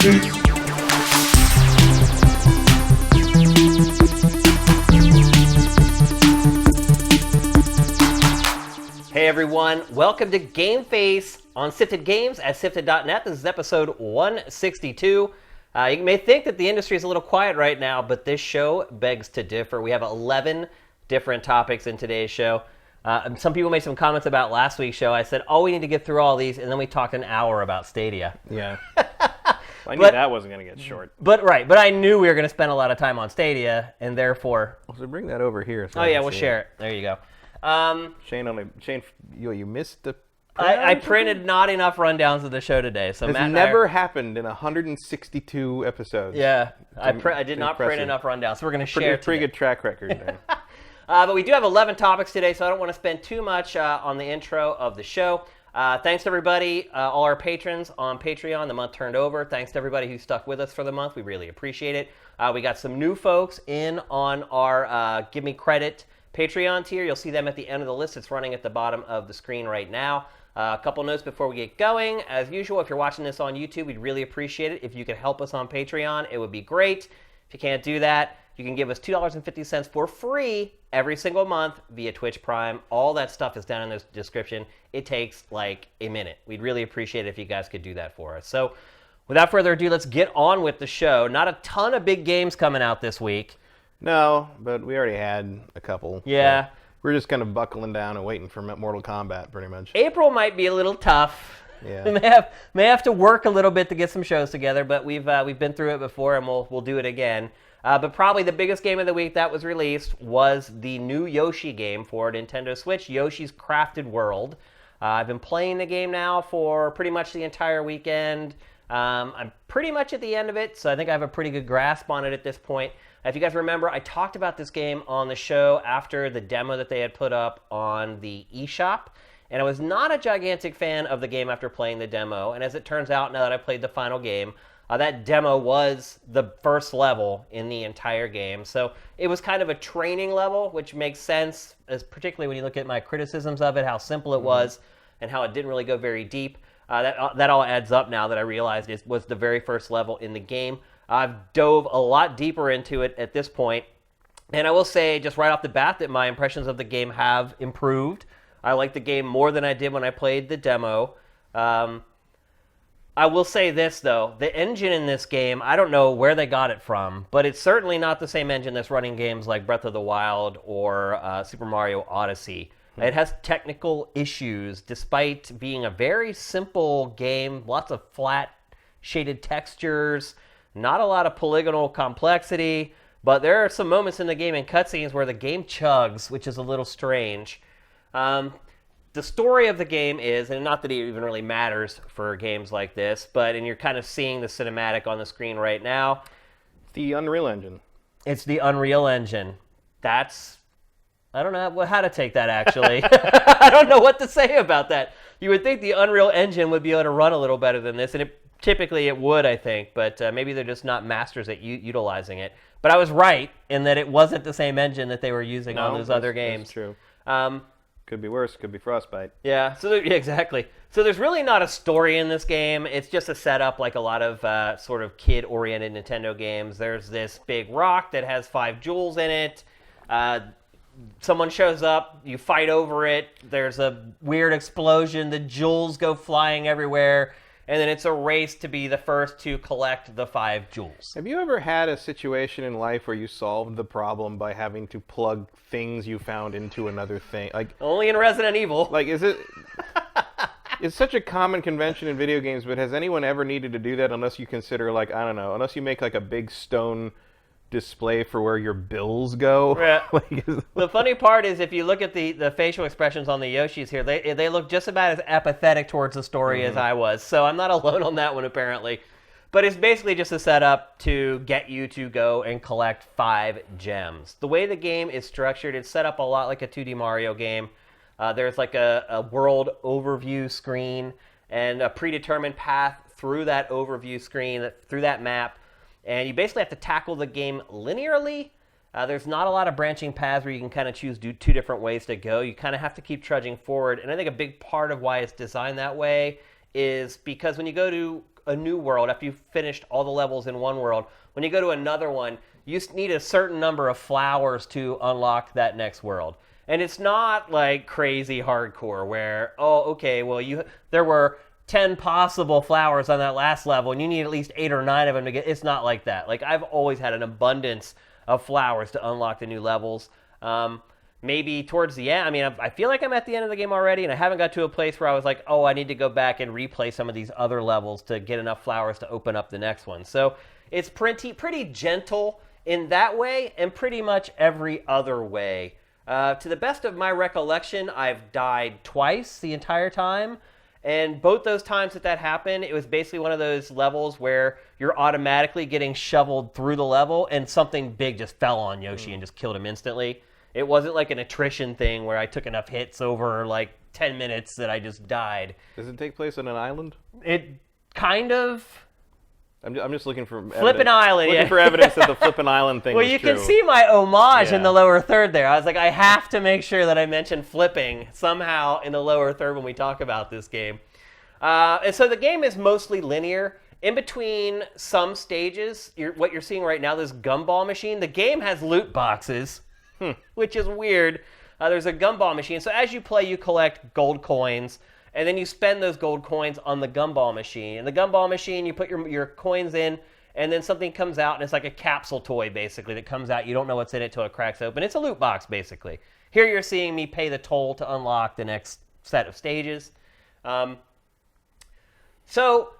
Hey everyone, welcome to GameFace on Sifted Games at Sifted.net. This is episode 162. You may think that the industry is a little quiet right now, but this show begs to differ. We have 11 different topics in today's show. Some people made some comments about last week's show. I said, we need to get through all these, and then we talked an hour about Stadia. Yeah. I knew that wasn't going to get short. But I knew we were going to spend a lot of time on Stadia, and therefore... So bring that over here. So we'll share it. There you go. Shane, you missed the... I printed not enough rundowns of the show today, so Matt never happened in 162 episodes. Yeah, I did not print enough rundowns, so we're going to share pretty good track record there. But we do have 11 topics today, so I don't want to spend too much on the intro of the show. Thanks to everybody, all our patrons on Patreon. The month turned over. Thanks to everybody who stuck with us for the month. We really appreciate it. We got some new folks in on our Give Me Credit Patreon tier. You'll see them at the end of the list. It's running at the bottom of the screen right now. A couple notes before we get going. As usual, if you're watching this on YouTube, we'd really appreciate it if you could help us on Patreon. It would be great. If you can't do that, you can give us $2.50 for free every single month via Twitch Prime. All that stuff is down in the description. It takes like a minute. We'd really appreciate it if you guys could do that for us. So without further ado, let's get on with the show. Not a ton of big games coming out this week. No, but we already had a couple. Yeah. So we're just kind of buckling down and waiting for Mortal Kombat, pretty much. April might be a little tough. Yeah. We may have to work a little bit to get some shows together, but we've been through it before, and we'll do it again. But probably the biggest game of the week that was released was the new Yoshi game for Nintendo Switch, Yoshi's Crafted World. I've been playing the game now for pretty much the entire weekend. I'm pretty much at the end of it, so I think I have a pretty good grasp on it at this point. If you guys remember, I talked about this game on the show after the demo that they had put up on the eShop, and I was not a gigantic fan of the game after playing the demo, and as it turns out, now that I played the final game, that demo was the first level in the entire game, so it was kind of a training level, which makes sense, as particularly when you look at my criticisms of it, how simple it was, and how it didn't really go very deep. That all adds up now that I realized it was the very first level in the game. I've dove a lot deeper into it at this point, and I will say just right off the bat that my impressions of the game have improved. I like the game more than I did when I played the demo. I will say this, though. The engine in this game, I don't know where they got it from, but it's certainly not the same engine that's running games like Breath of the Wild or Super Mario Odyssey. It has technical issues, despite being a very simple game, lots of flat, shaded textures, not a lot of polygonal complexity, but there are some moments in the game and cutscenes where the game chugs, which is a little strange. The story of the game is, and not that it even really matters for games like this, and you're kind of seeing the cinematic on the screen right now. The Unreal Engine. It's the Unreal Engine. I don't know how to take that, actually. I don't know what to say about that. You would think the Unreal Engine would be able to run a little better than this, and typically it would, I think, but maybe they're just not masters at utilizing it. But I was right in that it wasn't the same engine that they were using on those other games. That's true. Could be worse. Could be Frostbite. Yeah, exactly. So there's really not a story in this game. It's just a setup like a lot of sort of kid-oriented Nintendo games. There's this big rock that has 5 jewels in it. Someone shows up, you fight over it, there's a weird explosion, the jewels go flying everywhere, and then it's a race to be the first to collect the 5 jewels. Have you ever had a situation in life where you solved the problem by having to plug things you found into another thing? Like only in Resident Evil. Like, is it... It's such a common convention in video games, but has anyone ever needed to do that unless you consider, like, I don't know, unless you make, like, a big stone display for where your bills go? Yeah. The funny part is if you look at the facial expressions on the Yoshis here, they look just about as apathetic towards the story as I was. So I'm not alone on that one, apparently. But it's basically just a setup to get you to go and collect 5 gems. The way the game is structured, it's set up a lot like a 2D Mario game. There's like a world overview screen and a predetermined path through that overview screen, through that map. And you basically have to tackle the game linearly. There's not a lot of branching paths where you can kind of choose 2 different ways to go. You kind of have to keep trudging forward. And I think a big part of why it's designed that way is because when you go to a new world, after you've finished all the levels in one world, when you go to another one, you need a certain number of flowers to unlock that next world. And it's not like crazy hardcore where, oh, okay, well, there were 10 possible flowers on that last level, and you need at least 8 or 9 of them to get. It's not like that. Like, I've always had an abundance of flowers to unlock the new levels. Maybe towards the end, I mean, I feel like I'm at the end of the game already, and I haven't got to a place where I was like, oh, I need to go back and replay some of these other levels to get enough flowers to open up the next one. So it's pretty gentle in that way, and pretty much every other way. To the best of my recollection, I've died twice the entire time. And both those times that happened, it was basically one of those levels where you're automatically getting shoveled through the level and something big just fell on Yoshi and just killed him instantly. It wasn't like an attrition thing where I took enough hits over like 10 minutes that I just died. Does it take place on an island? It kind of... I'm just looking for Flippin' Island, looking for evidence that the Flippin' Island thing well, is you true. can see my homage in the lower third there. I was like, I have to make sure that I mention flipping somehow in the lower third when we talk about this game. And so the game is mostly linear. In between some stages, what you're seeing right now, this gumball machine, the game has loot boxes, which is weird. There's a gumball machine. So as you play, you collect gold coins. And then you spend those gold coins on the gumball machine. And the gumball machine, you put your coins in, and then something comes out, and it's like a capsule toy, basically, that comes out. You don't know what's in it till it cracks open. It's a loot box, basically. Here you're seeing me pay the toll to unlock the next set of stages. So,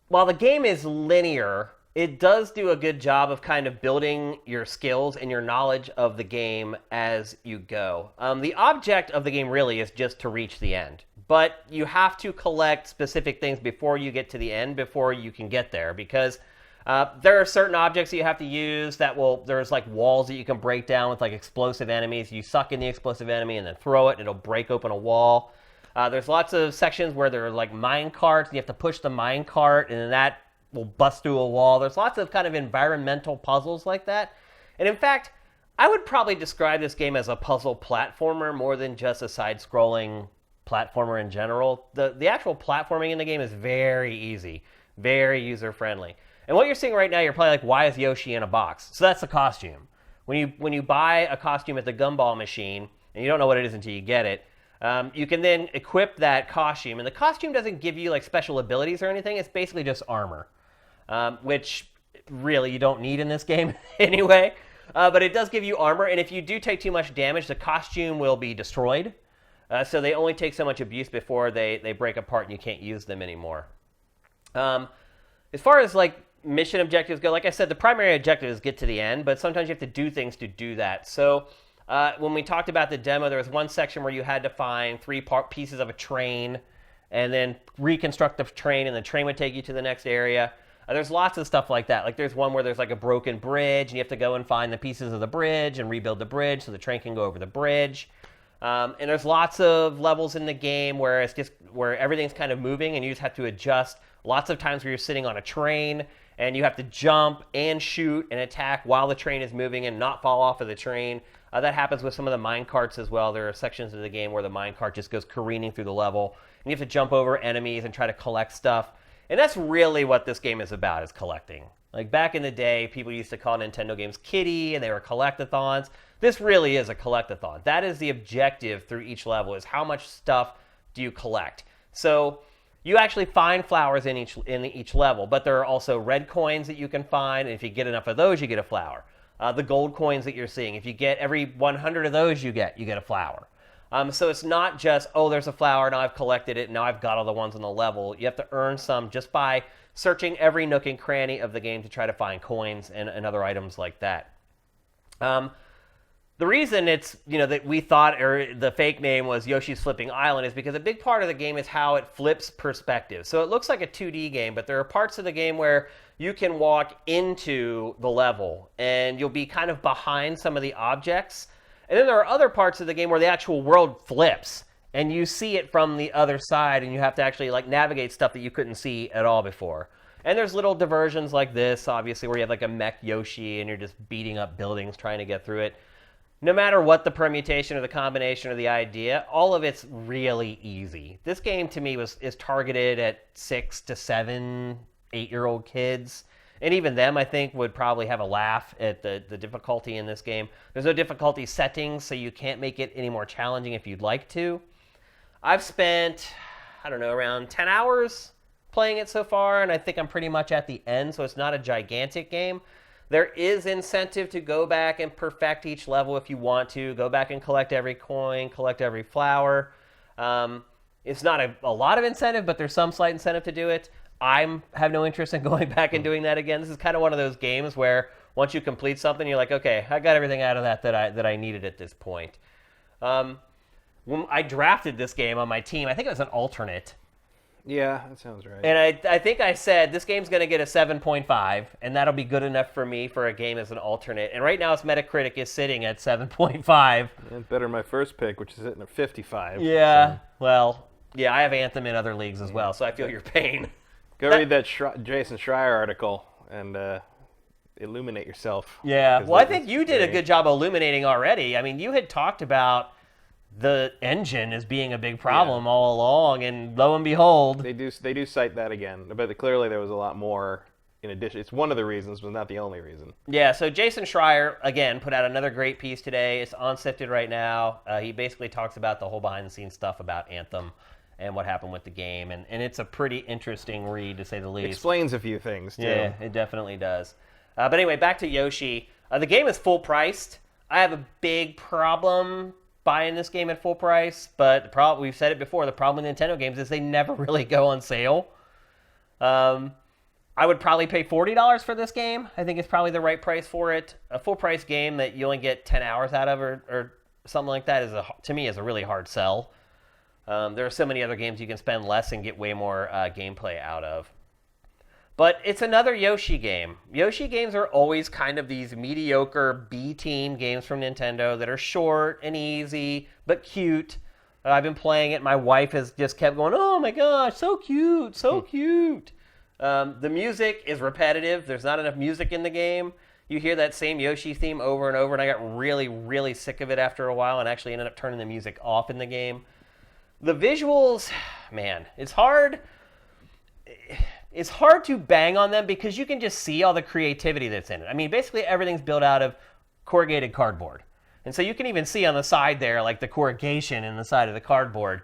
while the game is linear, it does do a good job of kind of building your skills and your knowledge of the game as you go. The object of the game really is just to reach the end. But you have to collect specific things before you get to the end, before you can get there. Because there are certain objects that you have to use there's like walls that you can break down with like explosive enemies. You suck in the explosive enemy and then throw it, and it'll break open a wall. There's lots of sections where there are like mine carts, and you have to push the mine cart, and then that will bust through a wall. There's lots of kind of environmental puzzles like that. And in fact, I would probably describe this game as a puzzle platformer more than just a side-scrolling platformer in general. The actual platforming in the game is very easy, very user-friendly. And what you're seeing right now, you're probably like, why is Yoshi in a box? So that's a costume. When you buy a costume at the gumball machine, and you don't know what it is until you get it, you can then equip that costume. And the costume doesn't give you like special abilities or anything. It's basically just armor. Which really you don't need in this game anyway. But it does give you armor, and if you do take too much damage, the costume will be destroyed. So they only take so much abuse before they break apart and you can't use them anymore. As far as like mission objectives go, like I said, the primary objective is get to the end, but sometimes you have to do things to do that. So when we talked about the demo, there was one section where you had to find 3 pieces of a train and then reconstruct the train, and the train would take you to the next area. There's lots of stuff like that. Like there's one where there's like a broken bridge, and you have to go and find the pieces of the bridge and rebuild the bridge so the train can go over the bridge. And there's lots of levels in the game where it's just where everything's kind of moving, and you just have to adjust. Lots of times where you're sitting on a train, and you have to jump and shoot and attack while the train is moving and not fall off of the train. That happens with some of the mine carts as well. There are sections of the game where the mine cart just goes careening through the level, and you have to jump over enemies and try to collect stuff. And that's really what this game is about, is collecting. Like back in the day, people used to call Nintendo games kiddie, and they were collectathons. This really is a collectathon. That is the objective through each level, is how much stuff do you collect. So you actually find flowers in each level, but there are also red coins that you can find, and if you get enough of those, you get a flower. The gold coins that you're seeing, if you get every 100 of those you get a flower. So it's not just, oh, there's a flower, now I've collected it, now I've got all the ones on the level. You have to earn some just by searching every nook and cranny of the game to try to find coins and other items like that. The reason it's, that we thought, or the fake name was Yoshi's Flipping Island, is because a big part of the game is how it flips perspective. So it looks like a 2D game, but there are parts of the game where you can walk into the level and you'll be kind of behind some of the objects. And then there are other parts of the game where the actual world flips and you see it from the other side, and you have to actually like navigate stuff that you couldn't see at all before. And there's little diversions like this, obviously, where you have like a mech Yoshi and you're just beating up buildings trying to get through it. no matter what the permutation or the combination or the idea, all of it's really easy. This game to me is targeted at 6 to 7, 8-year-old kids. And even them, I think, would probably have a laugh at the difficulty in this game. There's no difficulty settings, so you can't make it any more challenging if you'd like to. I've spent, I don't know, around 10 hours playing it so far, and I think I'm pretty much at the end, so it's not a gigantic game. There is incentive to go back and perfect each level if you want to. Go back and collect every coin, collect every flower. It's not a lot of incentive, but there's some slight incentive to do it. I have no interest in going back and doing that again. This is kind of one of those games where once you complete something, you're like, okay, I got everything out of that I needed at this point. When I drafted this game on my team, I think it was an alternate. Yeah, that sounds right. And I think I said this game's going to get a 7.5, and that'll be good enough for me for a game as an alternate. And right now, its Metacritic is sitting at 7.5. It's better than my first pick, which is sitting at 55. Yeah, so. Well, yeah, I have Anthem in other leagues as well, so I feel your pain. Go read that Jason Schreier article and illuminate yourself. Yeah, well, I think you did a good job illuminating already. I mean, you had talked about the engine as being a big problem all along, and lo and behold, they do cite that again. But clearly, there was a lot more in addition. It's one of the reasons, but not the only reason. Yeah. So Jason Schreier again put out another great piece today. It's on Sifted right now. He basically talks about the whole behind-the-scenes stuff about Anthem and what happened with the game, and it's a pretty interesting read to say the least. Explains a few things too. Yeah, it definitely does. But anyway, back to Yoshi. The game is full priced. I have a big problem buying this game at full price, but we've said it before, the problem with Nintendo games is they never really go on sale. I would probably pay $40 for this game. I think it's probably the right price for it. A full price game that you only get 10 hours out of or something like that to me is a really hard sell. There are so many other games you can spend less and get way more gameplay out of. But it's another Yoshi game. Yoshi games are always kind of these mediocre B-team games from Nintendo that are short and easy, but cute. I've been playing it. My wife has just kept going, oh my gosh, so cute, so cute. The music is repetitive. There's not enough music in the game. You hear that same Yoshi theme over and over, and I got really, really sick of it after a while and actually ended up turning the music off in the game. The visuals, man, it's hard. It's hard to bang on them because you can just see all the creativity that's in it. I mean, basically everything's built out of corrugated cardboard. And so you can even see on the side there, like the corrugation in the side of the cardboard.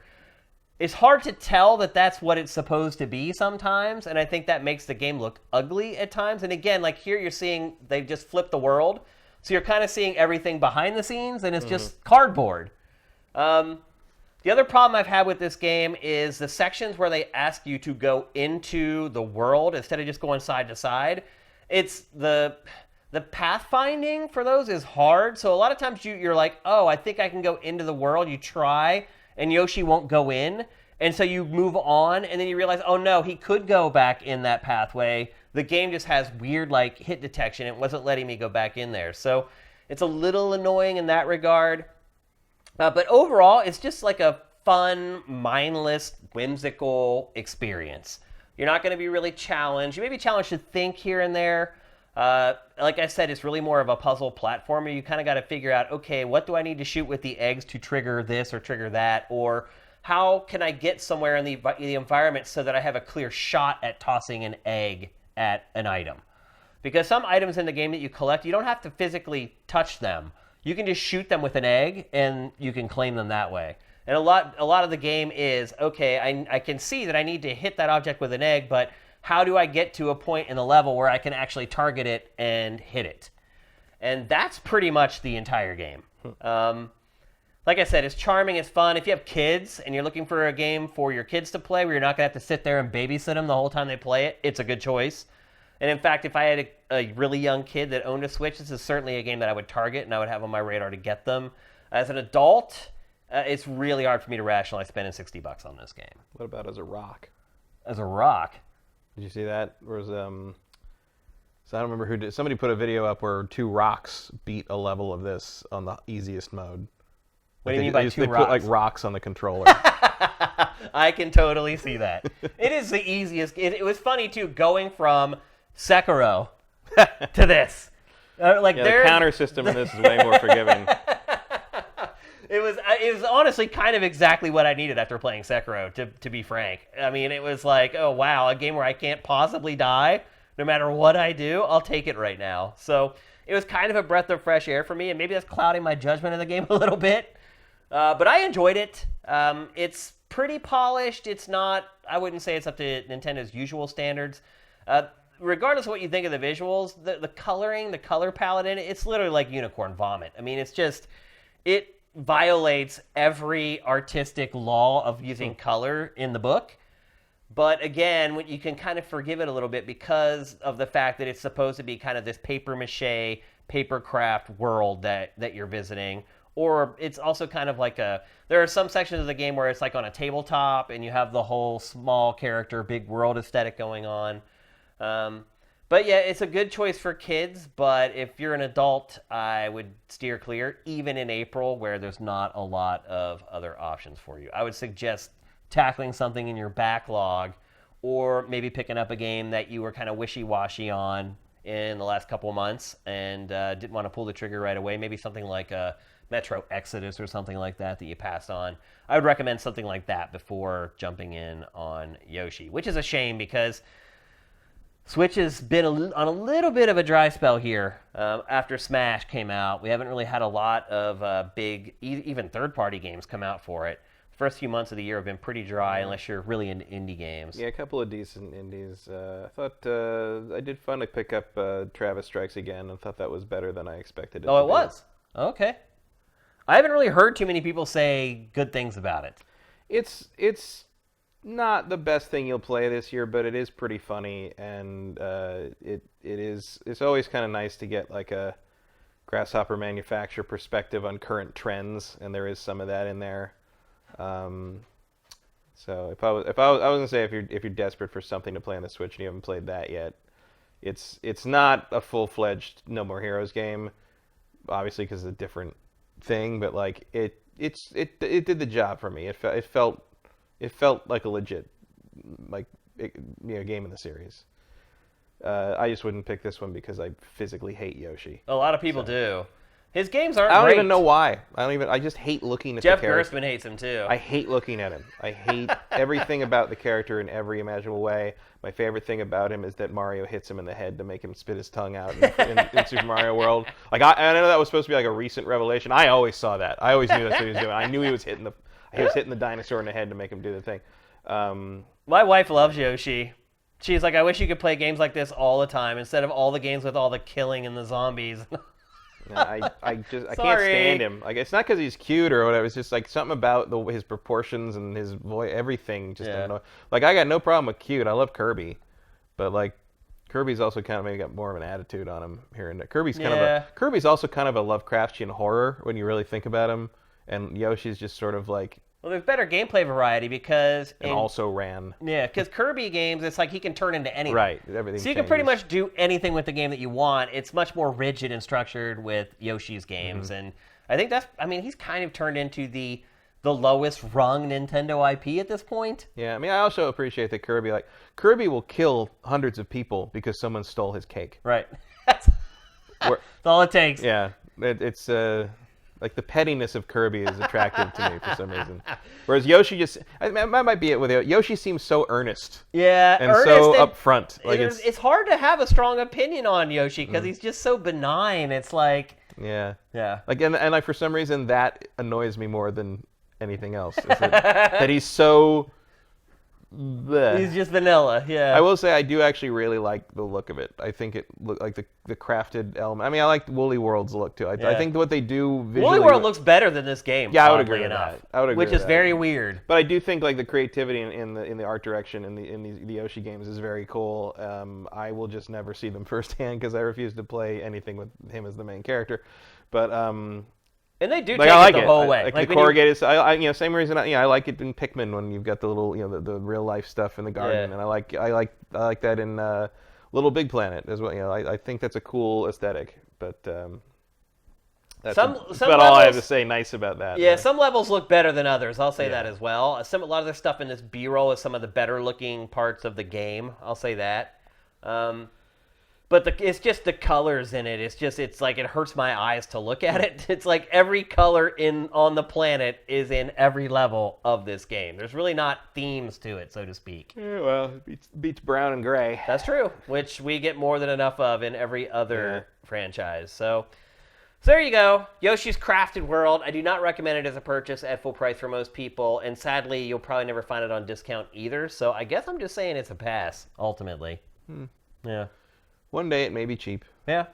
It's hard to tell that that's what it's supposed to be sometimes, and I think that makes the game look ugly at times. And again, like here you're seeing they've just flipped the world. So you're kind of seeing everything behind the scenes, and it's just cardboard. The other problem I've had with this game is the sections where they ask you to go into the world instead of just going side to side. It's the pathfinding for those is hard. So a lot of times you're like, oh, I think I can go into the world. You try, and Yoshi won't go in. And so you move on, and then you realize, oh no, he could go back in that pathway. The game just has weird like hit detection. It wasn't letting me go back in there. So it's a little annoying in that regard. But overall, it's just like a fun, mindless, whimsical experience. You're not going to be really challenged. You may be challenged to think here and there. Like I said, it's really more of a puzzle platformer. You kind of got to figure out, okay, what do I need to shoot with the eggs to trigger this or trigger that? Or how can I get somewhere in the environment so that I have a clear shot at tossing an egg at an item? Because some items in the game that you collect, you don't have to physically touch them. You can just shoot them with an egg, and you can claim them that way. And a lot of the game is, okay, I can see that I need to hit that object with an egg, but how do I get to a point in the level where I can actually target it and hit it? And that's pretty much the entire game. Like I said, it's charming, it's fun. If you have kids and you're looking for a game for your kids to play where you're not going to have to sit there and babysit them the whole time they play it, it's a good choice. And in fact, if I had a really young kid that owned a Switch, this is certainly a game that I would target and I would have on my radar to get them. As an adult, it's really hard for me to rationalize spending $60 on this game. What about as a rock? As a rock? Did you see that? There was, so I don't remember who did. Somebody put a video up where 2 rocks beat a level of this on the easiest mode. What do you mean by 2 rocks? They put like rocks on the controller. I can totally see that. It is the easiest. It was funny too, going from Sekiro to this. The counter system in this is way more forgiving. It was honestly kind of exactly what I needed after playing Sekiro, to be frank. I mean, it was like, oh wow, a game where I can't possibly die no matter what I do. I'll take it right now. So it was kind of a breath of fresh air for me, and maybe that's clouding my judgment of the game a little bit. But I enjoyed it. It's pretty polished. It's not, I wouldn't say it's up to Nintendo's usual standards. Regardless of what you think of the visuals, the coloring, the color palette in it, it's literally like unicorn vomit. I mean, it's just, it violates every artistic law of using color in the book. But again, you can kind of forgive it a little bit because of the fact that it's supposed to be kind of this papier-mâché, papercraft world that you're visiting. Or it's also kind of like there are some sections of the game where it's like on a tabletop and you have the whole small character, big world aesthetic going on. But yeah, it's a good choice for kids, but if you're an adult, I would steer clear, even in April where there's not a lot of other options for you. I would suggest tackling something in your backlog, or maybe picking up a game that you were kind of wishy-washy on in the last couple of months and didn't want to pull the trigger right away. Maybe something like a Metro Exodus or something like that you passed on. I would recommend something like that before jumping in on Yoshi, which is a shame because Switch has been on a little bit of a dry spell here after Smash came out. We haven't really had a lot of big, even third-party games come out for it. First few months of the year have been pretty dry unless you're really into indie games. Yeah, a couple of decent indies. I thought I did finally pick up Travis Strikes Again and thought that was better than I expected it to be. Oh, it was? Okay. I haven't really heard too many people say good things about it. It's not the best thing you'll play this year, but it is pretty funny, and it's always kind of nice to get like a Grasshopper manufacturer perspective on current trends, and there is some of that in there. So I was gonna say if you're desperate for something to play on the Switch and you haven't played that yet, it's not a full-fledged No More Heroes game, obviously because it's a different thing, but like it did the job for me. It felt like a legit game in the series. I just wouldn't pick this one because I physically hate Yoshi. A lot of people do. His games aren't I don't great. even know why. I just hate looking at Jeff the character. Gerstmann hates him too. I hate looking at him. I hate everything about the character in every imaginable way. My favorite thing about him is that Mario hits him in the head to make him spit his tongue out in Super Mario World. Like I know that was supposed to be like a recent revelation. I always saw that. I always knew that's what he was doing. I knew he was hitting the dinosaur in the head to make him do the thing. My wife loves Yoshi. She's like, I wish you could play games like this all the time instead of all the games with all the killing and the zombies. I can't stand him. Like, it's not because he's cute or whatever. It's just like something about his proportions and his voice, everything. Just like, I got no problem with cute. I love Kirby, but like Kirby's also kind of maybe got more of an attitude on him here and there. Kirby's also kind of a Lovecraftian horror when you really think about him, and Yoshi's just sort of like. Well, there's better gameplay variety because... also ran. Yeah, because Kirby games, it's like he can turn into anything. Right, everything So you can pretty much do anything with the game that you want. It's much more rigid and structured with Yoshi's games. And I think he's kind of turned into the lowest rung Nintendo IP at this point. Yeah, I mean, I also appreciate that Kirby will kill hundreds of people because someone stole his cake. Right. That's all it takes. Yeah, it's... like the pettiness of Kirby is attractive to me for some reason, whereas Yoshi that might be it with it. Yoshi seems so earnest, and so upfront. Like it's hard to have a strong opinion on Yoshi because he's just so benign. It's like yeah. Like and like for some reason that annoys me more than anything else. Is that he's so. Bleh. He's just vanilla, yeah. I will say I do actually really like the look of it. I think it look like the crafted element. I mean, I like Woolly World's look too. I think what they do visually. Woolly World looks better than this game. Yeah, I would agree with that. Which is very weird. But I do think like the creativity in the art direction in the Yoshi games is very cool. I will just never see them firsthand because I refuse to play anything with him as the main character. But and they do take it the whole way. Like the corrugated. Same reason. I like it in Pikmin when you've got the little, the real life stuff in the garden, and I like that in Little Big Planet as well. I think that's a cool aesthetic, but that's about all I have to say nice about that. Yeah, some levels look better than others. I'll say that as well. A lot of the stuff in this B-roll is some of the better looking parts of the game. I'll say that. But it's just the colors in it. It's like it hurts my eyes to look at it. It's like every color on the planet is in every level of this game. There's really not themes to it, so to speak. Yeah, well, it beats brown and gray. That's true, which we get more than enough of in every other franchise. So there you go. Yoshi's Crafted World. I do not recommend it as a purchase at full price for most people, and sadly, you'll probably never find it on discount either. So I guess I'm just saying it's a pass, ultimately. Yeah. One day it may be cheap. Yeah.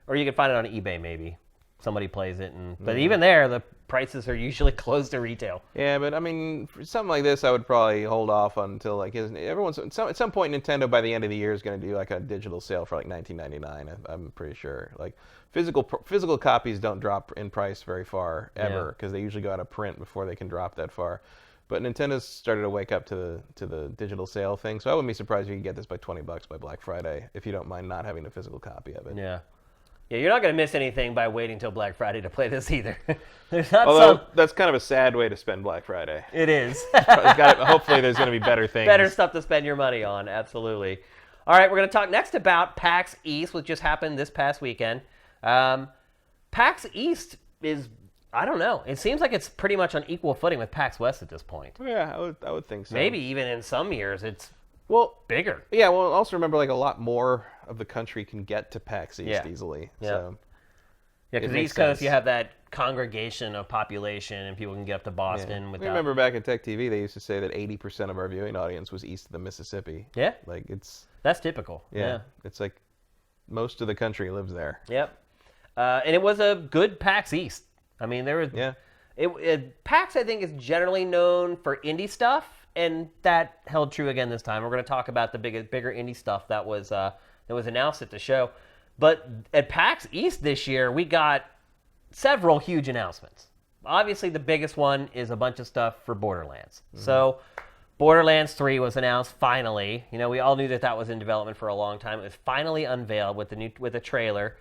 Or you can find it on eBay, maybe. Somebody plays it. But even there, the prices are usually close to retail. Yeah, but I mean, for something like this, I would probably hold off until like at some point Nintendo by the end of the year is going to do like a digital sale for like $19.99. I'm pretty sure. Like physical copies don't drop in price very far ever because they usually go out of print before they can drop that far. But Nintendo's started to wake up to the digital sale thing, so I wouldn't be surprised if you could get this by $20 by Black Friday if you don't mind not having a physical copy of it. Yeah. Yeah, you're not going to miss anything by waiting till Black Friday to play this either. That's kind of a sad way to spend Black Friday. It is. Hopefully there's going to be better things. Better stuff to spend your money on, absolutely. All right, we're going to talk next about PAX East, which just happened this past weekend. PAX East is, I don't know, it seems like it's pretty much on equal footing with PAX West at this point. Yeah, I would think so. Maybe even in some years it's bigger. Yeah, well, also remember like a lot more of the country can get to PAX East easily. Yeah. So yeah, because the East Coast, you have that congregation of population, and people can get up to Boston without... Remember back at Tech TV, they used to say that 80% of our viewing audience was east of the Mississippi. Yeah. Like that's typical. Yeah. It's like most of the country lives there. Yep. And it was a good PAX East. I mean, there was... Yeah. PAX, I think, is generally known for indie stuff, and that held true again this time. We're going to talk about the bigger indie stuff that was announced at the show. But at PAX East this year, we got several huge announcements. Obviously, the biggest one is a bunch of stuff for Borderlands. Mm-hmm. So Borderlands 3 was announced finally. You know, we all knew that was in development for a long time. It was finally unveiled with a trailer.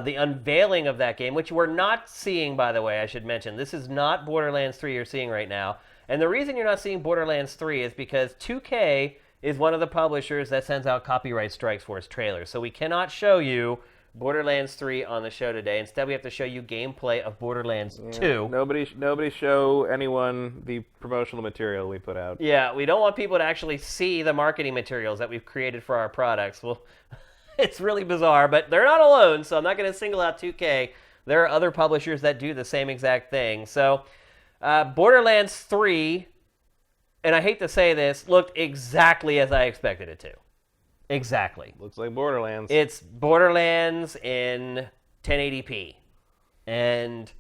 The unveiling of that game, which we're not seeing, by the way, I should mention. This is not Borderlands 3 you're seeing right now. And the reason you're not seeing Borderlands 3 is because 2K is one of the publishers that sends out copyright strikes for its trailers. So we cannot show you Borderlands 3 on the show today. Instead, we have to show you gameplay of Borderlands 2. Nobody show anyone the promotional material we put out. Yeah, we don't want people to actually see the marketing materials that we've created for our products. Well, it's really bizarre, but they're not alone, so I'm not going to single out 2K. There are other publishers that do the same exact thing. So Borderlands 3, and I hate to say this, looked exactly as I expected it to. Exactly. Looks like Borderlands. It's Borderlands in 1080p. And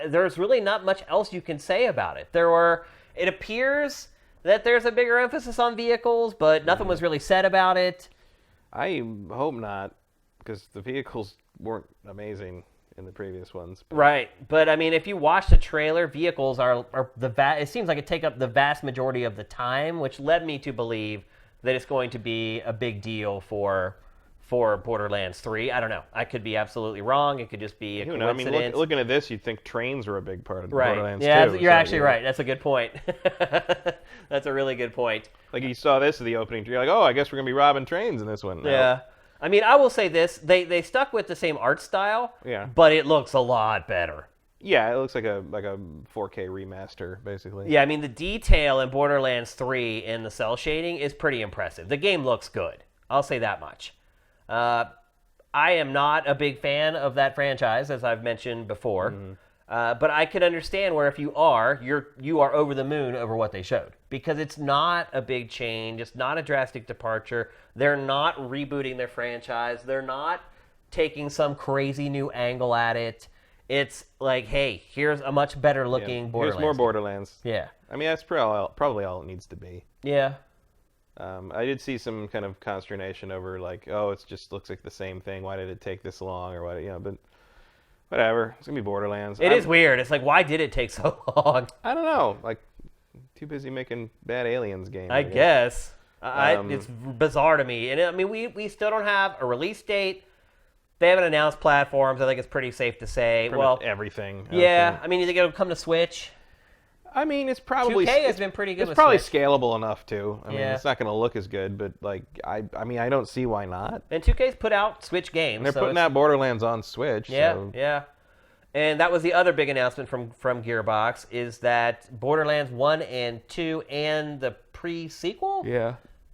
there's really not much else you can say about it. It appears that there's a bigger emphasis on vehicles, but nothing was really said about it. I hope not, because the vehicles weren't amazing in the previous ones. Right, but I mean, if you watch the trailer, vehicles are it seems like it take up the vast majority of the time, which led me to believe that it's going to be a big deal for Borderlands 3. I don't know. I could be absolutely wrong. It could just be a coincidence. I mean, looking at this, you'd think trains were a big part of Borderlands 2. Yeah, you're actually right. That's a good point. That's a really good point. Like, you saw this at the opening, you're like, oh, I guess we're going to be robbing trains in this one. No. Yeah. I mean, I will say this. They stuck with the same art style, but it looks a lot better. Yeah, it looks like a 4K remaster, basically. Yeah, I mean, the detail in Borderlands 3 in the cell shading is pretty impressive. The game looks good. I'll say that much. I am not a big fan of that franchise, as I've mentioned before. Mm-hmm. But I can understand where if you are over the moon over what they showed. Because it's not a big change. It's not a drastic departure. They're not rebooting their franchise. They're not taking some crazy new angle at it. It's like, hey, here's a much better looking Borderlands. Here's more Borderlands. Yeah. I mean, that's probably all it needs to be. Yeah. I did see some kind of consternation over like, oh, it just looks like the same thing. Why did it take this long or what? But whatever. It's gonna be Borderlands. It is weird. It's like, why did it take so long? I don't know. Like, too busy making bad Aliens games. I guess. It's bizarre to me. And I mean, we still don't have a release date. They haven't announced platforms. I think it's pretty safe to say. Pretty much everything. Yeah. I mean, you think it'll come to Switch? I mean, it's probably 2K has been pretty good. It's with probably Switch. scalable enough too. I mean, it's not going to look as good, but like I mean, I don't see why not. And 2K's put out Switch games. And they're putting out Borderlands on Switch. Yeah, so. yeah. And that was the other big announcement from Gearbox is that Borderlands 1 and 2 and the pre-sequel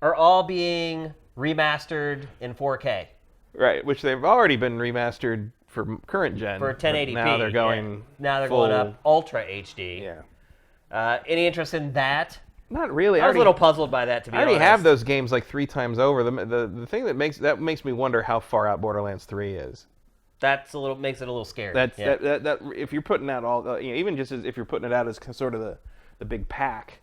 are all being remastered in 4K. Right, which they've already been remastered for current gen. For 1080p. Now they're going Now they're full, going up Ultra HD. Yeah. Any interest in that? Not really. I was a little puzzled by that, to be honest. I already have those games like 3 times over. The thing that makes me wonder how far out Borderlands 3 is. Makes it a little scary. That if you're putting out all, even just as if you're putting it out as sort of the big pack,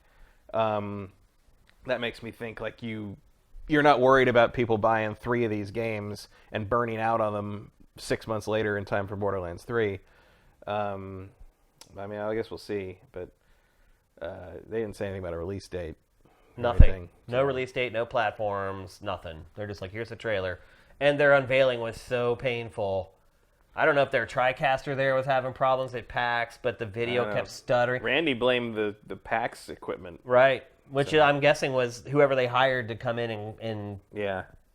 that makes me think like you're not worried about people buying 3 of these games and burning out on them 6 months later in time for Borderlands 3. I mean, I guess we'll see, but they didn't say anything about a release date. Nothing. No release date, no platforms, nothing. They're just like, here's the trailer. And their unveiling was so painful. I don't know if their TriCaster there was having problems at PAX, but the video kept stuttering. Randy blamed the PAX equipment. Right. Which I'm guessing was whoever they hired to come in and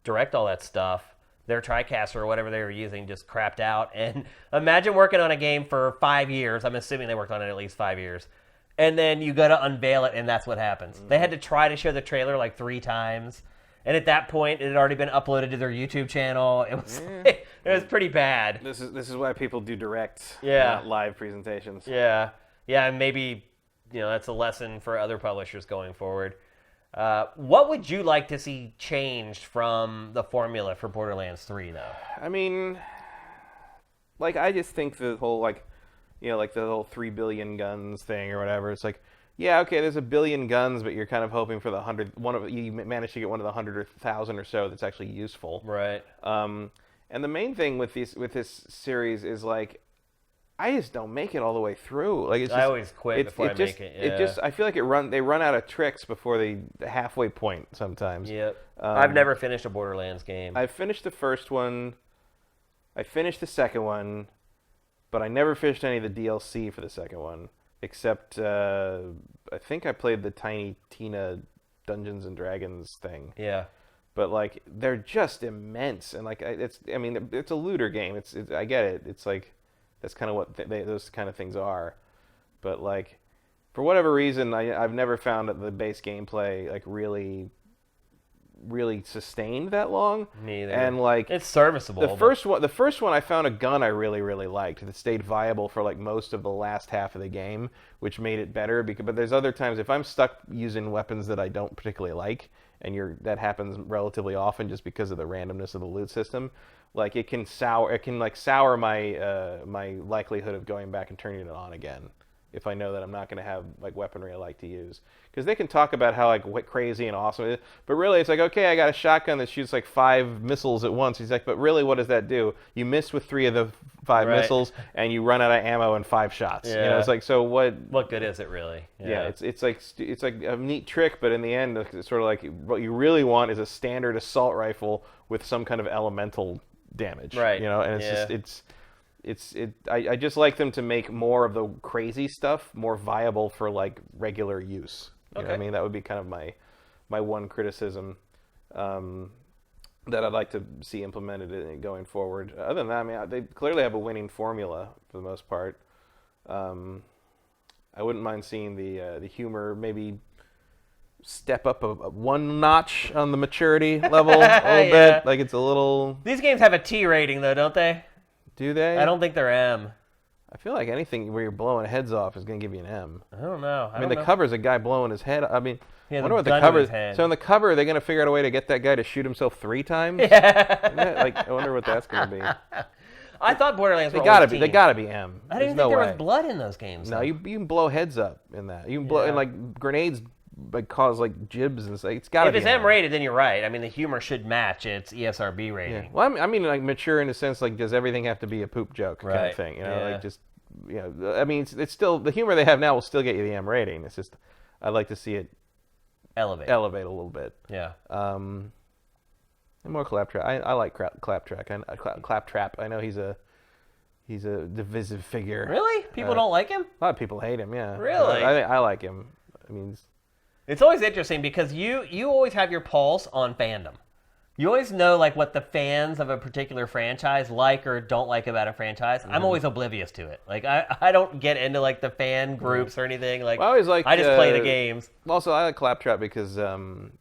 direct all that stuff. Their TriCaster or whatever they were using just crapped out. And imagine working on a game for 5 years. I'm assuming they worked on it at least 5 years. And then you got to unveil it, and that's what happens. They had to try to show the trailer like 3 times. And at that point, it had already been uploaded to their YouTube channel. It was it was pretty bad. This is why people do direct, Yeah. not live presentations. Yeah, yeah, and maybe that's a lesson for other publishers going forward. What would you like to see changed from the formula for Borderlands 3, though? I mean, like I just think the whole like the whole 3 billion guns thing or whatever. It's like, yeah, okay, there's 1 billion guns, but you're kind of hoping for you manage to get one of the 100 or 1,000 or so that's actually useful. Right. And the main thing with this series is like, I just don't make it all the way through. Like I always quit before I make it. Yeah. I feel like they run out of tricks before the halfway point sometimes. Yep. I've never finished a Borderlands game. I finished the first one. I finished the second one, but I never finished any of the DLC for the second one. Except, I think I played the Tiny Tina Dungeons and Dragons thing. Yeah. But like, they're just immense, and like, it's a looter game. It's I get it. It's like, that's kind of what those kind of things are. But like, for whatever reason, I've never found that the base gameplay like really sustained that long. Me either. And like, it's serviceable. The first one I found a gun I really liked that stayed viable for like most of the last half of the game, which made it better. But there's other times if I'm stuck using weapons that I don't particularly like, and that happens relatively often just because of the randomness of the loot system, like it can sour my likelihood of going back and turning it on again. If I know that I'm not going to have like weaponry I like to use, because they can talk about how like what crazy and awesome it is, but really it's like, okay, I got a shotgun that shoots like 5 missiles at once. He's like, but really, what does that do? You miss with 3 of the 5 missiles, and you run out of ammo in 5 shots. Yeah. It's like, so what? What good is it really? Yeah, it's like a neat trick, but in the end, it's sort of like what you really want is a standard assault rifle with some kind of elemental damage. Right. And it's just I just like them to make more of the crazy stuff more viable for like regular use. You know what I mean? That would be kind of my one criticism that I'd like to see implemented going forward. Other than that, I mean, they clearly have a winning formula for the most part. I wouldn't mind seeing the humor maybe step up a 1 notch on the maturity level a little bit. Like it's a little. These games have a T rating though, don't they? Do they? I don't think they're M. I feel like anything where you're blowing heads off is going to give you an M. I don't know. I mean, the cover's a guy blowing his head. I mean, I wonder what the cover is. So in the cover, are they going to figure out a way to get that guy to shoot himself 3 times? Yeah. Like, I wonder what that's going to be. I thought Borderlands. They gotta be M. I didn't think there was blood in those games. No, you can blow heads up in that. You can blow and like grenades like cause like jibs and stuff. It's gotta be. If it's M rated, then you're right. I mean, the humor should match its ESRB rating. Yeah. Well, I mean, like mature in a sense, like does everything have to be a poop joke kind of thing? Like just I mean, it's still the humor they have now will still get you the M rating. It's just I'd like to see it elevate a little bit. Yeah. And more Claptrap. I like Claptrap. Claptrap. I know he's a He's a divisive figure. Really? People don't like him? A lot of people hate him. Yeah. Really? I like him. I mean, it's always interesting because you always have your pulse on fandom. You always know like what the fans of a particular franchise like or don't like about a franchise. I'm always oblivious to it. Like I don't get into like the fan groups or anything. Like I just play the games. Also, I like Claptrap because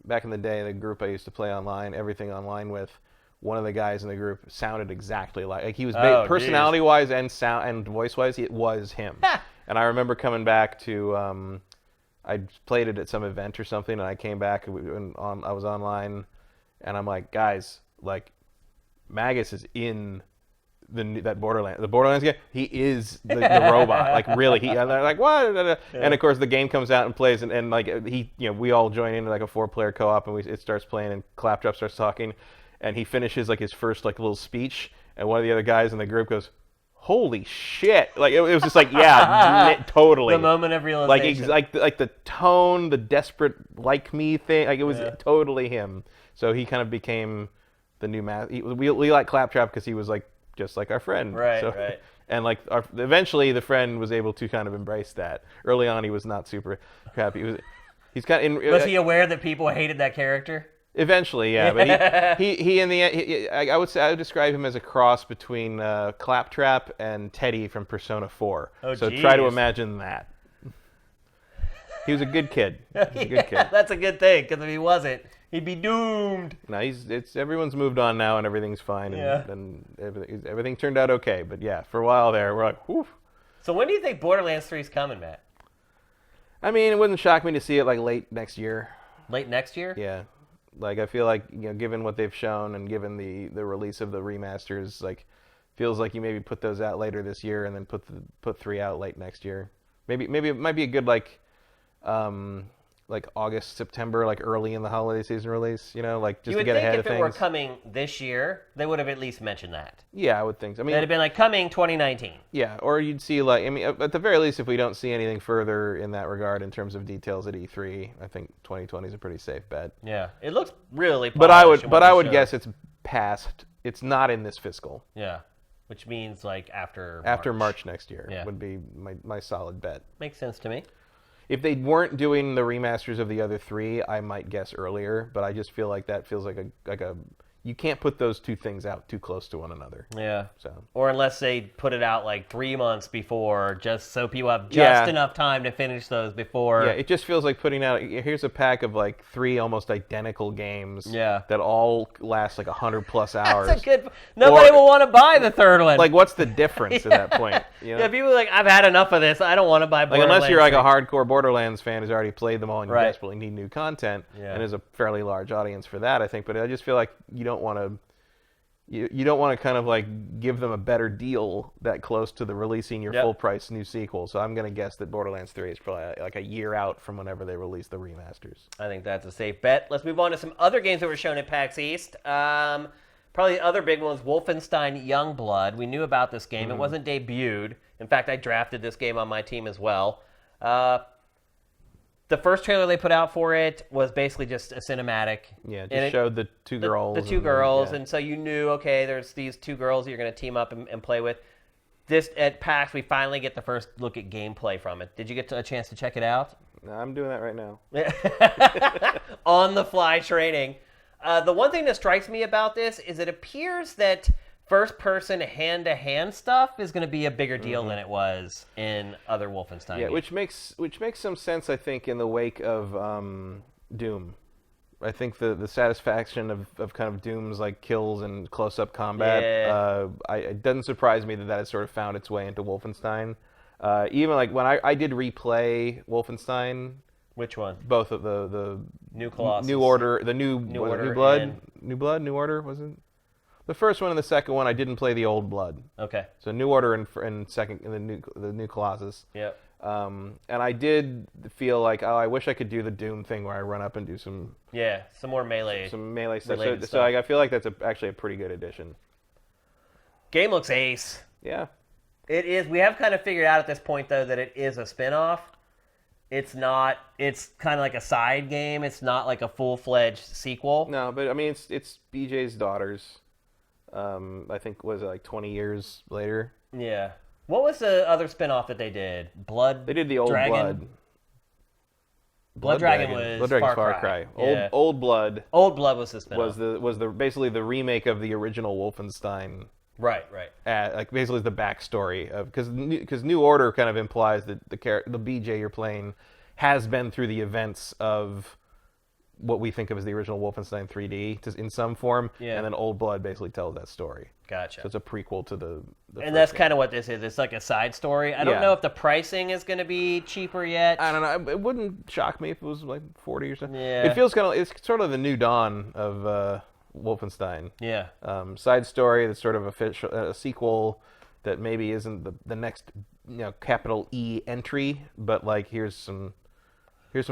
back in the day, the group I used to play online, everything online with, one of the guys in the group sounded exactly like he was personality-wise and sound and voice-wise, it was him. And I remember coming back to I played it at some event or something, and I came back and I was online. And I'm like, guys, like, Magus is in the Borderlands game. He is the robot. Like, really. And they're like, what? Yeah. And, of course, the game comes out and plays. And like, we all join in like a 4-player co-op. And it starts playing. And Claptrap starts talking. And he finishes, like, his first, like, little speech. And one of the other guys in the group goes, holy shit. Like, it was just like, yeah, totally. The moment of realization. Like the tone, the desperate like me thing. Like, it was totally him. So he kind of became the new we like Claptrap because he was like just like our friend. Right, so, right. And like eventually the friend was able to kind of embrace that. Early on he was not super happy. He's kind of was he aware that people hated that character? Eventually, yeah. But he in the end, I would describe him as a cross between Claptrap and Teddy from Persona 4. Oh, so geez. Try to imagine that. He was a good kid. That's a good thing because if he wasn't, he'd be doomed. No, everyone's moved on now and everything's fine and everything turned out okay. But yeah, for a while there, we're like, whew. So when do you think Borderlands 3 is coming, Matt? I mean, it wouldn't shock me to see it like late next year. Late next year? Yeah. Like I feel like given what they've shown and given the release of the remasters, like feels like you maybe put those out later this year and then put 3 out late next year. Maybe it might be a good like August, September, like early in the holiday season release, like just to get ahead of things. You would think if it were coming this year, they would have at least mentioned that. Yeah, I would think so. I mean, it'd have been like coming 2019. Yeah, or you'd see like, I mean, at the very least, if we don't see anything further in that regard in terms of details at E3, I think 2020 is a pretty safe bet. Yeah, it looks really polished. But I would guess it's past. It's not in this fiscal. Yeah, which means like after March next year would be my solid bet. Makes sense to me. If they weren't doing the remasters of the other 3, I might guess earlier, but I just feel like that feels like a you can't put those two things out too close to one another. Yeah. So. Or unless they put it out like 3 months before, just so people have just enough time to finish those before. Yeah, it just feels like putting out, here's a pack of like 3 almost identical games that all last like 100+ hours. That's a good. Nobody will want to buy the third one. Like, what's the difference at that point? Yeah, people are like, I've had enough of this. I don't want to buy Borderlands. Like, unless you're like a hardcore Borderlands fan who's already played them all and you desperately need new content, and there's a fairly large audience for that, I think. But I just feel like you don't want to. You don't want to kind of like give them a better deal that close to the releasing your full price new sequel. So I'm going to guess that Borderlands 3 is probably like a year out from whenever they release the remasters. I think that's a safe bet. Let's move on to some other games that were shown at PAX East. Probably the other big one was Wolfenstein Youngblood. We knew about this game. It wasn't debuted. In fact, I drafted this game on my team as well. The first trailer they put out for it was basically just a cinematic. Yeah, just showed the two girls. The two girls, and so you knew, okay, there's these 2 girls that you're going to team up and play with. This at PAX, we finally get the first look at gameplay from it. Did you get a chance to check it out? No, I'm doing that right now. On-the-fly training. The one thing that strikes me about this is it appears that first-person, hand-to-hand stuff is going to be a bigger deal than it was in other Wolfenstein games. Which makes some sense, I think, in the wake of Doom. I think the satisfaction of kind of Doom's like kills and close-up combat. It doesn't surprise me that has sort of found its way into Wolfenstein. Even like when I did replay Wolfenstein. Which one? Both of the New Colossus, New Order, the New Order, New Blood, New Order, was it? The first one and the second one, I didn't play the old Blood. Okay. So New Order and the New Colossus. Yep. And I did feel like, I wish I could do the Doom thing where I run up and do some more melee stuff. So I feel like that's actually a pretty good addition. Game looks ace. Yeah. It is. We have kind of figured out at this point though that it is a spin-off. It's not. It's kind of like a side game. It's not like a full-fledged sequel. No, but I mean, it's BJ's daughters. I think was it like 20 years later. Yeah. What was the other spin-off that they did? Blood. They did the Old Dragon? Blood. Dragon was Blood Dragon's Far Far Cry. Cry. Yeah. Old Blood Old Blood was the spin-off. was the basically the remake of the original Wolfenstein. Right. Like basically the backstory of because New Order kind of implies that the BJ you're playing has been through the events of what we think of as the original Wolfenstein 3D in some form, and then Old Blood basically tells that story. Gotcha. So it's a prequel to the and that's kind of what this is. It's like a side story. I don't know if the pricing is going to be cheaper yet. I don't know. It wouldn't shock me if it was like 40 or something. Yeah. It feels it's sort of the new dawn of Wolfenstein. Yeah. Side story that's sort of a sequel that maybe isn't the next capital E entry, but like here's some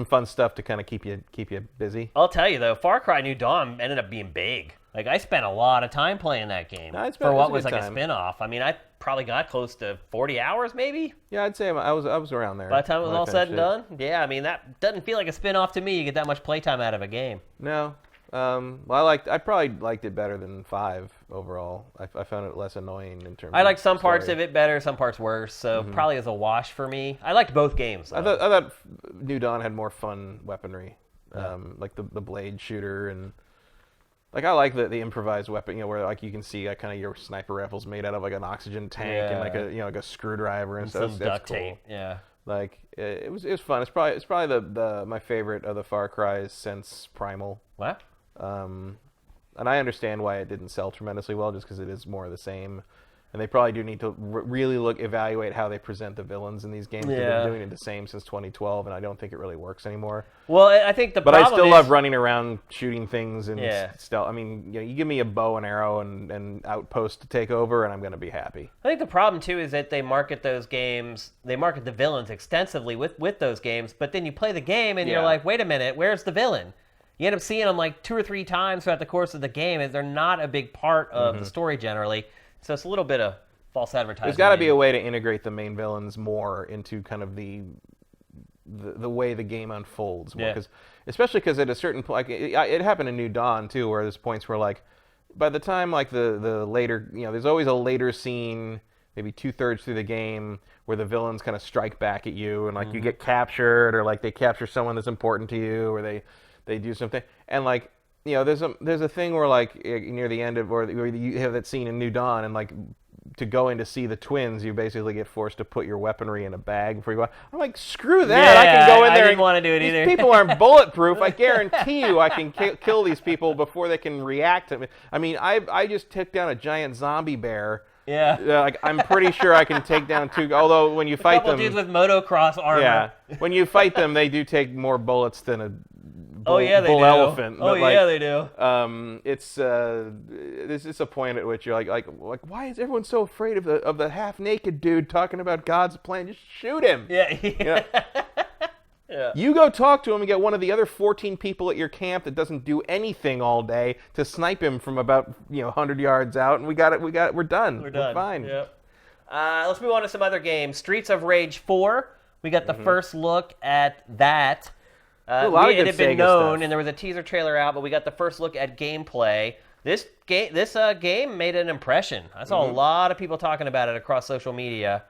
fun stuff to kind of keep you busy. I'll tell you though, Far Cry New Dawn ended up being big. Like I spent a lot of time playing that game for what was like a spin-off. I mean, I probably got close to 40 hours maybe. Yeah, I'd say I was around there. By the time it was all said and done. Yeah, I mean that doesn't feel like a spin-off to me. You get that much playtime out of a game. No. Well, I probably liked it better than 5 overall. I found it less annoying in terms. I liked some story. parts of it better, some parts worse. So probably as a wash for me. I liked both games. I thought New Dawn had more fun weaponry, like the blade shooter and like I like the improvised weapon. Where like you can see kind of your sniper rifles made out of like an oxygen tank and like a screwdriver and stuff. Some duct tape. Cool. Yeah. Like it was fun. It's probably the my favorite of the Far Cries since Primal. What? And I understand why it didn't sell tremendously well, just because it is more of the same. And they probably do need to really evaluate how they present the villains in these games. Yeah. They've been doing it the same since 2012, and I don't think it really works anymore. Well, I think but I still love running around shooting things and stealth. I mean, you give me a bow and arrow and outpost to take over, and I'm going to be happy. I think the problem too is that they market those games. They market the villains extensively with those games, but then you play the game and you're like, wait a minute, where's the villain? You end up seeing them like 2 or 3 times throughout the course of the game, and they're not a big part of the story generally. So it's a little bit of false advertising. There's got to be a way to integrate the main villains more into kind of the way the game unfolds more, especially because at a certain point, like it happened in New Dawn too, where there's points where like by the time like the later, there's always a later scene, maybe 2/3 through the game, where the villains kind of strike back at you, and like you get captured, or like they capture someone that's important to you, or they do something, and like. There's a thing where like near the end of where you have that scene in New Dawn, and like to go in to see the twins, you basically get forced to put your weaponry in a bag before you go. I'm like, screw that! I can go in there. I didn't want to do it either. These people aren't bulletproof. I guarantee you, I can kill these people before they can react to me. I mean, I just took down a giant zombie bear. Yeah. Like I'm pretty sure I can take down 2. Although when you fight them, dudes with motocross armor. Yeah. When you fight them, they do take more bullets than a. Bull elephant. Oh yeah, they do. It's there's just a point at which you're like, why is everyone so afraid of the half naked dude talking about God's plan? Just shoot him. Yeah. Yeah. You go talk to him and get one of the other 14 people at your camp that doesn't do anything all day to snipe him from about 100 yards out, and we got it. We're done. We're fine. Yep. Let's move on to some other games. Streets of Rage 4. We got the first look at that. It had been known, and there was a teaser trailer out, but we got the first look at gameplay. This game made an impression. I saw a lot of people talking about it across social media.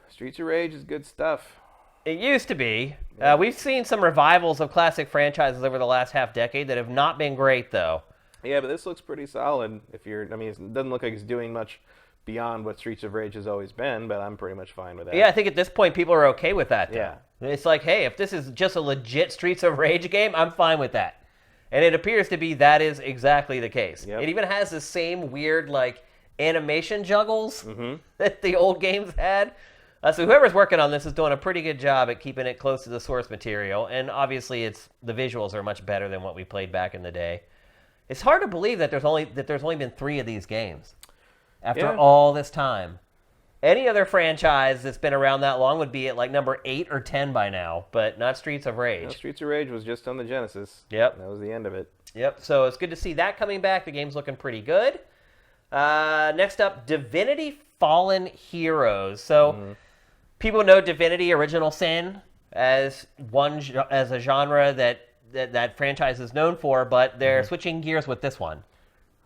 Streets of Rage is good stuff. It used to be. Yeah. We've seen some revivals of classic franchises over the last half decade that have not been great, though. Yeah, but this looks pretty solid. It doesn't look like it's doing much beyond what Streets of Rage has always been, but I'm pretty much fine with that. Yeah, I think at this point people are okay with that, though. Yeah. It's like, hey, if this is just a legit Streets of Rage game, I'm fine with that. And it appears to be that is exactly the case. Yep. It even has the same weird, like, animation juggles that the old games had. So whoever's working on this is doing a pretty good job at keeping it close to the source material. And obviously the visuals are much better than what we played back in the day. It's hard to believe that there's only been 3 of these games after all this time. Any other franchise that's been around that long would be at like number 8 or 10 by now, but not Streets of Rage. No, Streets of Rage was just on the Genesis. Yep. That was the end of it. Yep, so it's good to see that coming back. The game's looking pretty good. Next up, Divinity Fallen Heroes. So people know Divinity Original Sin as a genre that franchise is known for, but they're switching gears with this one.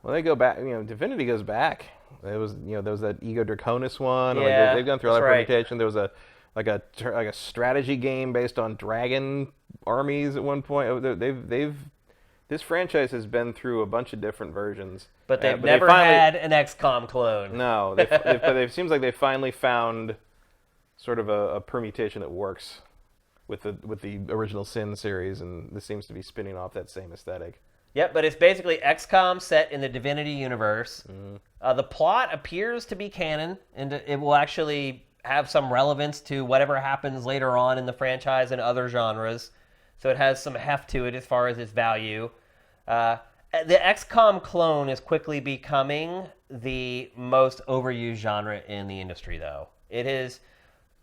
Well, they go back. Divinity goes back It was, there was that Ego Draconis one. Yeah, they've gone through all that's that right. permutation. There was a strategy game based on dragon armies at one point. This franchise has been through a bunch of different versions. But they've never had an XCOM clone. No, but it seems like they finally found sort of a permutation that works with the original Sin series, and this seems to be spinning off that same aesthetic. Yep, but it's basically XCOM set in the Divinity universe. The plot appears to be canon, and it will actually have some relevance to whatever happens later on in the franchise and other genres. So it has some heft to it as far as its value. The XCOM clone is quickly becoming the most overused genre in the industry, though. It is.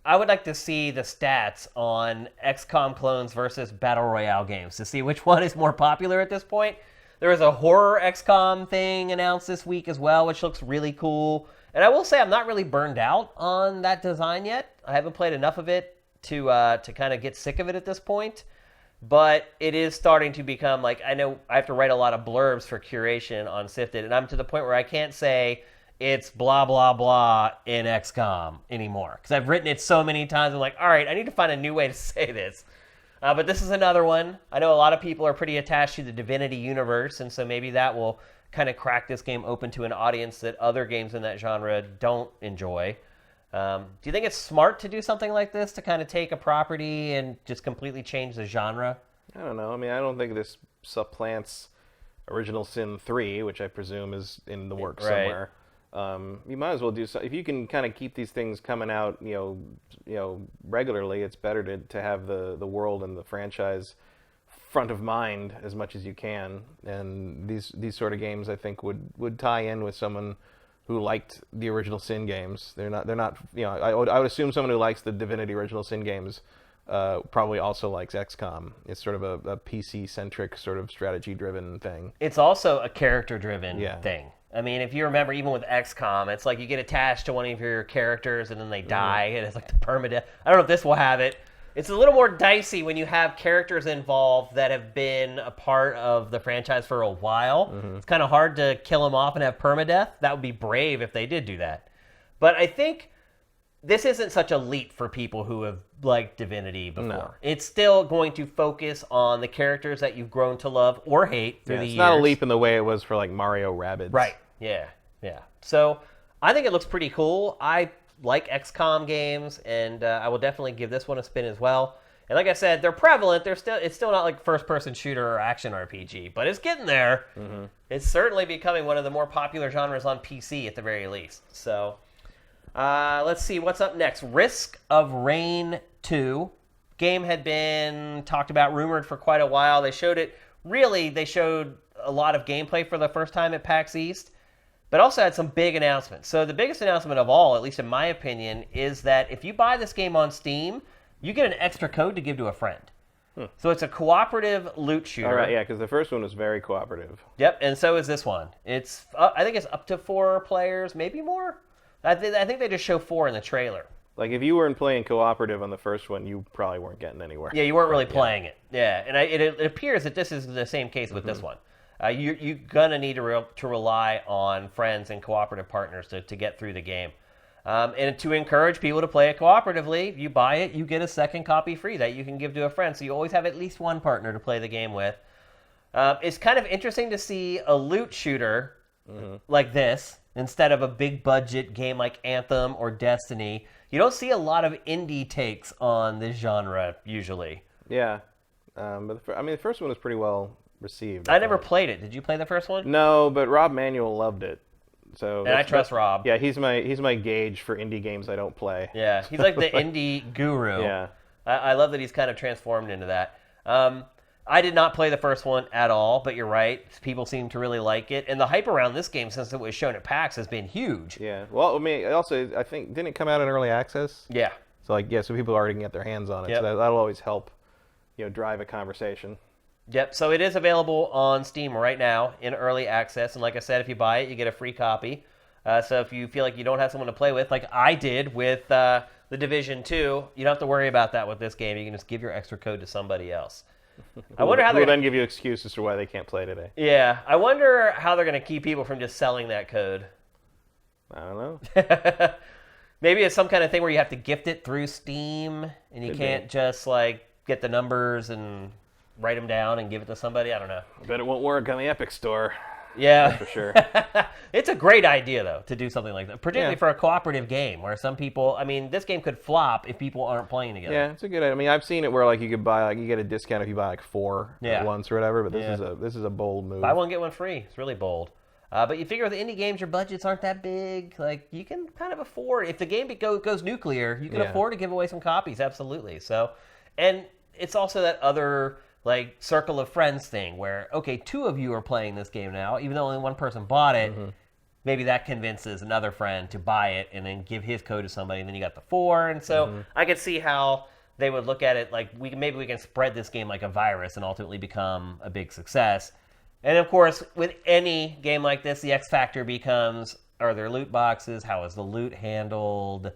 I would like to see the stats on XCOM clones versus Battle Royale games to see which one is more popular at this point. There was a horror XCOM thing announced this week as well, which looks really cool. And I will say I'm not really burned out on that design yet. I haven't played enough of it to kind of get sick of it at this point. But it is starting to become like, I know I have to write a lot of blurbs for curation on Sifted, and I'm to the point where I can't say it's blah, blah, blah in XCOM anymore. Because I've written it so many times, I'm like, all right, I need to find a new way to say this. But this is another one. I know a lot of people are pretty attached to the Divinity universe, and so maybe that will kind of crack this game open to an audience that other games in that genre don't enjoy. Do you think it's smart to do something like this, to kind of take a property and just completely change the genre? I don't know. I mean, I don't think this supplants Original Sin 3, which I presume is in the works somewhere. You might as well do so. If you can kind of keep these things coming out, regularly, it's better to have the world and the franchise front of mind as much as you can. And these sort of games, I think, would tie in with someone who liked the original Sin games. They're not. I would assume someone who likes the Divinity original Sin games probably also likes XCOM. It's sort of a PC-centric, sort of strategy-driven thing. It's also a character-driven thing. I mean, if you remember, even with XCOM, it's like you get attached to one of your characters and then they die, and it's like the permadeath. I don't know if this will have it. It's a little more dicey when you have characters involved that have been a part of the franchise for a while. It's kind of hard to kill them off and have permadeath. That would be brave if they did do that. But I think this isn't such a leap for people who have liked Divinity before. No. It's still going to focus on the characters that you've grown to love or hate through the years. It's not a leap in the way it was for like Mario Rabbids. Right. Yeah. So I think it looks pretty cool. I like XCOM games, and I will definitely give this one a spin as well. And like I said, they're prevalent. It's still not like first-person shooter or action RPG, but it's getting there. It's certainly becoming one of the more popular genres on PC at the very least. So let's see what's up next. Risk of Rain 2. Game had been talked about, rumored for quite a while. They showed a lot of gameplay for the first time at PAX East, but also had some big announcements. So the biggest announcement of all, at least in my opinion, is that if you buy this game on Steam, you get an extra code to give to a friend. So it's a cooperative loot shooter. All right, yeah, because the first one was very cooperative. Yep, and so is this one. It's I think it's up to 4 players, maybe more. I think they just show 4 in the trailer. Like, if you weren't playing cooperative on the first one, you probably weren't getting anywhere. Yeah, you weren't really playing it. Yeah, and it appears that this is the same case with this one. You're going to need to rely on friends and cooperative partners to get through the game. And to encourage people to play it cooperatively, if you buy it, you get a second copy free that you can give to a friend. So you always have at least one partner to play the game with. It's kind of interesting to see a loot shooter like this instead of a big budget game like Anthem or Destiny. You don't see a lot of indie takes on this genre usually. Yeah. But the first one was pretty well received. I never played it. Did you play the first one? No, but Rob Manuel loved it. So and I trust Rob. Yeah, he's my gauge for indie games I don't play. Yeah, he's like the indie guru. Yeah. I love that he's kind of transformed into that. I did not play the first one at all, but you're right. People seem to really like it. And the hype around this game since it was shown at PAX has been huge. Yeah. Well, I mean, also, I think, didn't it come out in early access? Yeah. So, so people already can get their hands on it. Yep. So that'll always help, drive a conversation. Yep. So it is available on Steam right now in early access. And like I said, if you buy it, you get a free copy. So if you feel like you don't have someone to play with, like I did with The Division 2, you don't have to worry about that with this game. You can just give your extra code to somebody else. I wonder how they'll then give you excuses for why they can't play today. Yeah, I wonder how they're going to keep people from just selling that code. I don't know. Maybe it's some kind of thing where you have to gift it through Steam, and you can't just like get the numbers and write them down and give it to somebody. I don't know. I bet it won't work on the Epic Store. Yeah, that's for sure. It's a great idea though to do something like that, particularly for a cooperative game where some people. I mean, this game could flop if people aren't playing together. Yeah, it's a good idea. I mean, I've seen it where like you could buy you get a discount if you buy like 4 at once or whatever. But this is a bold move. Buy one get one free. It's really bold. But you figure with indie games, your budgets aren't that big. Like you can kind of afford if the game goes nuclear, you can afford to give away some copies. Absolutely. So, and it's also that other like circle of friends thing where 2 of you are playing this game now, even though only one person bought it. Mm-hmm. Maybe that convinces another friend to buy it and then give his code to somebody, and then you got the 4. And so I could see how they would look at it like maybe we can spread this game like a virus and ultimately become a big success. And of course, with any game like this, the X factor becomes: are there loot boxes? How is the loot handled?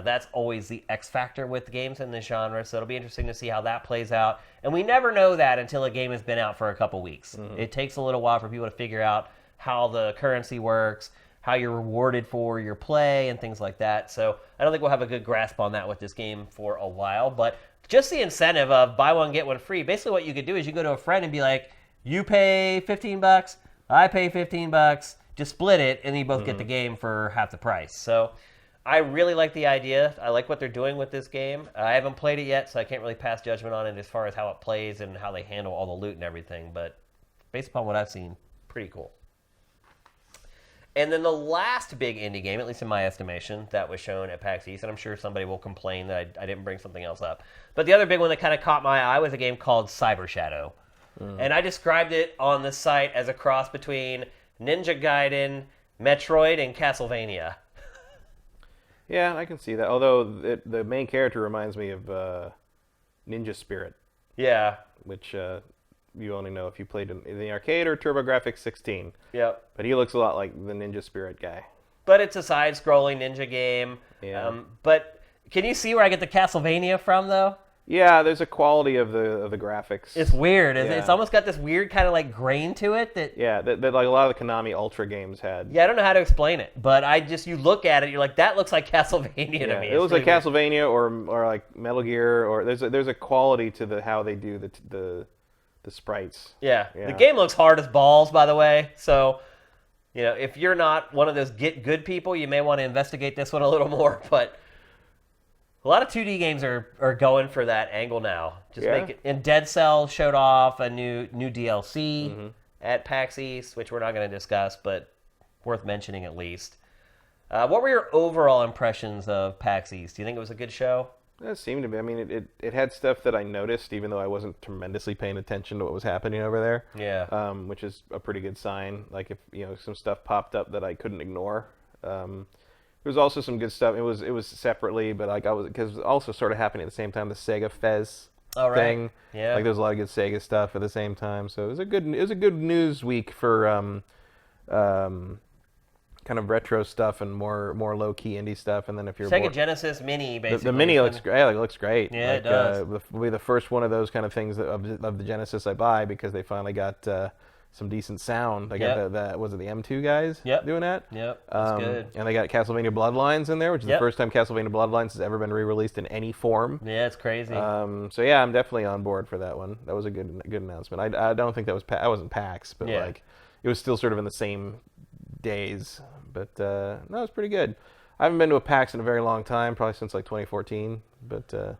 That's always the X factor with games in this genre. So it'll be interesting to see how that plays out. And we never know that until a game has been out for a couple weeks. Mm-hmm. It takes a little while for people to figure out how the currency works, how you're rewarded for your play, and things like that. So I don't think we'll have a good grasp on that with this game for a while. But just the incentive of buy one, get one free. Basically what you could do is you go to a friend and be like, you pay $15, I pay $15, just split it, and you both get the game for half the price. So I really like the idea. I like what they're doing with this game. I haven't played it yet, so I can't really pass judgment on it as far as how it plays and how they handle all the loot and everything. But based upon what I've seen, pretty cool. And then the last big indie game, at least in my estimation, that was shown at PAX East, and I'm sure somebody will complain that I didn't bring something else up. But the other big one that kind of caught my eye was a game called Cyber Shadow. And I described it on the site as a cross between Ninja Gaiden, Metroid, and Castlevania. Yeah, I can see that. Although the main character reminds me of Ninja Spirit. Yeah. Which you only know if you played in the arcade or TurboGrafx 16. Yep. But he looks a lot like the Ninja Spirit guy. But it's a side-scrolling ninja game. Yeah. But can you see where I get the Castlevania from, though? Yeah, there's a quality of the graphics. It's weird. It's almost got this weird kind of like grain to it that like a lot of the Konami Ultra games had. Yeah, I don't know how to explain it, but you look at it, you're like, that looks like Castlevania to me. It looks like Castlevania or like Metal Gear, or there's a quality to how they do the sprites. Yeah, the game looks hard as balls, by the way. So, if you're not one of those get good people, you may want to investigate this one a little more, but. A lot of 2D games are going for that angle now. Make it. And Dead Cell showed off a new DLC at PAX East, which we're not going to discuss, but worth mentioning at least. What were your overall impressions of PAX East? Do you think it was a good show? It seemed to be. I mean, it had stuff that I noticed, even though I wasn't tremendously paying attention to what was happening over there. Yeah. Which is a pretty good sign. Like if some stuff popped up that I couldn't ignore. There was also some good stuff. It was separately, but because it was also sort of happening at the same time. The Sega Fez thing, like there was a lot of good Sega stuff at the same time. So it was a good news week for kind of retro stuff and more low key indie stuff. And then if you're Sega Genesis Mini, basically the Mini looks great. It looks great. Yeah, it does. Will be the first one of those kind of things of the Genesis I buy because they finally got. Some decent sound. They got was it the M2 guys doing that? Yep, that's good. And they got Castlevania Bloodlines in there, which is the first time Castlevania Bloodlines has ever been re-released in any form. Yeah, it's crazy. So yeah, I'm definitely on board for that one. That was a good announcement. I don't think that was I wasn't PAX, but like it was still sort of in the same days. But no, it was pretty good. I haven't been to a PAX in a very long time, probably since like 2014. But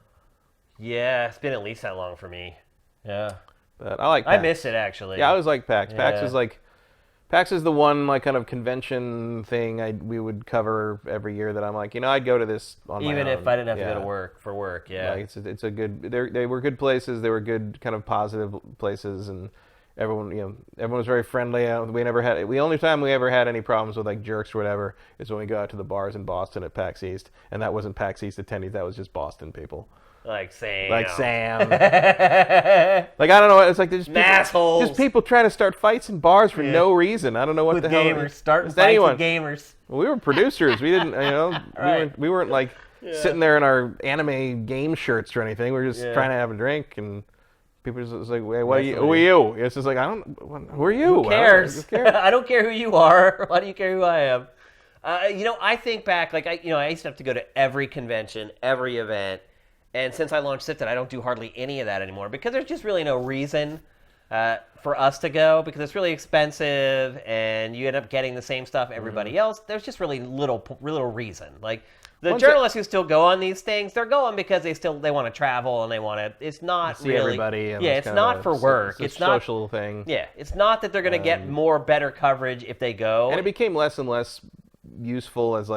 yeah, it's been at least that long for me. Yeah. But I like PAX. I miss it, actually. Yeah, I always like PAX. PAX is the one like kind of convention thing we would cover every year that I'm like, I'd go to this on my own. Even if I didn't have to go to work for work, Like it's a good. They were good places. They were good kind of positive places, and everyone was very friendly. The only time we ever had any problems with like jerks or whatever is when we go out to the bars in Boston at PAX East, and that wasn't PAX East attendees. That was just Boston people. Like Sam. Like I don't know. It's like there's assholes. Just people trying to start fights in bars for no reason. I don't know what the hell. Gamers starting fights with gamers. Well, we were producers. We didn't. We weren't like sitting there in our anime game shirts or anything. We were just trying to have a drink, and people just like, "Hey, who are you?" It's just like, who are you? Who cares? I don't care. I don't care who you are. Why do you care who I am? I think back, like, I used to have to go to every convention, every event, and since I launched Sifted, I don't do hardly any of that anymore because there's just really no reason for us to go because it's really expensive and you end up getting the same stuff everybody else. There's just really little reason. Like, the journalists who still go on these things, they're going because they want to travel and they want to. It's not see really everybody. And it's not for work. It's not social thing. Yeah, it's not that they're going to get better coverage if they go. And it became less and less useful as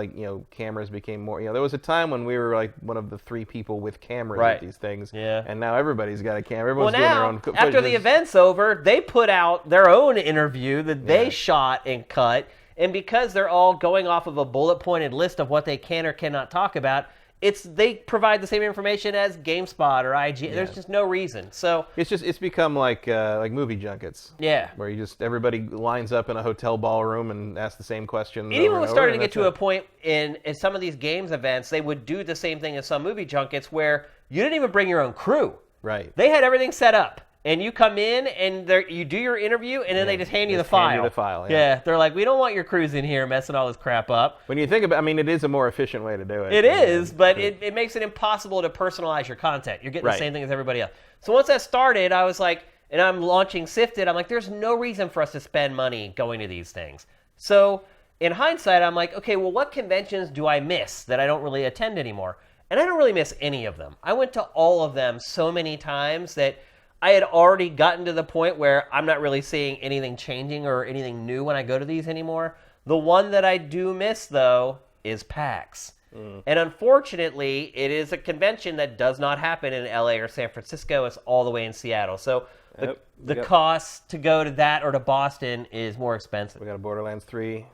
cameras became more. There was a time when we were like one of the 3 people with cameras at these things. Yeah. And now everybody's got a camera. Everyone's doing their own. After the event's over, they put out their own interview that they shot and cut. And because they're all going off of a bullet-pointed list of what they can or cannot talk about, they provide the same information as GameSpot or IG. Yeah. There's just no reason. So it's become like movie junkets. Yeah. Where everybody lines up in a hotel ballroom and asks the same questions. It even was starting to get to a point in some of these games events, they would do the same thing as some movie junkets where you didn't even bring your own crew. Right. They had everything set up. And you come in, and you do your interview, and then they just hand you the file. Hand you the file, yeah. They're like, we don't want your crews in here messing all this crap up. When you think about it, it is a more efficient way to do it. It is, but it makes it impossible to personalize your content. You're getting the same thing as everybody else. So once that started, I was like, and I'm launching Sifted, I'm like, there's no reason for us to spend money going to these things. So in hindsight, I'm like, okay, well, what conventions do I miss that I don't really attend anymore? And I don't really miss any of them. I went to all of them so many times that I had already gotten to the point where I'm not really seeing anything changing or anything new when I go to these anymore. The one that I do miss, though, is PAX. And unfortunately, it is a convention that does not happen in LA or San Francisco. It's all the way in Seattle. So the cost to go to that or to Boston is more expensive. We got a Borderlands 3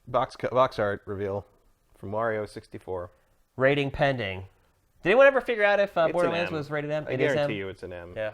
box art reveal from Wario 64. Rating pending. Did anyone ever figure out if Borderlands was rated M? I guarantee you it's an M. Yeah.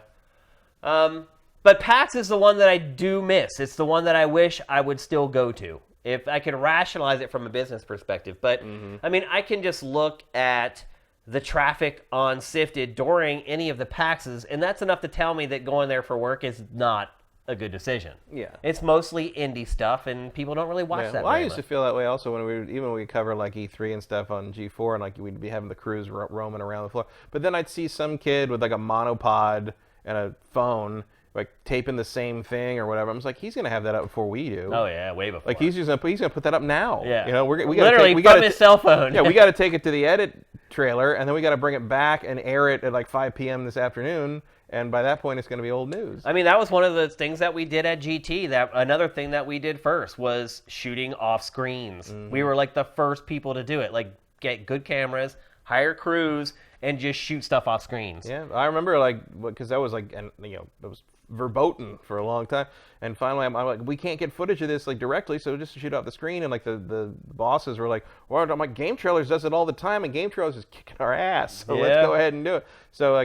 But PAX is the one that I do miss. It's the one that I wish I would still go to if I could rationalize it from a business perspective. But, I can just look at the traffic on Sifted during any of the PAXs, and that's enough to tell me that going there for work is not a good decision. Yeah. It's mostly indie stuff, and people don't really watch that Well, I very used to feel that way also when we cover like E3 and stuff on G4, and like we'd be having the crews roaming around the floor. But then I'd see some kid with like a monopod and a phone, like taping the same thing or whatever. I'm just like, he's gonna have that up before we do. Oh yeah, way before. Like he's gonna put that up now. Yeah. We gotta literally from his cell phone. Yeah, we got to take it to the edit trailer, and then we got to bring it back and air it at like 5 p.m. this afternoon. And by that point, it's going to be old news. That was one of the things that we did at GT. Another thing that we did first was shooting off screens. We were like the first people to do it. Like, get good cameras, hire crews, and just shoot stuff off screens. Yeah, I remember because that was it was verboten for a long time. And finally, I'm like, we can't get footage of this directly, so just shoot off the screen. And the bosses were like, well, I'm like, Game Trailers does it all the time, and Game Trailers is kicking our ass. So let's go ahead and do it. So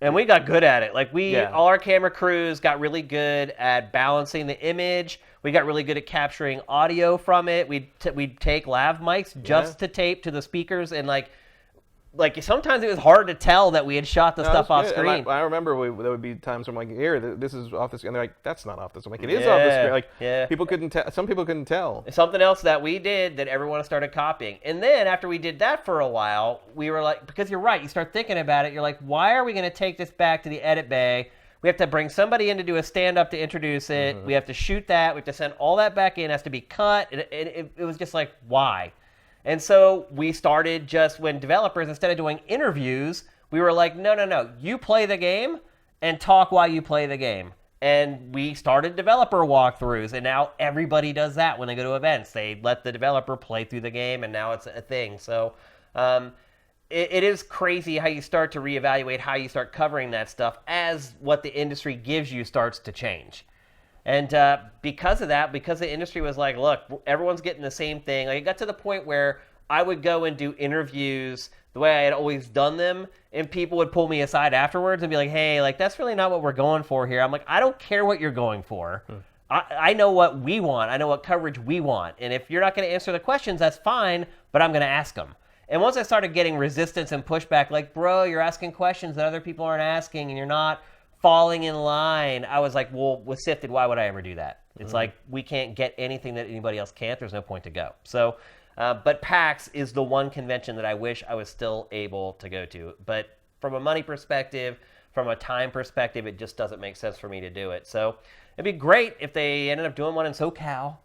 And we got good at it. All our camera crews got really good at balancing the image. We got really good at capturing audio from it. We'd take lav mics just to tape to the speakers, and sometimes it was hard to tell that we had shot the stuff off screen. And I remember there would be times where I'm like, here, this is off the screen. And they're like, that's not off the screen. I'm like, it is off the screen. People couldn't tell. Some people couldn't tell. Something else that we did that everyone started copying. And then after we did that for a while, we were like, because you're right, you start thinking about it. You're like, why are we going to take this back to the edit bay? We have to bring somebody in to do a stand-up to introduce it. We have to shoot that. We have to send all that back in. It has to be cut. It was just like, why? And so we started when developers, instead of doing interviews, we were like, no. You play the game and talk while you play the game. And we started developer walkthroughs, and now everybody does that when they go to events. They let the developer play through the game, and now it's a thing. So it is crazy how you start to reevaluate how you start covering that stuff as what the industry gives you starts to change. And because of that, because the industry was like, look, everyone's getting the same thing. It got to the point where I would go and do interviews the way I had always done them, and people would pull me aside afterwards and be like, hey, that's really not what we're going for here. I'm like, I don't care what you're going for. I know what we want. I know what coverage we want. And if you're not going to answer the questions, that's fine, but I'm going to ask them. And once I started getting resistance and pushback, like, bro, you're asking questions that other people aren't asking, and you're not falling in line. I was like, well, with Sifted, why would I ever do that? It's like we can't get anything that anybody else can't. There's no point to go. So, but PAX is the one convention that I wish I was still able to go to. But from a money perspective, from a time perspective, it just doesn't make sense for me to do it. So it'd be great if they ended up doing one in SoCal.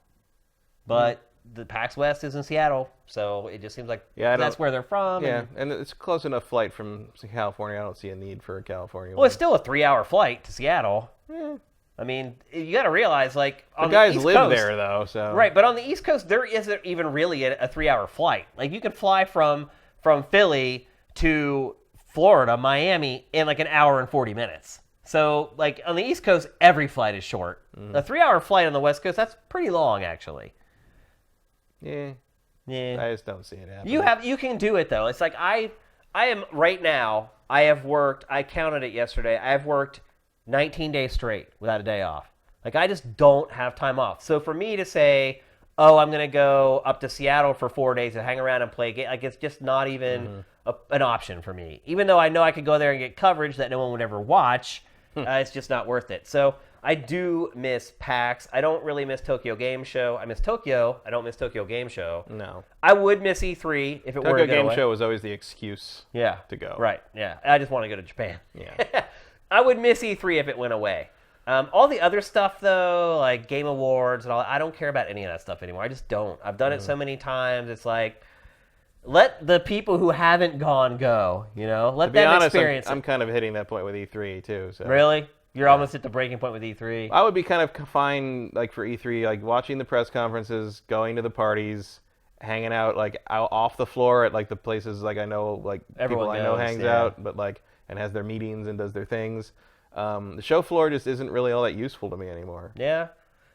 But the PAX West is in Seattle, so it just seems like that's where they're from. Yeah, and it's a close enough flight from California. I don't see a need for a California one. Well, it's still a 3-hour flight to Seattle. I mean, you got to realize, like, on the guys the East live Coast, there, though. So right, but on the East Coast, there isn't even really a 3-hour flight. Like, you can fly from Philly to Florida, Miami, in like an hour and 40 minutes. So, like, on the East Coast, every flight is short. A 3-hour flight on the West Coast, that's pretty long, actually. Yeah. I just don't see it happening. You can do it though. It's like I am right now. I have worked. I counted it yesterday. I have worked 19 days straight without a day off. Like I just don't have time off. So for me to say, oh, I'm gonna go up to Seattle for 4 days and hang around and play a game, like it's just not even an option for me. Even though I know I could go there and get coverage that no one would ever watch, it's just not worth it. So I do miss PAX. I don't really miss Tokyo Game Show. I miss Tokyo. I don't miss Tokyo Game Show. No. I would miss E3 if it were to go Tokyo Game away. Show was always the excuse to go. Right, yeah. I just want to go to Japan. Yeah. I would miss E3 if it went away. All the other stuff, though, like Game Awards and all, I don't care about any of that stuff anymore. I just don't. I've done it so many times. It's like, let the people who haven't gone go, you know? Let them experience it. I'm kind of hitting that point with E3, too. So. Really? You're almost at the breaking point with E3. I would be kind of fine, like for E3, like watching the press conferences, going to the parties, hanging out like off the floor at like the places like I know, like Everyone people I know hangs out, but like and has their meetings and does their things. The show floor just isn't really all that useful to me anymore. Yeah,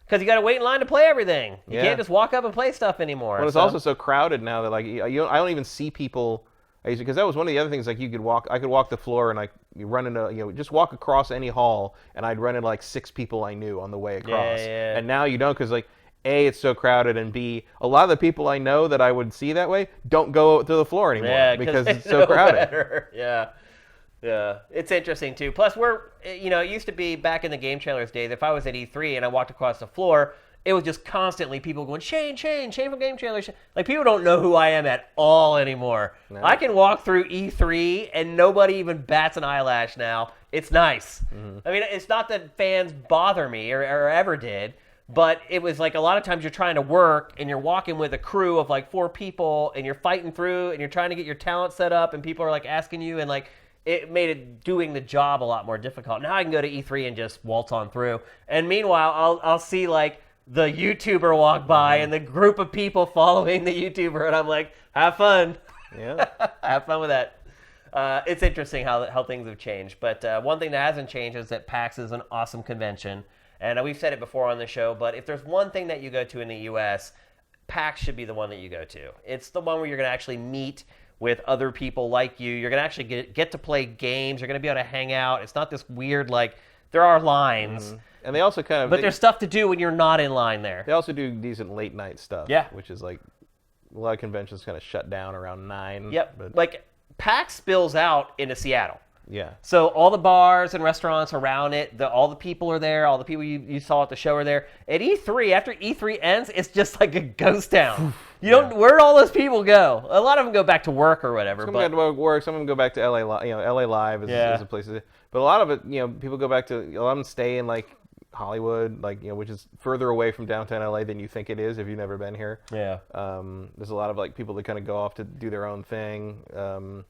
because you got to wait in line to play everything. You can't just walk up and play stuff anymore. Well, it's also so crowded now that like I don't even see people. Because that was one of the other things, like I could walk the floor and like you run into, just walk across any hall and I'd run into like 6 people I knew on the way across. Yeah. And now you don't because like A, it's so crowded, and B, a lot of the people I know that I would see that way don't go to the floor anymore because it's so crowded. Better. Yeah. It's interesting too. Plus it used to be back in the Game Trailers days, if I was at E3 and I walked across the floor, it was just constantly people going, Shane from Game Trailers. Like, people don't know who I am at all anymore. No. I can walk through E3 and nobody even bats an eyelash now. It's nice. I mean, it's not that fans bother me or ever did, but it was like a lot of times you're trying to work and you're walking with a crew of like 4 people and you're fighting through and you're trying to get your talent set up and people are like asking you and like it made it doing the job a lot more difficult. Now I can go to E3 and just waltz on through. And meanwhile, I'll see like the YouTuber walk by and the group of people following the YouTuber, and I'm like, have fun. Yeah. Have fun with that. It's interesting how things have changed. But one thing that hasn't changed is that PAX is an awesome convention. And we've said it before on the show, but if there's one thing that you go to in the U.S., PAX should be the one that you go to. It's the one where you're going to actually meet with other people like you. You're going to actually get to play games. You're going to be able to hang out. It's not this weird, like, there are lines. And they also kind of... But there's stuff to do when you're not in line there. They also do decent late night stuff. Yeah. Which is like, a lot of conventions kind of shut down around 9. Yep. But... like, PAX spills out into Seattle. Yeah. So all the bars and restaurants around it, all the people are there, all the people you saw at the show are there. At E3, after E3 ends, it's just like a ghost town. Where'd all those people go? A lot of them go back to work or whatever. Some go to work, some of them go back to LA, LA Live is a place. But a lot of it, people go back to, a lot of them stay in like Hollywood, like, which is further away from downtown LA than you think it is if you've never been here. Yeah. There's a lot of like people that kind of go off to do their own thing.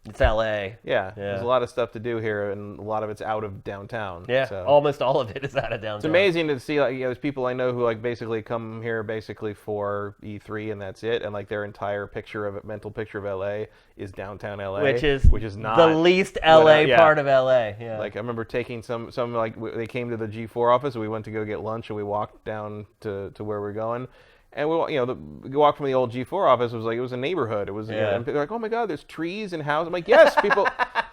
It's LA. Yeah. There's a lot of stuff to do here, and a lot of it's out of downtown. Yeah. So. Almost all of it is out of downtown. It's amazing to see, like, there's people I know who like basically come here basically for E3 and that's it, and like their entire mental picture of LA is downtown LA, which is not the least LA part of LA. Yeah. Like I remember taking some like they came to the G4 office. We went to go get lunch and we walked down to where we're going, and we the walk from the old G4 office was like it was a neighborhood. It was and people were like, oh my God, there's trees and houses. I'm like, yes,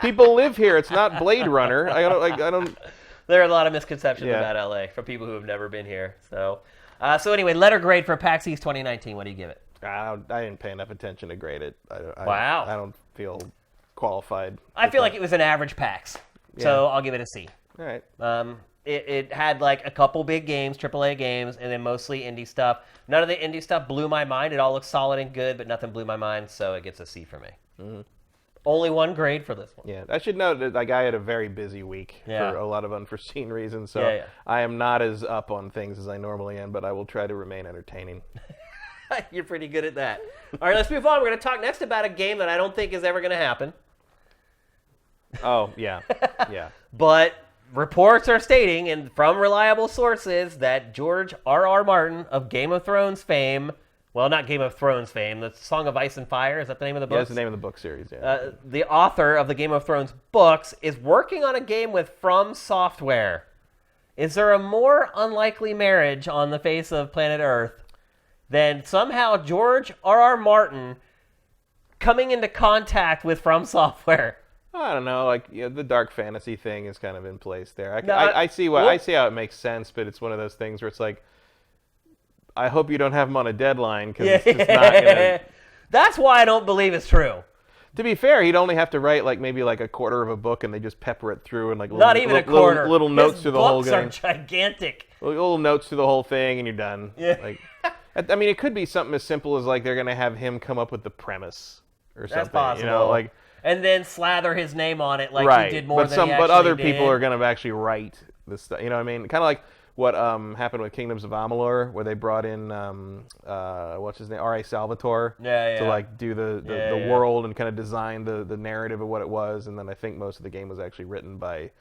people live here. It's not Blade Runner. I don't. There are a lot of misconceptions about LA from people who have never been here. So anyway, letter grade for PAX East 2019. What do you give it? I didn't pay enough attention to grade it. I don't feel qualified. I feel like it was an average PAX, so I'll give it a C. All right. It had like a couple big games, AAA games, and then mostly indie stuff. None of the indie stuff blew my mind. It all looks solid and good, but nothing blew my mind, so it gets a C for me. Mm-hmm. Only one grade for this one. Yeah, I should note that like I had a very busy week for a lot of unforeseen reasons, so I am not as up on things as I normally am, but I will try to remain entertaining. You're pretty good at that. All right, let's move on. We're going to talk next about a game that I don't think is ever going to happen. Oh, yeah. Yeah. But reports are stating, and from reliable sources, that George R.R. Martin of Game of Thrones fame, well, not Game of Thrones fame, the Song of Ice and Fire, is that the name of the book? Yeah, that's the name of the book series, yeah. The author of the Game of Thrones books is working on a game with From Software. Is there a more unlikely marriage on the face of planet Earth than somehow George R.R. Martin coming into contact with From Software? I don't know, like the dark fantasy thing is kind of in place there. I see how it makes sense, but it's one of those things where it's like, I hope you don't have him on a deadline because it's just not gonna. That's why I don't believe it's true. To be fair, he'd only have to write like maybe like a quarter of a book, and they just pepper it through and like not even a quarter. Little notes through the whole thing. Books are gigantic. Little notes through the whole thing, and you're done. Yeah. Like, I mean, it could be something as simple as like they're gonna have him come up with the premise or something. That's possible. You know, like. And then slather his name on it like he did more than he actually did. But other people are going to actually write this stuff. You know what I mean? Kind of like what happened with Kingdoms of Amalur, where they brought in, what's his name? R.A. Salvatore to like do the world and kind of design the narrative of what it was. And then I think most of the game was actually written by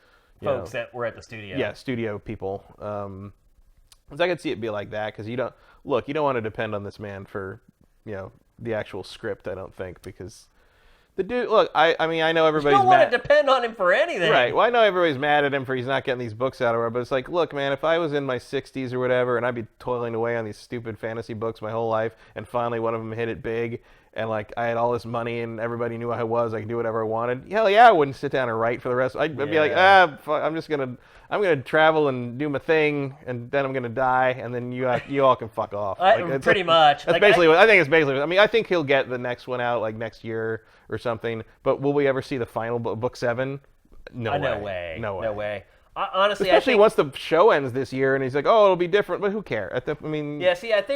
folks that were at the studio. Yeah, studio people. So I could see it be like that because you don't want to depend on this man for the actual script. I don't think because. The dude, look, I mean, I know everybody's mad. You don't want to depend on him for anything. Right. Well, I know everybody's mad at him for he's not getting these books out or whatever, but it's like, look, man, if I was in my 60s or whatever, and I'd be toiling away on these stupid fantasy books my whole life, and finally one of them hit it big, and like I had all this money and everybody knew I could do whatever I wanted, hell yeah, I wouldn't sit down and write for the rest. I'd be like, fuck, I'm gonna travel and do my thing, and then I'm gonna die, and then you all can fuck off. Pretty much. That's basically what I think. It's basically. I mean, I think he'll get the next one out like next year or something. But will we ever see the final book 7? No way. No way. Honestly, especially once the show ends this year, and he's like, "Oh, it'll be different," but who cares? I think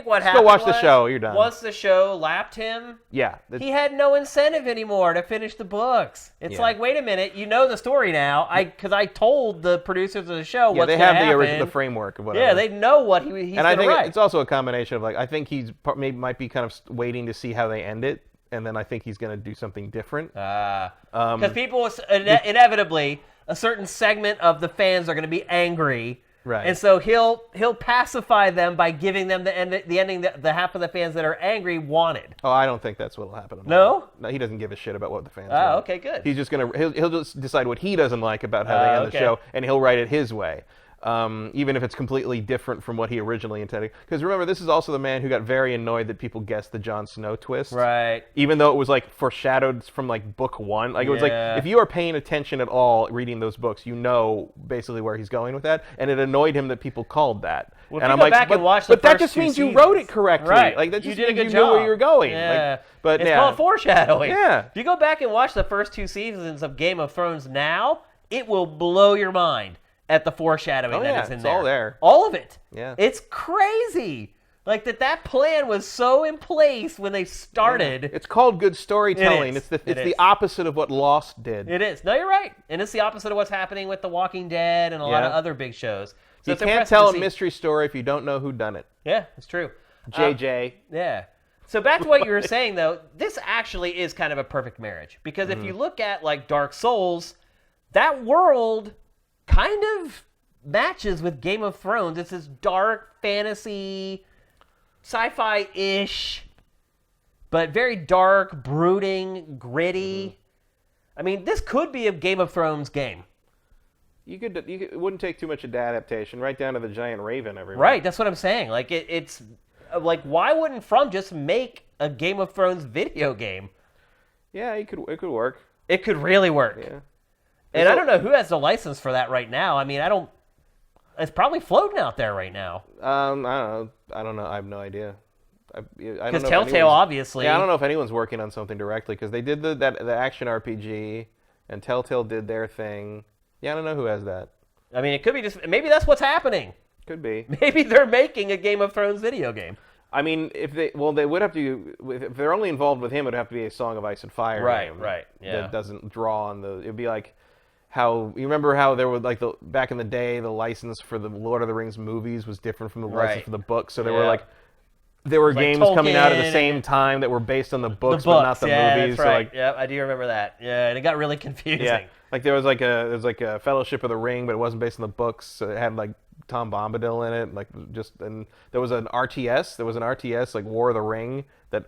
what happened. Go watch the show. You're done. Once the show lapped him, he had no incentive anymore to finish the books. It's like, wait a minute, you know the story now. Because I told the producers of the show what's going to happen. Yeah, they have the framework of whatever. Yeah, they know what he's going to write. And I think it's also a combination of like I think he's might be kind of waiting to see how they end it, and then I think he's going to do something different. Because people inevitably. A certain segment of the fans are going to be angry, right? And so he'll pacify them by giving them the ending that the half of the fans that are angry wanted. Oh, I don't think that's what'll happen. No, he doesn't give a shit about what the fans. want. Okay, good. He's just he'll just decide what he doesn't like about how they end the show, and he'll write it his way. Even if it's completely different from what he originally intended. Because remember, this is also the man who got very annoyed that people guessed the Jon Snow twist. Right. Even though it was like foreshadowed from like book 1. Like it was like, if you are paying attention at all reading those books, you know basically where he's going with that. And it annoyed him that people called that. Well, and I'm like, but that just means you wrote it correctly. Right. Like that just means you knew where you were going. Yeah. It's called foreshadowing. Yeah. If you go back and watch the first 2 seasons of Game of Thrones now, it will blow your mind. At the foreshadowing that is in there. It's all there. All of it. Yeah. It's crazy. Like that plan was so in place when they started. Yeah. It's called good storytelling. It's the opposite of what Lost did. It is. No, you're right. And it's the opposite of what's happening with The Walking Dead and a lot of other big shows. So you can't tell a mystery story if you don't know who done it. Yeah, it's true. JJ. Yeah. So back to what you were saying, though, this actually is kind of a perfect marriage. Because if you look at like Dark Souls, that world kind of matches with Game of Thrones. It's this dark fantasy, sci-fi-ish, but very dark, brooding, gritty. I mean, this could be a Game of Thrones game. It wouldn't take too much of adaptation, right down to the giant raven everywhere. Right, that's what I'm saying. Like it's like, why wouldn't From just make a Game of Thrones video game? Yeah, it could work. It could really work. Yeah. And I don't know who has the license for that right now. I mean, it's probably floating out there right now. I don't know. I have no idea. Because Telltale, obviously. Yeah, I don't know if anyone's working on something directly because they did the action RPG, and Telltale did their thing. Yeah, I don't know who has that. I mean, it could be just maybe that's what's happening. Could be. Maybe they're making a Game of Thrones video game. I mean, they would have to, if they're only involved with him, it would have to be a Song of Ice and Fire game. Right, yeah. That doesn't draw on the, it'd be like how, you remember how there was, like, back in the day, the license for the Lord of the Rings movies was different from the license for the books, so there were games coming out at the same time that were based on the books, but not the movies. That's right. So, like, yeah, I do remember that. Yeah, and it got really confusing. Yeah, like there was like a Fellowship of the Ring, but it wasn't based on the books, so it had like Tom Bombadil in it, and there was an RTS, like War of the Ring, that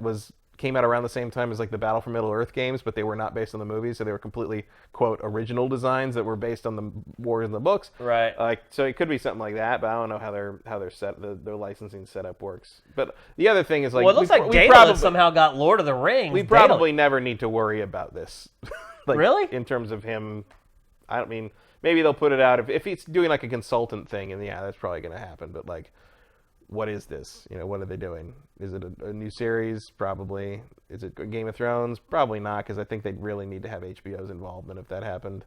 came out around the same time as like the Battle for Middle-earth games, but they were not based on the movies, so they were completely, quote, original designs that were based on the wars in the books. Right. So it could be something like that, but I don't know how their licensing setup works. But the other thing is, like, well, it looks like Daedalus somehow got Lord of the Rings. We probably never need to worry about this. Like, really? In terms of him, I don't mean, maybe they'll put it out if he's doing like a consultant thing, and yeah, that's probably going to happen. But like, what is this? What are they doing? Is it a new series? Probably. Is it Game of Thrones? Probably not, because I think they'd really need to have HBO's involvement if that happened.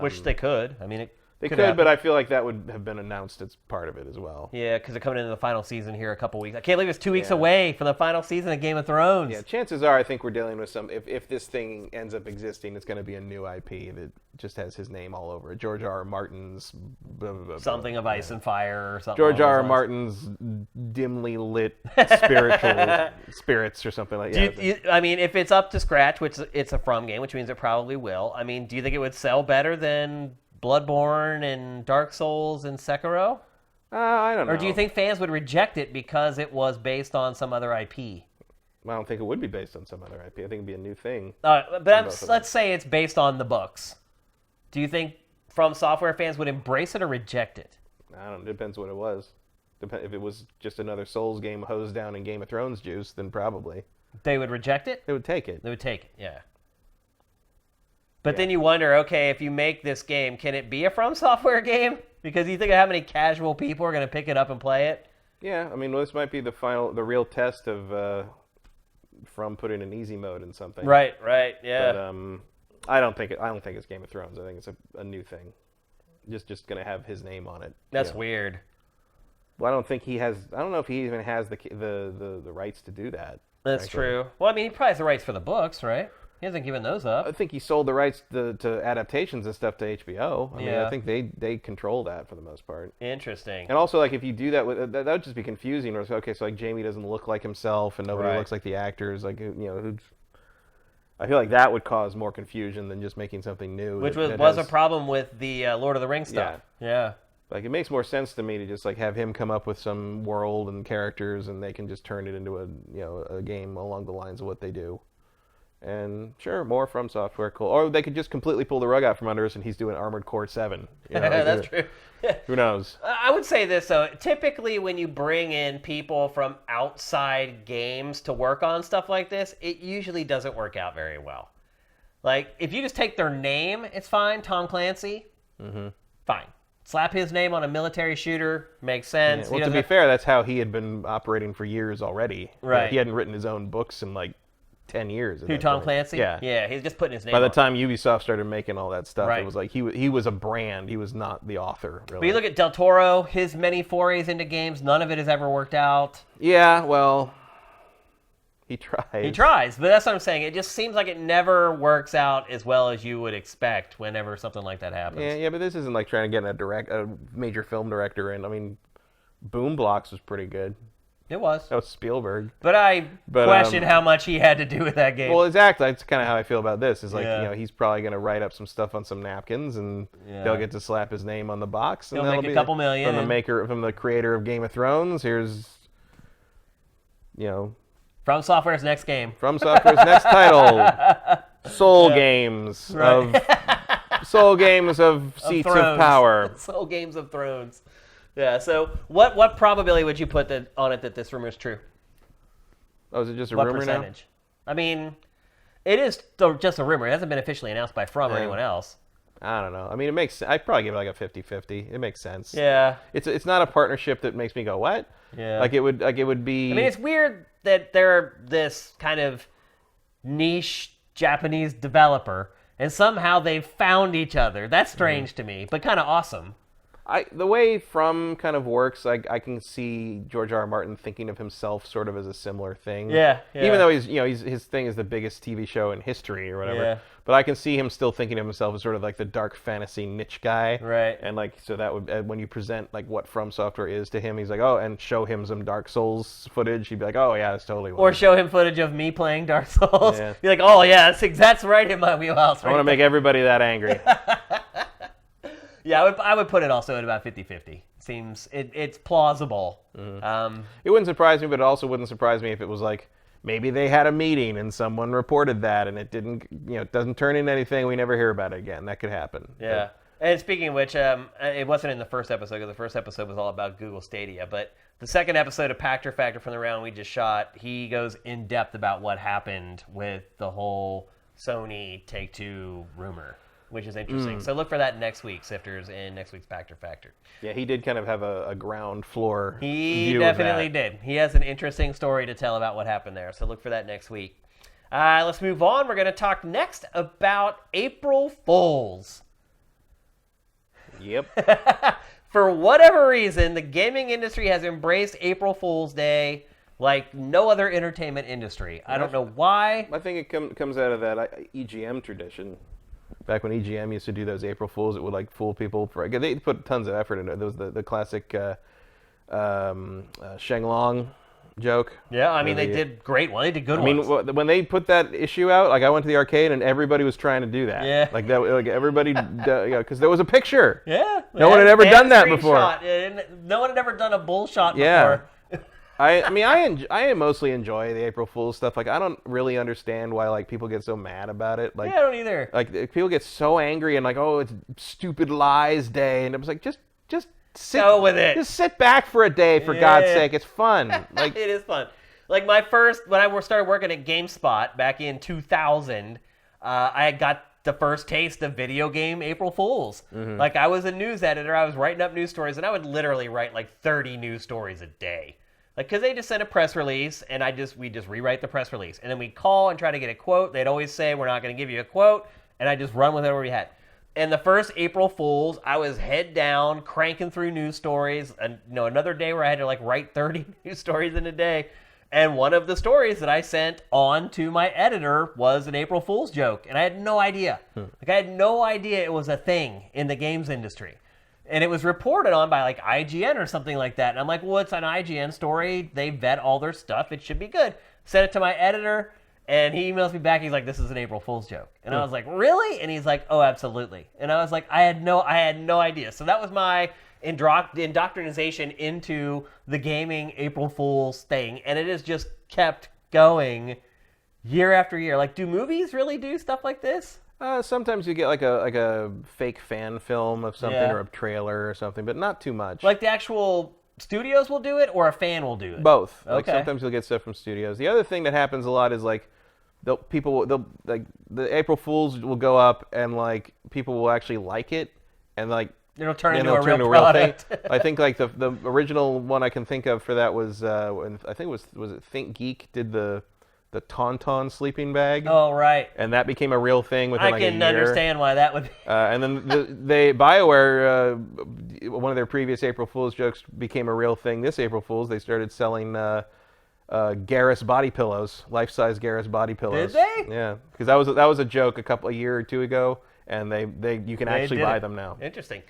Which they could. I mean, they could, but I feel like that would have been announced as part of it as well. Yeah, because they're coming into the final season here a couple weeks. I can't believe it's 2 weeks away from the final season of Game of Thrones. Yeah, chances are I think we're dealing with if this thing ends up existing, it's going to be a new IP that just has his name all over it. George R. R. Martin's... Blah, blah, blah, something of Ice and Fire or something. George R. R. Martin's dimly lit spiritual spirits or something like that. I mean, if it's up to scratch, which it's a From game, which means it probably will, I mean, do you think it would sell better than Bloodborne and Dark Souls and Sekiro? I don't know. Or do you think fans would reject it because it was based on some other IP? I don't think it would be based on some other IP. I think it'd be a new thing. But let's say it's based on the books. Do you think From Software fans would embrace it or reject it? I don't know. It depends what it was. If it was just another Souls game hosed down in Game of Thrones juice, then probably. They would reject it? They would take it. They would take it, yeah. But then you wonder, okay, if you make this game, can it be a From Software game? Because you think of how many casual people are going to pick it up and play it? Yeah, I mean, this might be the real test of From putting an easy mode in something. Right, yeah. But I don't think it's Game of Thrones. I think it's a new thing. Just going to have his name on it. That's weird. Well, I don't know if he even has the rights to do that. That's true. Well, I mean, he probably has the rights for the books, right? He hasn't given those up. I think he sold the rights to adaptations and stuff to HBO. I mean, I think they control that for the most part. Interesting. And also, like, if you do that, that would just be confusing. Or okay, so like Jamie doesn't look like himself, and nobody looks like the actors. Like, I feel like that would cause more confusion than just making something new. Which was a problem with the Lord of the Rings stuff. Yeah. Like, it makes more sense to me to just like have him come up with some world and characters, and they can just turn it into a game along the lines of what they do. And sure, more From Software, cool. Or they could just completely pull the rug out from under us, and he's doing Armored Core 7. That's true. Who knows? I would say this, though. Typically, when you bring in people from outside games to work on stuff like this, it usually doesn't work out very well. Like, if you just take their name, it's fine. Tom Clancy, fine. Slap his name on a military shooter, makes sense. Yeah. Well, to be fair, that's how he had been operating for years already. Right. He hadn't written his own books in, like, 10 years. Who, Tom Clancy? Yeah. Yeah, he's just putting his name By the on time Ubisoft started making all that stuff, it was like he was a brand. He was not the author, really. But you look at Del Toro, his many forays into games, none of it has ever worked out. Yeah, well, he tries. He tries, but that's what I'm saying. It just seems like it never works out as well as you would expect whenever something like that happens. Yeah, but this isn't like trying to get a major film director in. I mean, Boom Blocks was pretty good. It was. That was Spielberg. But I question how much he had to do with that game. Well, exactly. That's kind of how I feel about this. Is like, he's probably going to write up some stuff on some napkins, and they'll get to slap his name on the box. And he'll make a couple million. From the creator of Game of Thrones, here's, From Software's next game. From Software's next title. Soul Games. Soul Games of Seats of Power. Soul Games of Thrones. Yeah, so what probability would you put on it that this rumor is true? Oh, is it just a rumor percentage? Now? I mean, it is just a rumor. It hasn't been officially announced by From or anyone else. I don't know. I mean, it makes. I'd probably give it like a 50-50. It makes sense. Yeah. It's not a partnership that makes me go, what? Yeah. Like it would be. I mean, it's weird that they're this kind of niche Japanese developer, and somehow they've found each other. That's strange to me, but kind of awesome. The way From kind of works, I can see George R.R. Martin thinking of himself sort of as a similar thing. Yeah. Even though his thing is the biggest TV show in history or whatever. Yeah. But I can see him still thinking of himself as sort of like the dark fantasy niche guy. Right. And like, so that would, when you present like what From Software is to him, he's like, oh, and show him some Dark Souls footage, he'd be like, oh yeah, that's totally what. Or show him footage of me playing Dark Souls. Yeah. Be like, oh yeah, that's right in my wheelhouse. I want to make everybody that angry. Yeah, I would put it also at about 50-50. Seems it's plausible. Mm-hmm. It wouldn't surprise me, but it also wouldn't surprise me if it was like maybe they had a meeting and someone reported that and it didn't, it doesn't turn into anything. We never hear about it again. That could happen. Yeah. And speaking of which, it wasn't in the first episode because the first episode was all about Google Stadia. But the second episode of Factor from the round we just shot, he goes in depth about what happened with the whole Sony Take-Two rumor, which is interesting. So look for that next week, Sifters, in next week's Factor. Yeah, he did kind of have a ground floor He view definitely of that. did. He has an interesting story to tell about what happened there. So look for that next week. Let's move on. We're going to talk next about April Fools. Yep. For whatever reason, the gaming industry has embraced April Fool's Day like no other entertainment industry. I don't know why. I think it comes out of that EGM tradition. Back when EGM used to do those April Fools, it would like fool people. They put tons of effort into it. There was the classic Shenlong joke. Yeah, I mean, they did great. Well, they did good ones. I mean, when they put that issue out, like I went to the arcade and everybody was trying to do that. Yeah. Like that, like everybody, because there was a picture. Yeah. No one had ever done that before. No one had ever done a bull shot Yeah. before. I mostly enjoy the April Fool's stuff. Like I don't really understand why like people get so mad about it. Like yeah, I don't either. Like people get so angry and like, oh, it's stupid lies day, and it was like just sit go with it. Just sit back for a day, for God's sake. It's fun. Like it is fun. Like when I started working at GameSpot back in 2000, I got the first taste of video game April Fools. Mm-hmm. Like I was a news editor, I was writing up news stories, and I would literally write like 30 news stories a day. Like, because they just sent a press release, and we just rewrite the press release. And then we call and try to get a quote. They'd always say, we're not going to give you a quote, and I just run with whatever we had. And the first April Fools, I was head down, cranking through news stories. And another day where I had to like write 30 news stories in a day. And one of the stories that I sent on to my editor was an April Fool's joke. And I had no idea. Like, I had no idea it was a thing in the games industry. And it was reported on by like IGN or something like that. And I'm like, well, it's an IGN story. They vet all their stuff. It should be good. Sent it to my editor. And he emails me back. He's like, "This is an April Fool's joke." And I was like, "Really?" And he's like, "Oh, absolutely." And I was like, I had no idea. So that was my indoctrination into the gaming April Fool's thing, and it has just kept going year after year. Like, do movies really do stuff like this? Sometimes you get like a fake fan film of something or a trailer or something, but not too much. Like the actual studios will do it, or a fan will do it? Both. Okay. Like sometimes you'll get stuff from studios. The other thing that happens a lot is like the April Fools will go up and like people will actually like it and like it'll turn into a real product. Thing. I think like the original one I can think of for that was when I think was it Think Geek did the Tauntaun sleeping bag. Oh, right. And that became a real thing within like a year. I can understand why that would be. And then BioWare, one of their previous April Fool's jokes became a real thing. This April Fool's, they started selling Garrus body pillows, life-size Garrus body pillows. Did they? Yeah, because that was a joke a year or two ago, and you can actually buy them now. Interesting.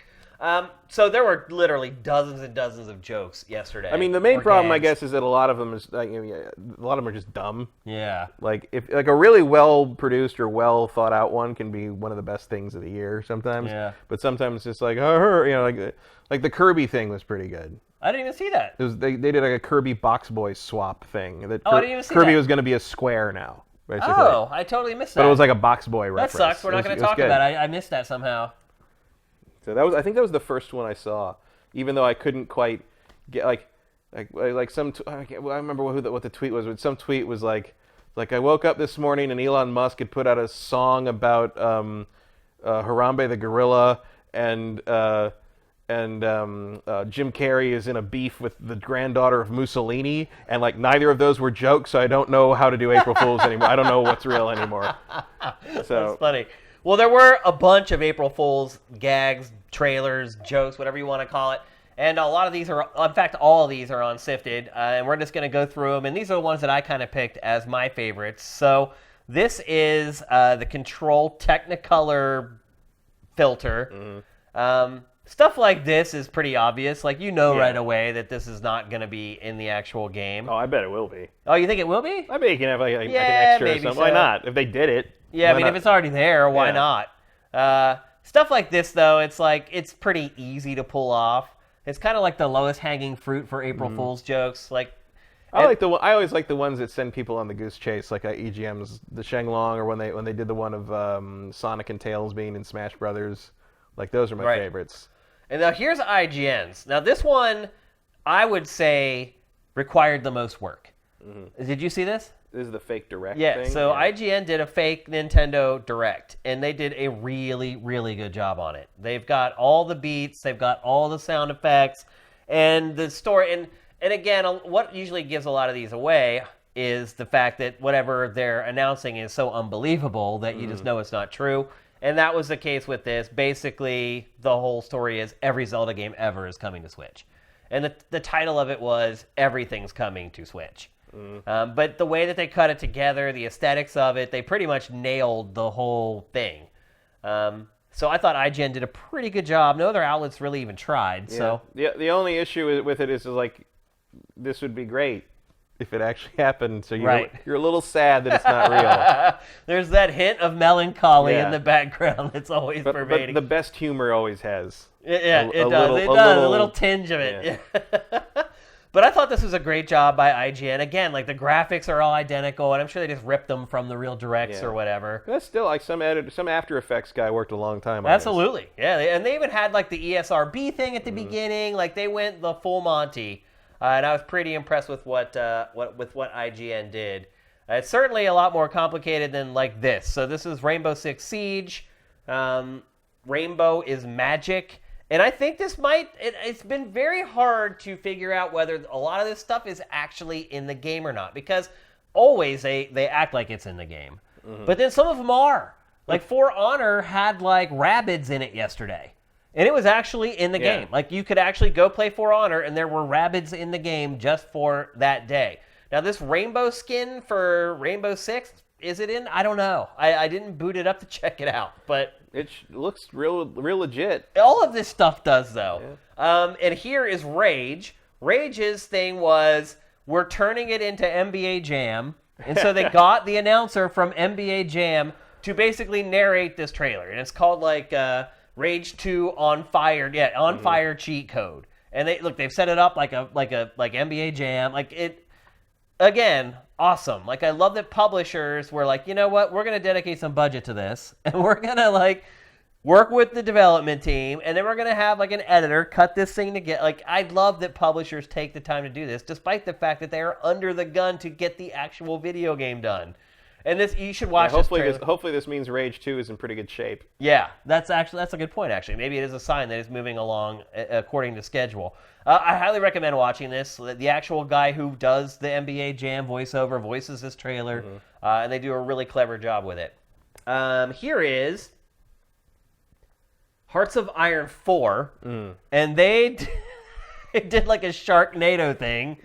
So there were literally dozens and dozens of jokes yesterday. I mean, the main problem, I guess, is that a lot of them are just dumb. Yeah. Like if like a really well produced or well thought out one can be one of the best things of the year sometimes. Yeah. But sometimes it's just like like the Kirby thing was pretty good. I didn't even see that. It was they did like a Kirby Box Boy swap thing. I didn't even see Kirby that. was going to be a square now, basically. Oh, I totally missed that. But it was like a Box Boy reference. That sucks. We're not going to talk about it. I missed that somehow. So I think that was the first one I saw, even though I couldn't quite get like some. I remember what the tweet was. But some tweet was like I woke up this morning and Elon Musk had put out a song about Harambe the gorilla and Jim Carrey is in a beef with the granddaughter of Mussolini, and like neither of those were jokes, so I don't know how to do April Fools anymore. I don't know what's real anymore. So that's funny. Well, there were a bunch of April Fool's gags trailers, jokes, whatever you want to call it. And a lot of these are, in fact, all of these are on Sifted, and we're just going to go through them. And these are the ones that I kind of picked as my favorites. So this is the Control Technicolor filter. Stuff like this is pretty obvious. Like, right away that this is not going to be in the actual game. Oh, I bet it will be. Oh, you think it will be? I bet you can have like an extra or something. So. Why not? If they did it. Yeah, I mean, if it's already there, why not? Stuff like this, though, it's pretty easy to pull off. It's kind of like the lowest hanging fruit for April Fool's jokes. Like, I always like the ones that send people on the goose chase, like EGM's the Shenlong, or when they did the one of Sonic and Tails being in Smash Brothers. Like, those are my favorites. And now here's IGN's. Now this one, I would say, required the most work. Did you see this? This is the fake Direct thing? Yeah, so IGN did a fake Nintendo Direct, and they did a really, really good job on it. They've got all the beats, they've got all the sound effects, and the story. And again, what usually gives a lot of these away is the fact that whatever they're announcing is so unbelievable that you just know it's not true. And that was the case with this. Basically, the whole story is every Zelda game ever is coming to Switch. And the title of it was Everything's Coming to Switch. But the way that they cut it together, the aesthetics of it, they pretty much nailed the whole thing. So I thought IGN did a pretty good job. No other outlets really even tried. Yeah. So the only issue with it is like, this would be great if it actually happened. So you're a little sad that it's not real. There's that hint of melancholy in the background that's always pervading. But the best humor always has. It does. A little tinge of it. Yeah. But I thought this was a great job by IGN. Again, like, the graphics are all identical, and I'm sure they just ripped them from the real Directs or whatever. That's still like some After Effects guy worked a long time on Absolutely. This. Yeah, and they even had like the ESRB thing at the beginning. Like, they went the full Monty. And I was pretty impressed with what IGN did. It's certainly a lot more complicated than like this. So this is Rainbow Six Siege. Rainbow is magic. And I think this it's been very hard to figure out whether a lot of this stuff is actually in the game or not. Because always they act like it's in the game. But then some of them are. Like, For Honor had like Rabbids in it yesterday. And it was actually in the game. Like, you could actually go play For Honor, and there were Rabbids in the game just for that day. Now, this rainbow skin for Rainbow Six, is it in? I don't know. I didn't boot it up to check it out, but it looks real legit. All of this stuff does, though. Yeah. And here is Rage. Rage's thing was, we're turning it into NBA Jam, and so they got the announcer from NBA Jam to basically narrate this trailer, and it's called like Rage 2 on Fire, on Fire cheat code. And they've set it up like NBA Jam, like it. Again, awesome. Like, I love that publishers were like, you know what, we're gonna dedicate some budget to this, and we're gonna like work with the development team, and then we're gonna have like an editor cut this thing together. Like, I love that publishers take the time to do this, despite the fact that they are under the gun to get the actual video game done. And this, you should watch this trailer. Hopefully this means Rage 2 is in pretty good shape. Yeah, that's a good point, actually. Maybe it is a sign that it's moving along according to schedule. I highly recommend watching this. The actual guy who does the NBA Jam voiceover voices this trailer, and they do a really clever job with it. Here is Hearts of Iron 4, and they did like a Sharknado thing.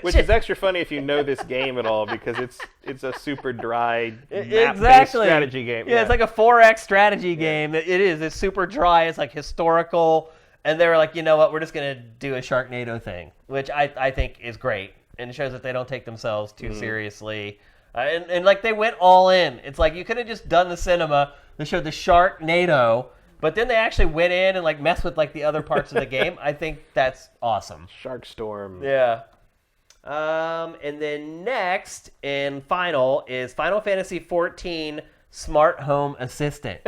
Which is extra funny if you know this game at all, because it's a super dry map-based strategy game. Yeah, it's like a 4X strategy game. It is. It's super dry. It's like historical. And they were like, you know what, we're just going to do a Sharknado thing, which I think is great. And it shows that they don't take themselves too seriously. And like, they went all in. It's like, you could have just done the cinema. They showed the Sharknado, but then they actually went in and like messed with like the other parts of the game. I think that's awesome. Sharkstorm. Yeah. And then next and final is Final Fantasy XIV Smart Home Assistant.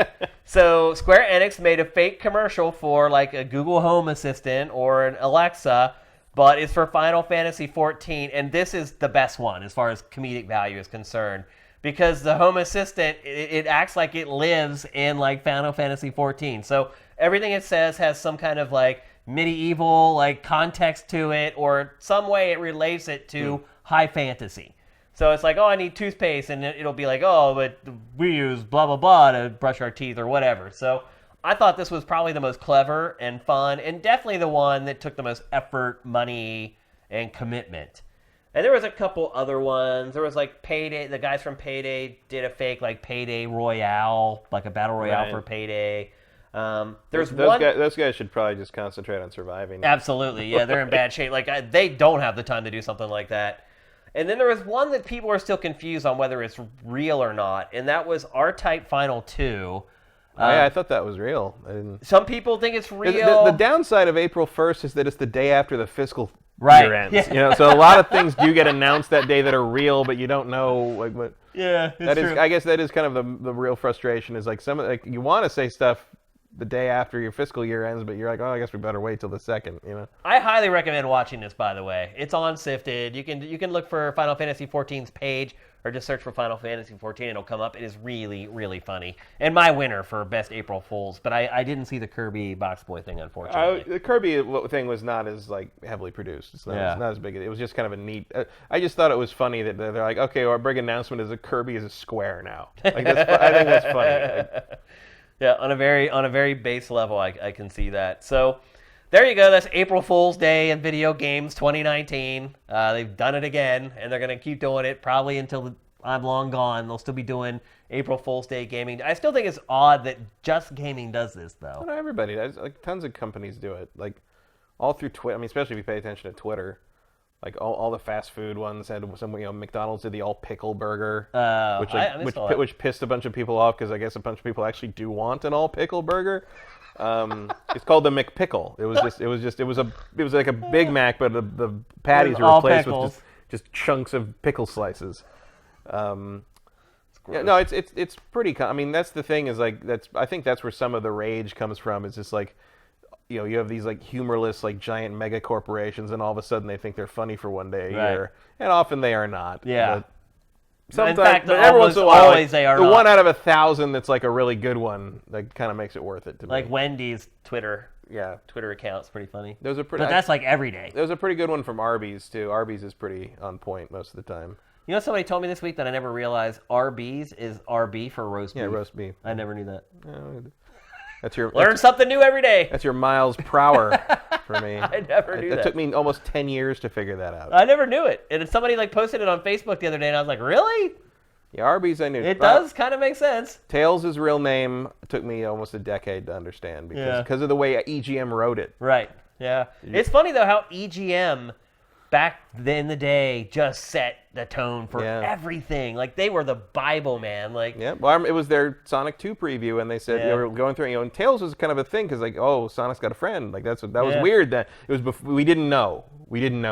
So Square Enix made a fake commercial for like a Google Home Assistant or an Alexa, but it's for Final Fantasy XIV, and this is the best one as far as comedic value is concerned, because the Home Assistant, it acts like it lives in like Final Fantasy XIV. So everything it says has some kind of like medieval like context to it, or some way it relates it to high fantasy. So it's like, oh, I need toothpaste, and it'll be like, oh, but we use blah blah blah to brush our teeth or whatever. So I thought this was probably the most clever and fun, and definitely the one that took the most effort, money, and commitment. And there was a couple other ones. There was like Payday. The guys from Payday did a fake like Payday Royale, like a battle royale for Payday. There's one. Those guys should probably just concentrate on surviving. Absolutely, yeah, they're in bad shape. Like they don't have the time to do something like that. And then there was one that people are still confused on whether it's real or not, and that was R-Type Final 2. I thought that was real. Some people think it's real. The downside of April 1st is that it's the day after the fiscal year ends. Yeah. You know, so a lot of things do get announced that day that are real, but you don't know. Like, what? Yeah, that is. True. I guess that is kind of the real frustration. Is like you want to say stuff the day after your fiscal year ends, but you're like, oh, I guess we better wait till the second. You know. I highly recommend watching this. By the way, it's on Sifted. You can look for Final Fantasy XIV's page, or just search for Final Fantasy XIV. It'll come up. It is really, really funny. And my winner for Best April Fools. But I didn't see the Kirby Box Boy thing, unfortunately. The Kirby thing was not as like heavily produced. It's not as big. It was just kind of a neat. I just thought it was funny that they're like, okay, our big announcement is that Kirby is a square now. Like I think that's funny. Like, yeah, on a very base level, I can see that. So there you go. That's April Fool's Day in video games 2019. They've done it again, and they're going to keep doing it probably until I'm long gone. They'll still be doing April Fool's Day gaming. I still think it's odd that Just Gaming does this, though. Not everybody does. Like, tons of companies do it. Like, all through Twitter. I mean, especially if you pay attention to Twitter. Like, all the fast food ones had some, McDonald's did the all-pickle burger, which pissed a bunch of people off because I guess a bunch of people actually do want an all-pickle burger. It's called the McPickle. It was like a Big Mac, but the patties were replaced with just chunks of pickle slices. It's pretty. I mean, that's the thing is like I think that's where some of the rage comes from. It's just like, you have these like humorless like giant mega corporations, and all of a sudden they think they're funny for one day a year, and often they are not. Yeah. Sometimes, in fact, but every once in a while, always they are the not. one out of 1,000 that's like a really good one that kind of makes it worth it to me. Like Wendy's Twitter account's pretty funny. But that's like every day. There's a pretty good one from Arby's too. Arby's is pretty on point most of the time. You know, somebody told me this week that I never realized Arby's is RB for roast beef. Yeah, roast beef. I never knew that. That's your learn something new every day. That's your miles per hour for me. I never knew that. It took me almost 10 years to figure that out. I never knew it. And somebody like posted it on Facebook the other day, and I was like, really? Yeah, Arby's I knew. It does kind of make sense. Tails' real name took me almost a decade to understand because of the way EGM wrote it. Right. Yeah. It's funny though how EGM back in the day just set the tone for everything. Like they were the Bible, man. Like it was their Sonic 2 preview, and they said they were going through. And Tails was kind of a thing because like, oh, Sonic's got a friend. Like that was weird. That it was before, we didn't know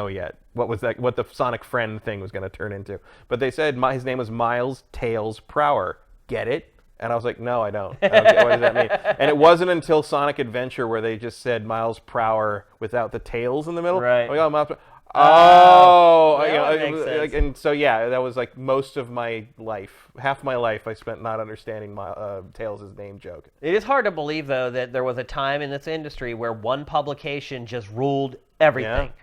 yet what the Sonic friend thing was going to turn into. But they said his name was Miles Tails Prower. Get it? And I was like, no, I don't. What does that mean? And it wasn't until Sonic Adventure where they just said Miles Prower without the tails in the middle. Right. Oh, Miles Prower. And so that was like most of my life, half my life I spent not understanding Tails' name joke. It is hard to believe though that there was a time in this industry where one publication just ruled everything. Yeah.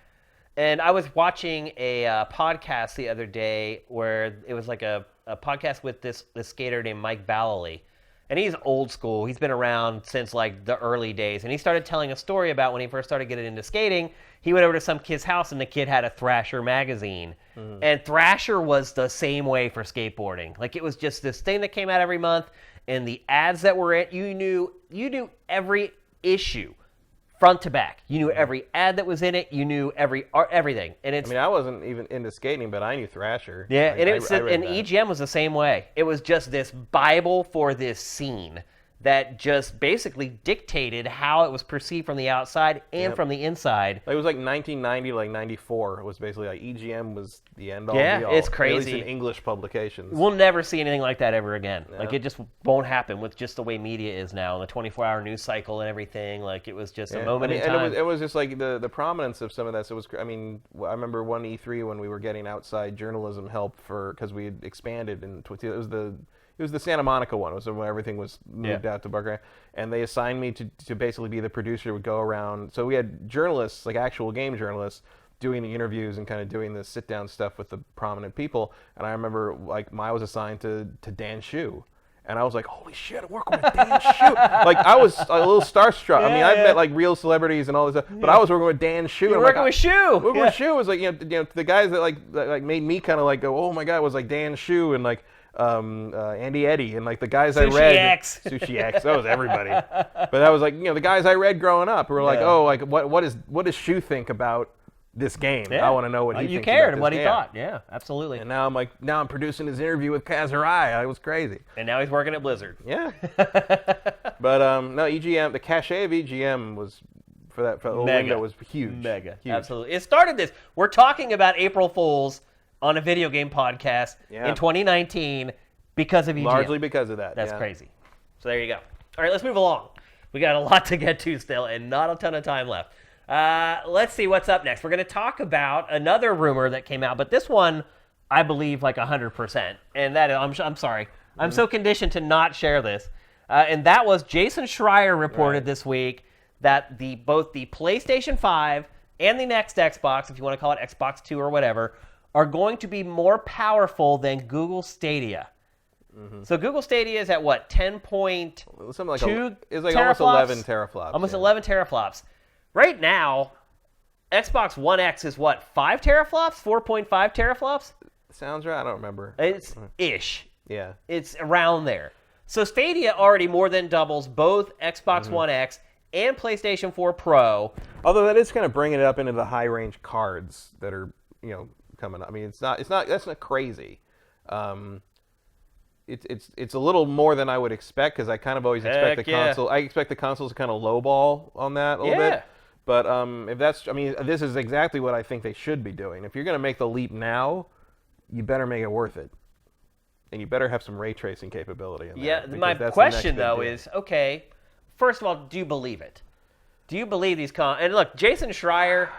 And I was watching a podcast the other day where it was like a podcast with this skater named Mike Ballily. And he's old school. He's been around since like the early days. And he started telling a story about when he first started getting into skating. He went over to some kid's house and the kid had a Thrasher magazine. Mm-hmm. And Thrasher was the same way for skateboarding. Like it was just this thing that came out every month. And the ads that were in, you knew every issue. Front to back. You knew every ad that was in it. You knew everything. And it's. I mean, I wasn't even into skating, but I knew Thrasher. Yeah, and EGM was the same way. It was just this Bible for this scene that just basically dictated how it was perceived from the outside and from the inside. It was like 1990, like 94. It was basically like EGM was the end all be all. It's crazy. At least in English publications. We'll never see anything like that ever again. Yeah. Like it just won't happen with just the way media is now, and the 24-hour news cycle and everything. Like it was just a moment in time. And it was just like the prominence of some of that. So it was. I mean, I remember one E3 when we were getting outside journalism help because we had expanded, and it was the Santa Monica one. It was when everything was moved out to Barker. And they assigned me to basically be the producer who would go around. So we had journalists, like actual game journalists, doing the interviews and kind of doing the sit-down stuff with the prominent people. And I remember, like, I was assigned to Dan Shu. And I was like, holy shit, I'm working with Dan Shu. Like, I was a little starstruck. I mean, I've met, like, real celebrities and all this stuff, but I was working with Dan Shu. You're working with Shu. Working with Shu was like, the guys that, like made me kind of, like, go, oh, my God, was, like, Dan Shu and, like, Andy Eddy and, like, the guys I read. Sushi X. That was everybody. But that was, like, the guys I read growing up who were like, oh, like, what does Shu think about this game? Yeah. I want to know what he thinks You cared about what this he game. thought. Yeah, absolutely. And now I'm producing his interview with Kaz Hirai. It was crazy. And now he's working at Blizzard. Yeah. But no, EGM, the cachet of EGM was for the little window was huge. Mega. Huge. Absolutely. It started this. We're talking about April Fools on a video game podcast in 2019 because of EGM. Largely because of that. That's crazy. So there you go. All right, let's move along. We got a lot to get to still and not a ton of time left. Let's see what's up next. We're going to talk about another rumor that came out, but this one I believe like 100%. And that is, I'm sorry. I'm so conditioned to not share this. And that was Jason Schreier reported this week that both the PlayStation 5 and the next Xbox, if you want to call it Xbox 2 or whatever, are going to be more powerful than Google Stadia. So Google Stadia is at what, 10.2 Something like it's like almost 11 teraflops. Almost 11 teraflops. Right now, Xbox One X is what, 5 teraflops? 4.5 teraflops? Sounds right. I don't remember. It's ish. Yeah. It's around there. So Stadia already more than doubles both Xbox One X and PlayStation 4 Pro. Although that is kind of bringing it up into the high-range cards that are, coming up. I mean, it's not that's not crazy. It's a little more than I would expect because I kind of always expect the console. I expect the consoles to kind of lowball on that a little bit. But if that's, I mean, this is exactly what I think they should be doing. If you're going to make the leap now, you better make it worth it, and you better have some ray tracing capability in there. Yeah. My question though is, okay, first of all, do you believe it? Do you believe these and look, Jason Schreier,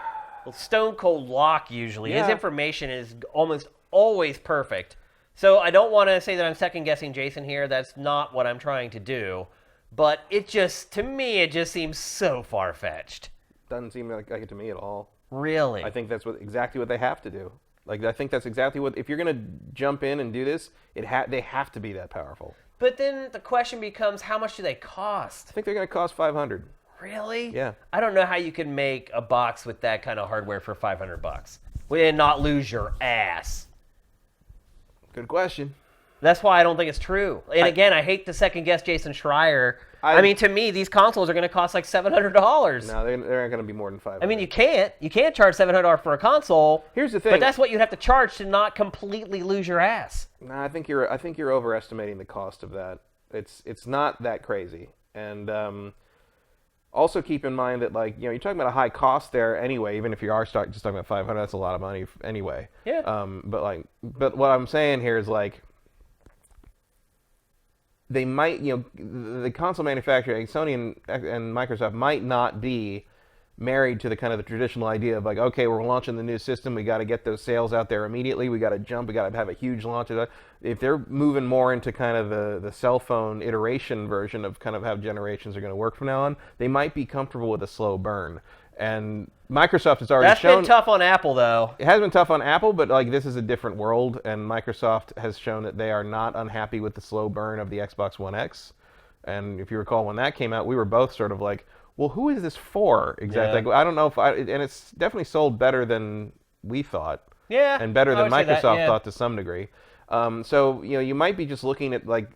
stone cold lock usually. His information is almost always perfect. So I don't want to say that I'm second-guessing Jason here. That's not what I'm trying to do. But to me, it just seems so far-fetched. Doesn't seem like it to me at all. Really? I think that's exactly what they have to do. Like, I think that's exactly what, if you're going to jump in and do this, they have to be that powerful. But then the question becomes, how much do they cost? I think they're going to cost $500. Really? Yeah. I don't know how you can make a box with that kind of hardware for $500 and not lose your ass. Good question. That's why I don't think it's true. And again, I hate to second guess Jason Schreier. I mean, to me, these consoles are going to cost like $700. No, they're not going to be more than $500. I mean, you can't charge $700 for a console. Here's the thing. But that's what you'd have to charge to not completely lose your ass. No, I think you're overestimating the cost of that. It's not that crazy. And also keep in mind that, like, you're talking about a high cost there anyway. Even if you are just talking about $500, that's a lot of money anyway. Yeah. But what I'm saying here is, like, they might, the console manufacturer, like Sony and Microsoft, might not be married to the kind of the traditional idea of, like, okay, we're launching the new system, we got to get those sales out there immediately, we got to jump, we got to have a huge launch of that. If they're moving more into kind of the cell phone iteration version of kind of how generations are going to work from now on, they might be comfortable with a slow burn. And Microsoft has already shown... That's been tough on Apple, though. It has been tough on Apple, but, like, this is a different world, and Microsoft has shown that they are not unhappy with the slow burn of the Xbox One X. And if you recall, when that came out, we were both sort of like, well, who is this for exactly? Yeah. Like, I don't know and it's definitely sold better than we thought. Yeah. And better than Microsoft that, thought to some degree. So, you might be just looking at, like,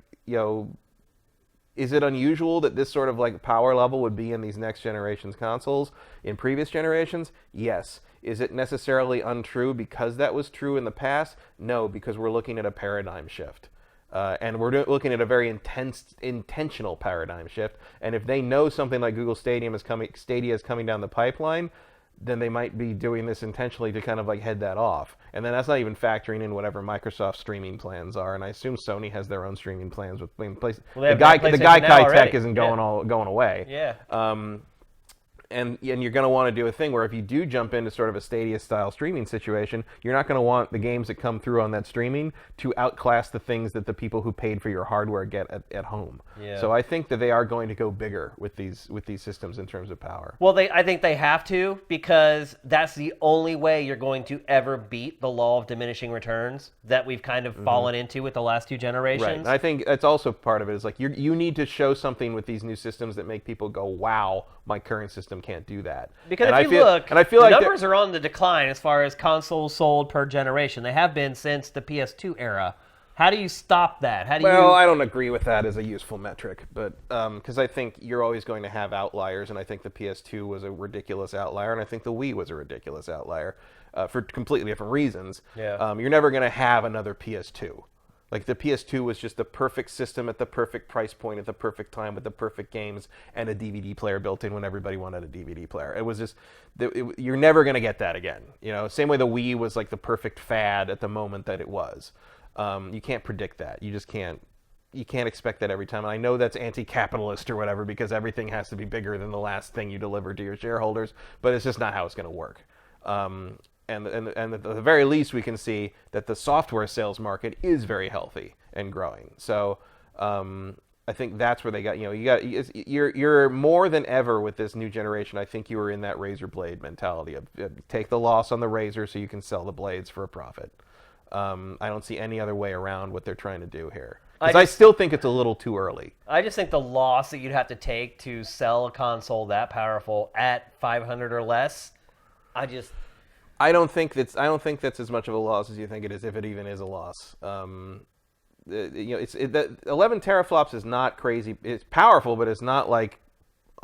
is it unusual that this sort of, like, power level would be in these next generation's consoles in previous generations? Yes. Is it necessarily untrue because that was true in the past? No, because we're looking at a paradigm shift. And we're looking at a very intentional paradigm shift. And if they know something like Google Stadia is coming down the pipeline, then they might be doing this intentionally to kind of, like, head that off. And then that's not even factoring in whatever Microsoft's streaming plans are. And I assume Sony has their own streaming plans with the Gaikai tech isn't going away. Yeah. And you're going to want to do a thing where if you do jump into sort of a Stadia-style streaming situation, you're not going to want the games that come through on that streaming to outclass the things that the people who paid for your hardware get at home. Yeah. So I think that they are going to go bigger with these systems in terms of power. Well, I think they have to, because that's the only way you're going to ever beat the law of diminishing returns that we've kind of fallen into with the last two generations. Right. And I think that's also part of it. Is like you need to show something with these new systems that make people go, wow, my current system can't do that. Because and if you look, and I feel the like numbers are on the decline as far as consoles sold per generation. They have been since the PS2 era. How do you stop that? Well, I don't agree with that as a useful metric, but because I think you're always going to have outliers, and I think the PS2 was a ridiculous outlier, and I think the Wii was a ridiculous outlier for completely different reasons. Yeah. You're never going to have another PS2. Like, the PS2 was just the perfect system at the perfect price point at the perfect time with the perfect games and a DVD player built in when everybody wanted a DVD player. It was just, you're never going to get that again. You know, same way the Wii was like the perfect fad at the moment that it was. You can't predict that. You just can't. You can't expect that every time. And I know that's anti-capitalist or whatever because everything has to be bigger than the last thing you delivered to your shareholders, but it's just not how it's going to work. And at the very least, we can see that the software sales market is very healthy and growing. So I think that's where they got. You know, you're more than ever with this new generation. I think you were in that razor blade mentality of take the loss on the razor so you can sell the blades for a profit. I don't see any other way around what they're trying to do here. Because I still think it's a little too early. I just think the loss that you'd have to take to sell a console that powerful at 500 or less, I don't think that's as much of a loss as you think it is, if it even is a loss. You know, the 11 teraflops is not crazy. It's powerful, but it's not like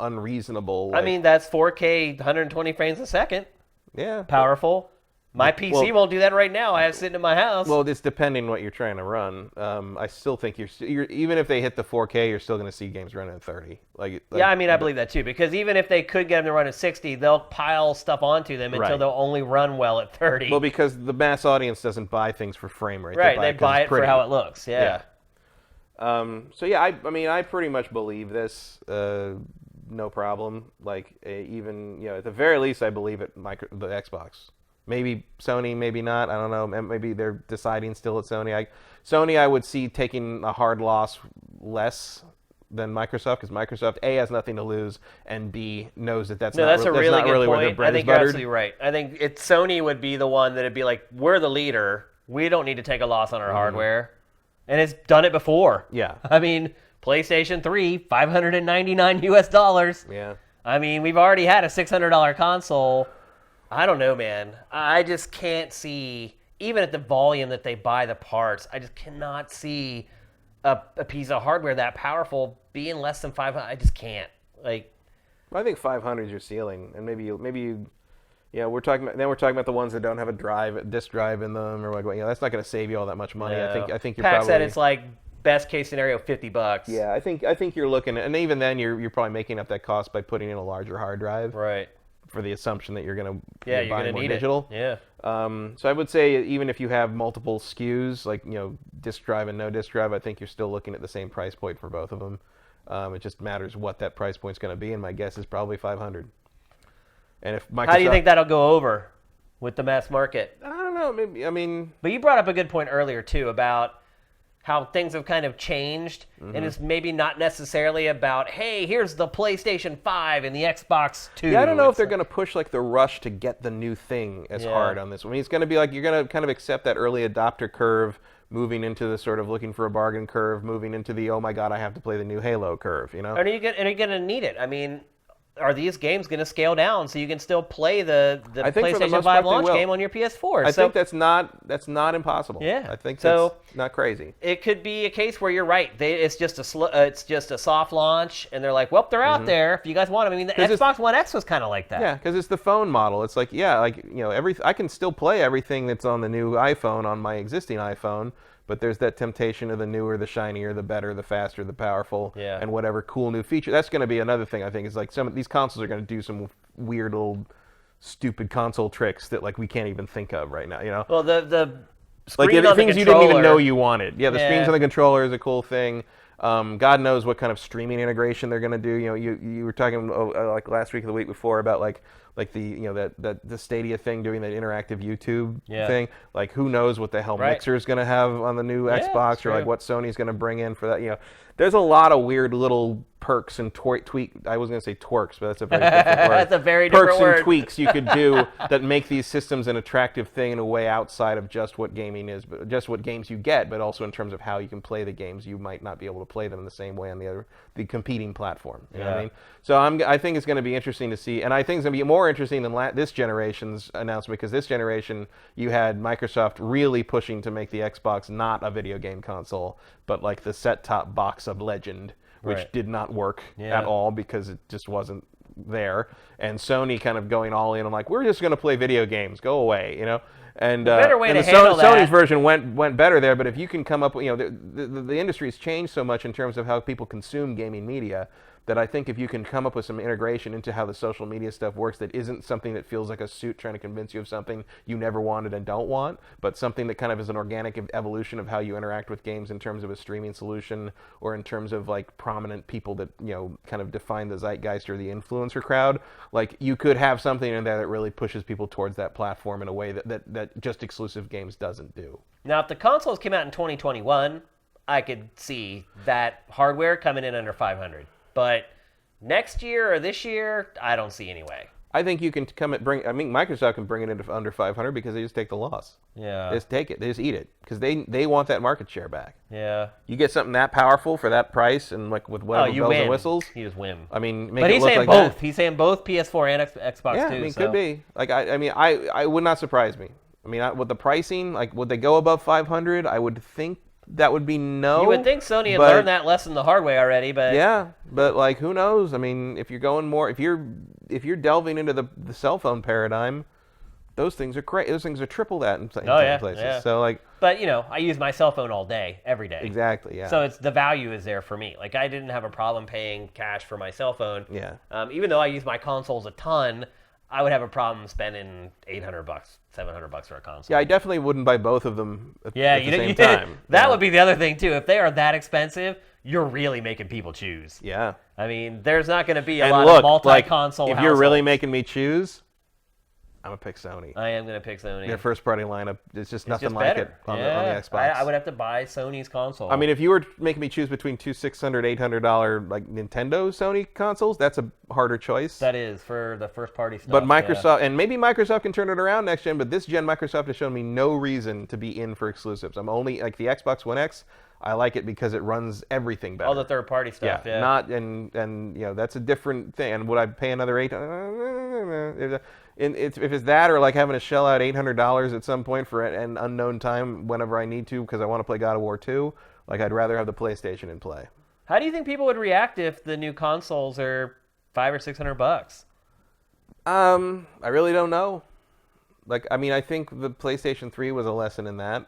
unreasonable. I mean, that's 4K, 120 frames a second. Yeah, powerful. My PC won't do that right now. I have it sitting in my house. Well, it's depending what you're trying to run. I still think you're even if they hit the 4K, you're still going to see games running at 30. Yeah, I mean, I believe that too. Because even if they could get them to run at 60, they'll pile stuff onto them until they'll only run well at 30. Well, because the mass audience doesn't buy things for frame rate. Right, they buy it for how it looks. Yeah. So yeah, I mean, I pretty much believe this. No problem. Like even at the very least, I believe it. The Xbox. Maybe Sony, maybe not. I don't know. Maybe they're deciding still at Sony. Sony, I would see taking a hard loss less than Microsoft because Microsoft A has nothing to lose and B knows that's not really where their bread is buttered. I think you're absolutely right. I think Sony would be the one that'd be like, we're the leader. We don't need to take a loss on our hardware, and it's done it before. Yeah. I mean, PlayStation 3, $599 US. Yeah. I mean, we've already had a $600 console. I don't know, man. I just can't see, even at the volume that they buy the parts, I just cannot see a piece of hardware that powerful being less than 500. I just can't. I think 500 is your ceiling, and maybe you. Yeah, we're talking about the ones that don't have a disk drive in them, or that's not going to save you all that much money. No. I think you're PAX probably said it's like best case scenario $50. Yeah, I think you're looking at, and even then you're probably making up that cost by putting in a larger hard drive. Right. For the assumption that you're going to you're buy gonna more need digital. It. Yeah. So I would say even if you have multiple SKUs, like disk drive and no disk drive, I think you're still looking at the same price point for both of them. It just matters what that price point's going to be, and my guess is probably 500. And if Microsoft, how do you think that'll go over with the mass market? I don't know. Maybe But you brought up a good point earlier too about how things have kind of changed, and it's maybe not necessarily about, hey, here's the PlayStation 5 and the Xbox 2. Yeah, I don't know if they're going to push like the rush to get the new thing as hard on this one. I mean, it's going to be like you're going to kind of accept that early adopter curve, moving into the sort of looking for a bargain curve, moving into the, oh my God, I have to play the new Halo curve, And are you going to need it? I mean, are these games going to scale down so you can still play the PlayStation 5 launch game on your PS4? I think that's not impossible. Yeah. I think that's not crazy. It could be a case where you're right. It's just a soft launch, and they're like, well, they're out there if you guys want them. I mean, the Xbox One X was kind of like that. Yeah, because it's the phone model. It's like, I can still play everything that's on the new iPhone on my existing iPhone. But there's that temptation of the newer, the shinier, the better, the faster, the powerful, and whatever cool new feature. That's going to be another thing, I think, is like some of these consoles are going to do some weird old stupid console tricks that like we can't even think of right now, Well, the screen like on things the you didn't even know controller. you wanted. Yeah, the screens on the controller is a cool thing. God knows what kind of streaming integration they're going to do. You were talking like last week or the week before about like the that the Stadia thing doing that interactive YouTube thing. Like who knows what the hell Mixer is going to have on the new Xbox, or like what Sony's going to bring in for that. There's a lot of weird little perks and tweak. I was going to say twerks, but that's a very different word. That's a very different word. Perks and tweaks you could do that make these systems an attractive thing in a way outside of just what gaming is, but just what games you get, but also in terms of how you can play the games. You might not be able to play them in the same way on the competing platform. You know what I mean? So I think it's going to be interesting to see, and I think it's going to be more interesting than this generation's announcement, because this generation you had Microsoft really pushing to make the Xbox not a video game console, but like the set-top box of legend, which did not work at all because it just wasn't there. And Sony kind of going all in on like, we're just going to play video games, go away, And better way and to handle that. Sony's version went better there, but if you can come up with, the industry has changed so much in terms of how people consume gaming media, that I think if you can come up with some integration into how the social media stuff works that isn't something that feels like a suit trying to convince you of something you never wanted and don't want, but something that kind of is an organic evolution of how you interact with games in terms of a streaming solution, or in terms of like prominent people that, kind of define the zeitgeist or the influencer crowd, like you could have something in there that really pushes people towards that platform in a way that just exclusive games doesn't do. Now, if the consoles came out in 2021, I could see that hardware coming in under 500. But next year or this year, I don't see any way. I think you can Microsoft can bring it into under 500 because they just take the loss. Yeah. They just take it. They just eat it because they want that market share back. Yeah. You get something that powerful for that price and like with whatever bells and whistles. You just win. I mean, but he's saying both. He's saying both PS4 and Xbox too. Yeah, could be. Like I would not surprise me. With the pricing, like would they go above 500? I would think that would be no. You would think Sony had learned that lesson the hard way already, but yeah, but like who knows? If you're going more, if you're delving into the cell phone paradigm, those things are crazy. Those things are triple that in some places. Yeah. So like, but I use my cell phone all day, every day. Exactly. Yeah. So the value is there for me. Like I didn't have a problem paying cash for my cell phone. Yeah. Even though I use my consoles a ton, I would have a problem spending $800, $700 for a console. Yeah, I definitely wouldn't buy both of them at the same time. That would be the other thing, too. If they are that expensive, you're really making people choose. Yeah. There's not going to be a lot of multi-console if you're really making me choose, I'm going to pick Sony. I am going to pick Sony. Their first-party lineup, it's just nothing like it on the Xbox. I would have to buy Sony's console. If you were making me choose between two $600, $800 like Nintendo Sony consoles, that's a harder choice. That is for the first-party stuff. But Microsoft, and maybe Microsoft can turn it around next gen, but this gen Microsoft has shown me no reason to be in for exclusives. I'm only, like the Xbox One X, I like it because it runs everything better. All the third-party stuff, yeah. Not, and that's a different thing. And would I pay another $800? If it's that, or like having to shell out $800 at some point for an unknown time whenever I need to because I want to play God of War 2, like I'd rather have the PlayStation in play. How do you think people would react if the new consoles are $500 or $600? I really don't know. I think the PlayStation 3 was a lesson in that.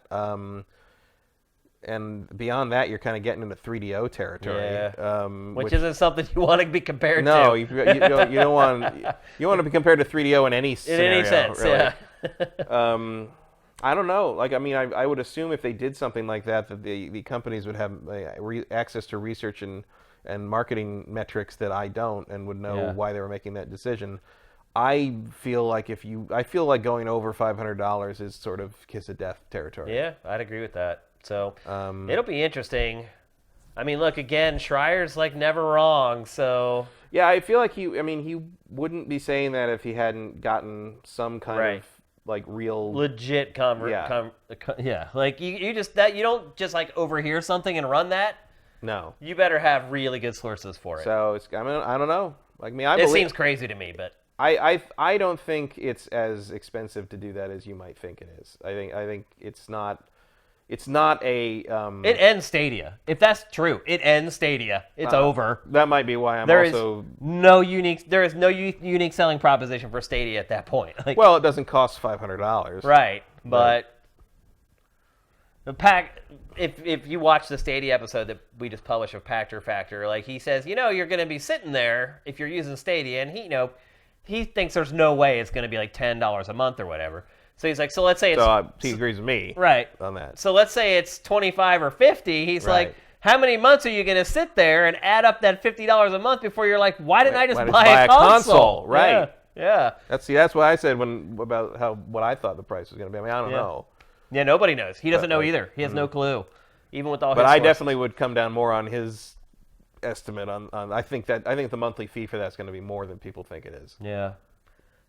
And beyond that, you're kind of getting into 3DO territory, which isn't something you want to be compared to. No, you don't want to be compared to 3DO in any scenario. In any sense, really. Yeah. I don't know. I would assume if they did something like that the companies would have access to research and marketing metrics that I don't, and would know why they were making that decision. I feel like going over $500 is sort of kiss of death territory. Yeah, I'd agree with that. So it'll be interesting. Look, again, Schreier's never wrong. So yeah, I feel like he wouldn't be saying that if he hadn't gotten some kind of real legit yeah. You don't just overhear something and run that. No, you better have really good sources for it. So I don't know. It seems crazy to me, but I don't think it's as expensive to do that as you might think it is. I think it's not. It's not a. It ends Stadia. If that's true, it ends Stadia. It's over. That might be why there is no unique selling proposition for Stadia at that point. Well, it doesn't cost $500. Right, but the PAX. If you watch the Stadia episode that we just published of Pactor Factor, he says, you're going to be sitting there if you're using Stadia, and he thinks there's no way it's going to be $10 a month or whatever. So he's so let's say it's... So he agrees with me right on that. So let's say it's 25 or 50. He's like, how many months are you going to sit there and add up that $50 a month before you're like, why didn't I just buy a console? Right. Yeah. That's what I said about what I thought the price was going to be. I mean, I don't know. Yeah, nobody knows. He doesn't know either. He has no clue, even with all his But I sources. definitely would come down more on his estimate on I think the monthly fee for that's going to be more than people think it is. Yeah.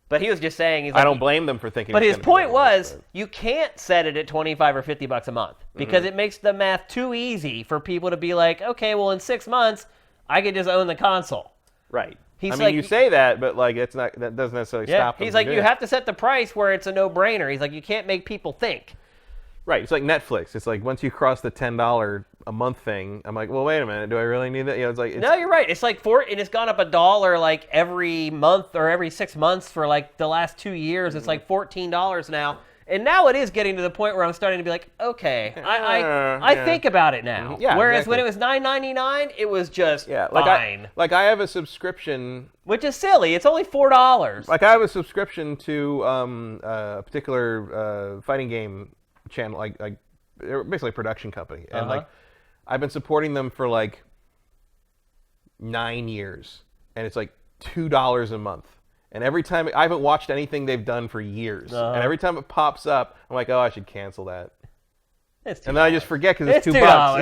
But he was just saying... I don't blame them for thinking But it's his gonna be point more, was, but... you can't set it at $25 or $50 a month because it makes the math too easy for people to be like, okay, well, in 6 months, I could just own the console. Right. He's I mean, like, you say that, but like that doesn't necessarily stop them. He's like, you have to set the price where it's a no-brainer. He's like, you can't make people think. Right. It's like Netflix. It's like once you cross the $10 a month thing, I'm like, well, wait a minute. Do I really need that? You know, it's like... No, you're right. It's like and it's gone up $1 like every month or every 6 months for like the last 2 years. It's like $14 now. And now it is getting to the point where I'm starting to be like, okay, I think about it now. Yeah, whereas exactly. when it was $9.99, it was just fine. I have a subscription... Which is silly. It's only $4. Like I have a subscription to a particular fighting game channel, like they're basically a production company, and like I've been supporting them for like 9 years, and it's like $2 a month. And every time I haven't watched anything they've done for years, and every time it pops up, I'm like, oh, I should cancel that. It's $2. And then I just forget because it's $2.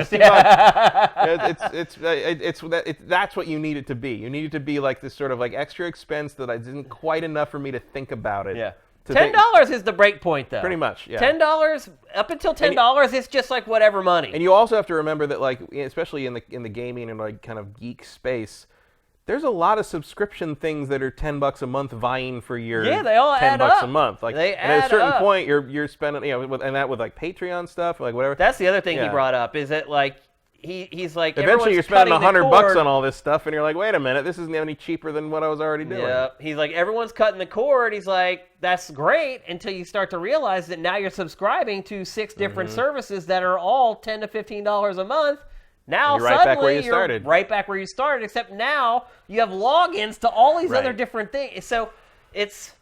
It's $2. That's what you need it to be. You need it to be like this sort of like extra expense that isn't quite enough for me to think about it. Yeah. $10 is the break point, though. Pretty much, yeah. $10 up until $10, it's just like whatever money. And you also have to remember that, like, especially in the gaming and like kind of geek space, there's a lot of subscription things that are $10 a month vying for your they all add $10 up. a month. Like, they and at a certain up. point, you're spending, you know, with like Patreon stuff, like whatever. That's the other thing he brought up is that like. He's like, eventually you're spending $100 on all this stuff, and you're like, wait a minute, this isn't any cheaper than what I was already doing. Yeah, he's like, everyone's cutting the cord. He's like, that's great until you start to realize that now you're subscribing to 6 different services that are all $10 to $15 a month. Now you're right suddenly back where you you're started. right back where you started, except now you have logins to all these other different things. So it's...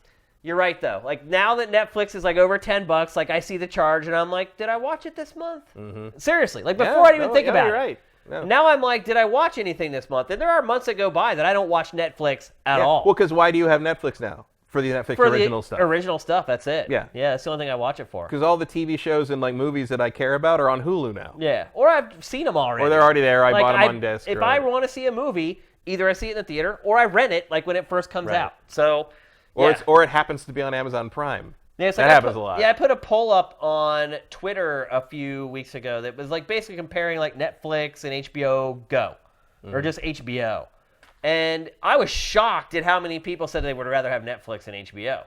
You're right, though. Like, now that Netflix is, like, over $10, like, I see the charge, and I'm like, did I watch it this month? Seriously. Like, before I'd even think about you're it. Right. No. Now I'm like, did I watch anything this month? And there are months that go by that I don't watch Netflix at all. Well, because why do you have Netflix now? For the Netflix original stuff. Original stuff, that's it. Yeah. Yeah, that's the only thing I watch it for. Because all the TV shows and, like, movies that I care about are on Hulu now. Yeah. Or I've seen them already. Or they're already there. I bought them on disc. If I want to see a movie, either I see it in the theater or I rent it, like, when it first comes out. So... Or it happens to be on Amazon Prime. Yeah, so that happens a lot. Yeah, I put a poll up on Twitter a few weeks ago that was like basically comparing like Netflix and HBO Go, or just HBO. And I was shocked at how many people said they would rather have Netflix than HBO.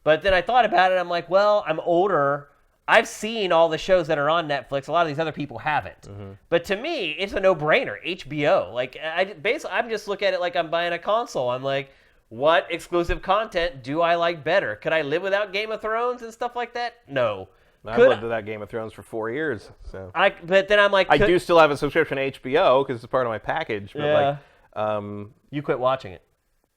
But then I thought about it, I'm like, well, I'm older. I've seen all the shows that are on Netflix. A lot of these other people haven't. But to me, it's a no-brainer, HBO. Like, I'm just looking at it like I'm buying a console. I'm like, what exclusive content do I like better? Could I live without Game of Thrones and stuff like that? No. I've lived without Game of Thrones for 4 years. So. But then I'm like... I do still have a subscription to HBO because it's part of my package. But you quit watching it.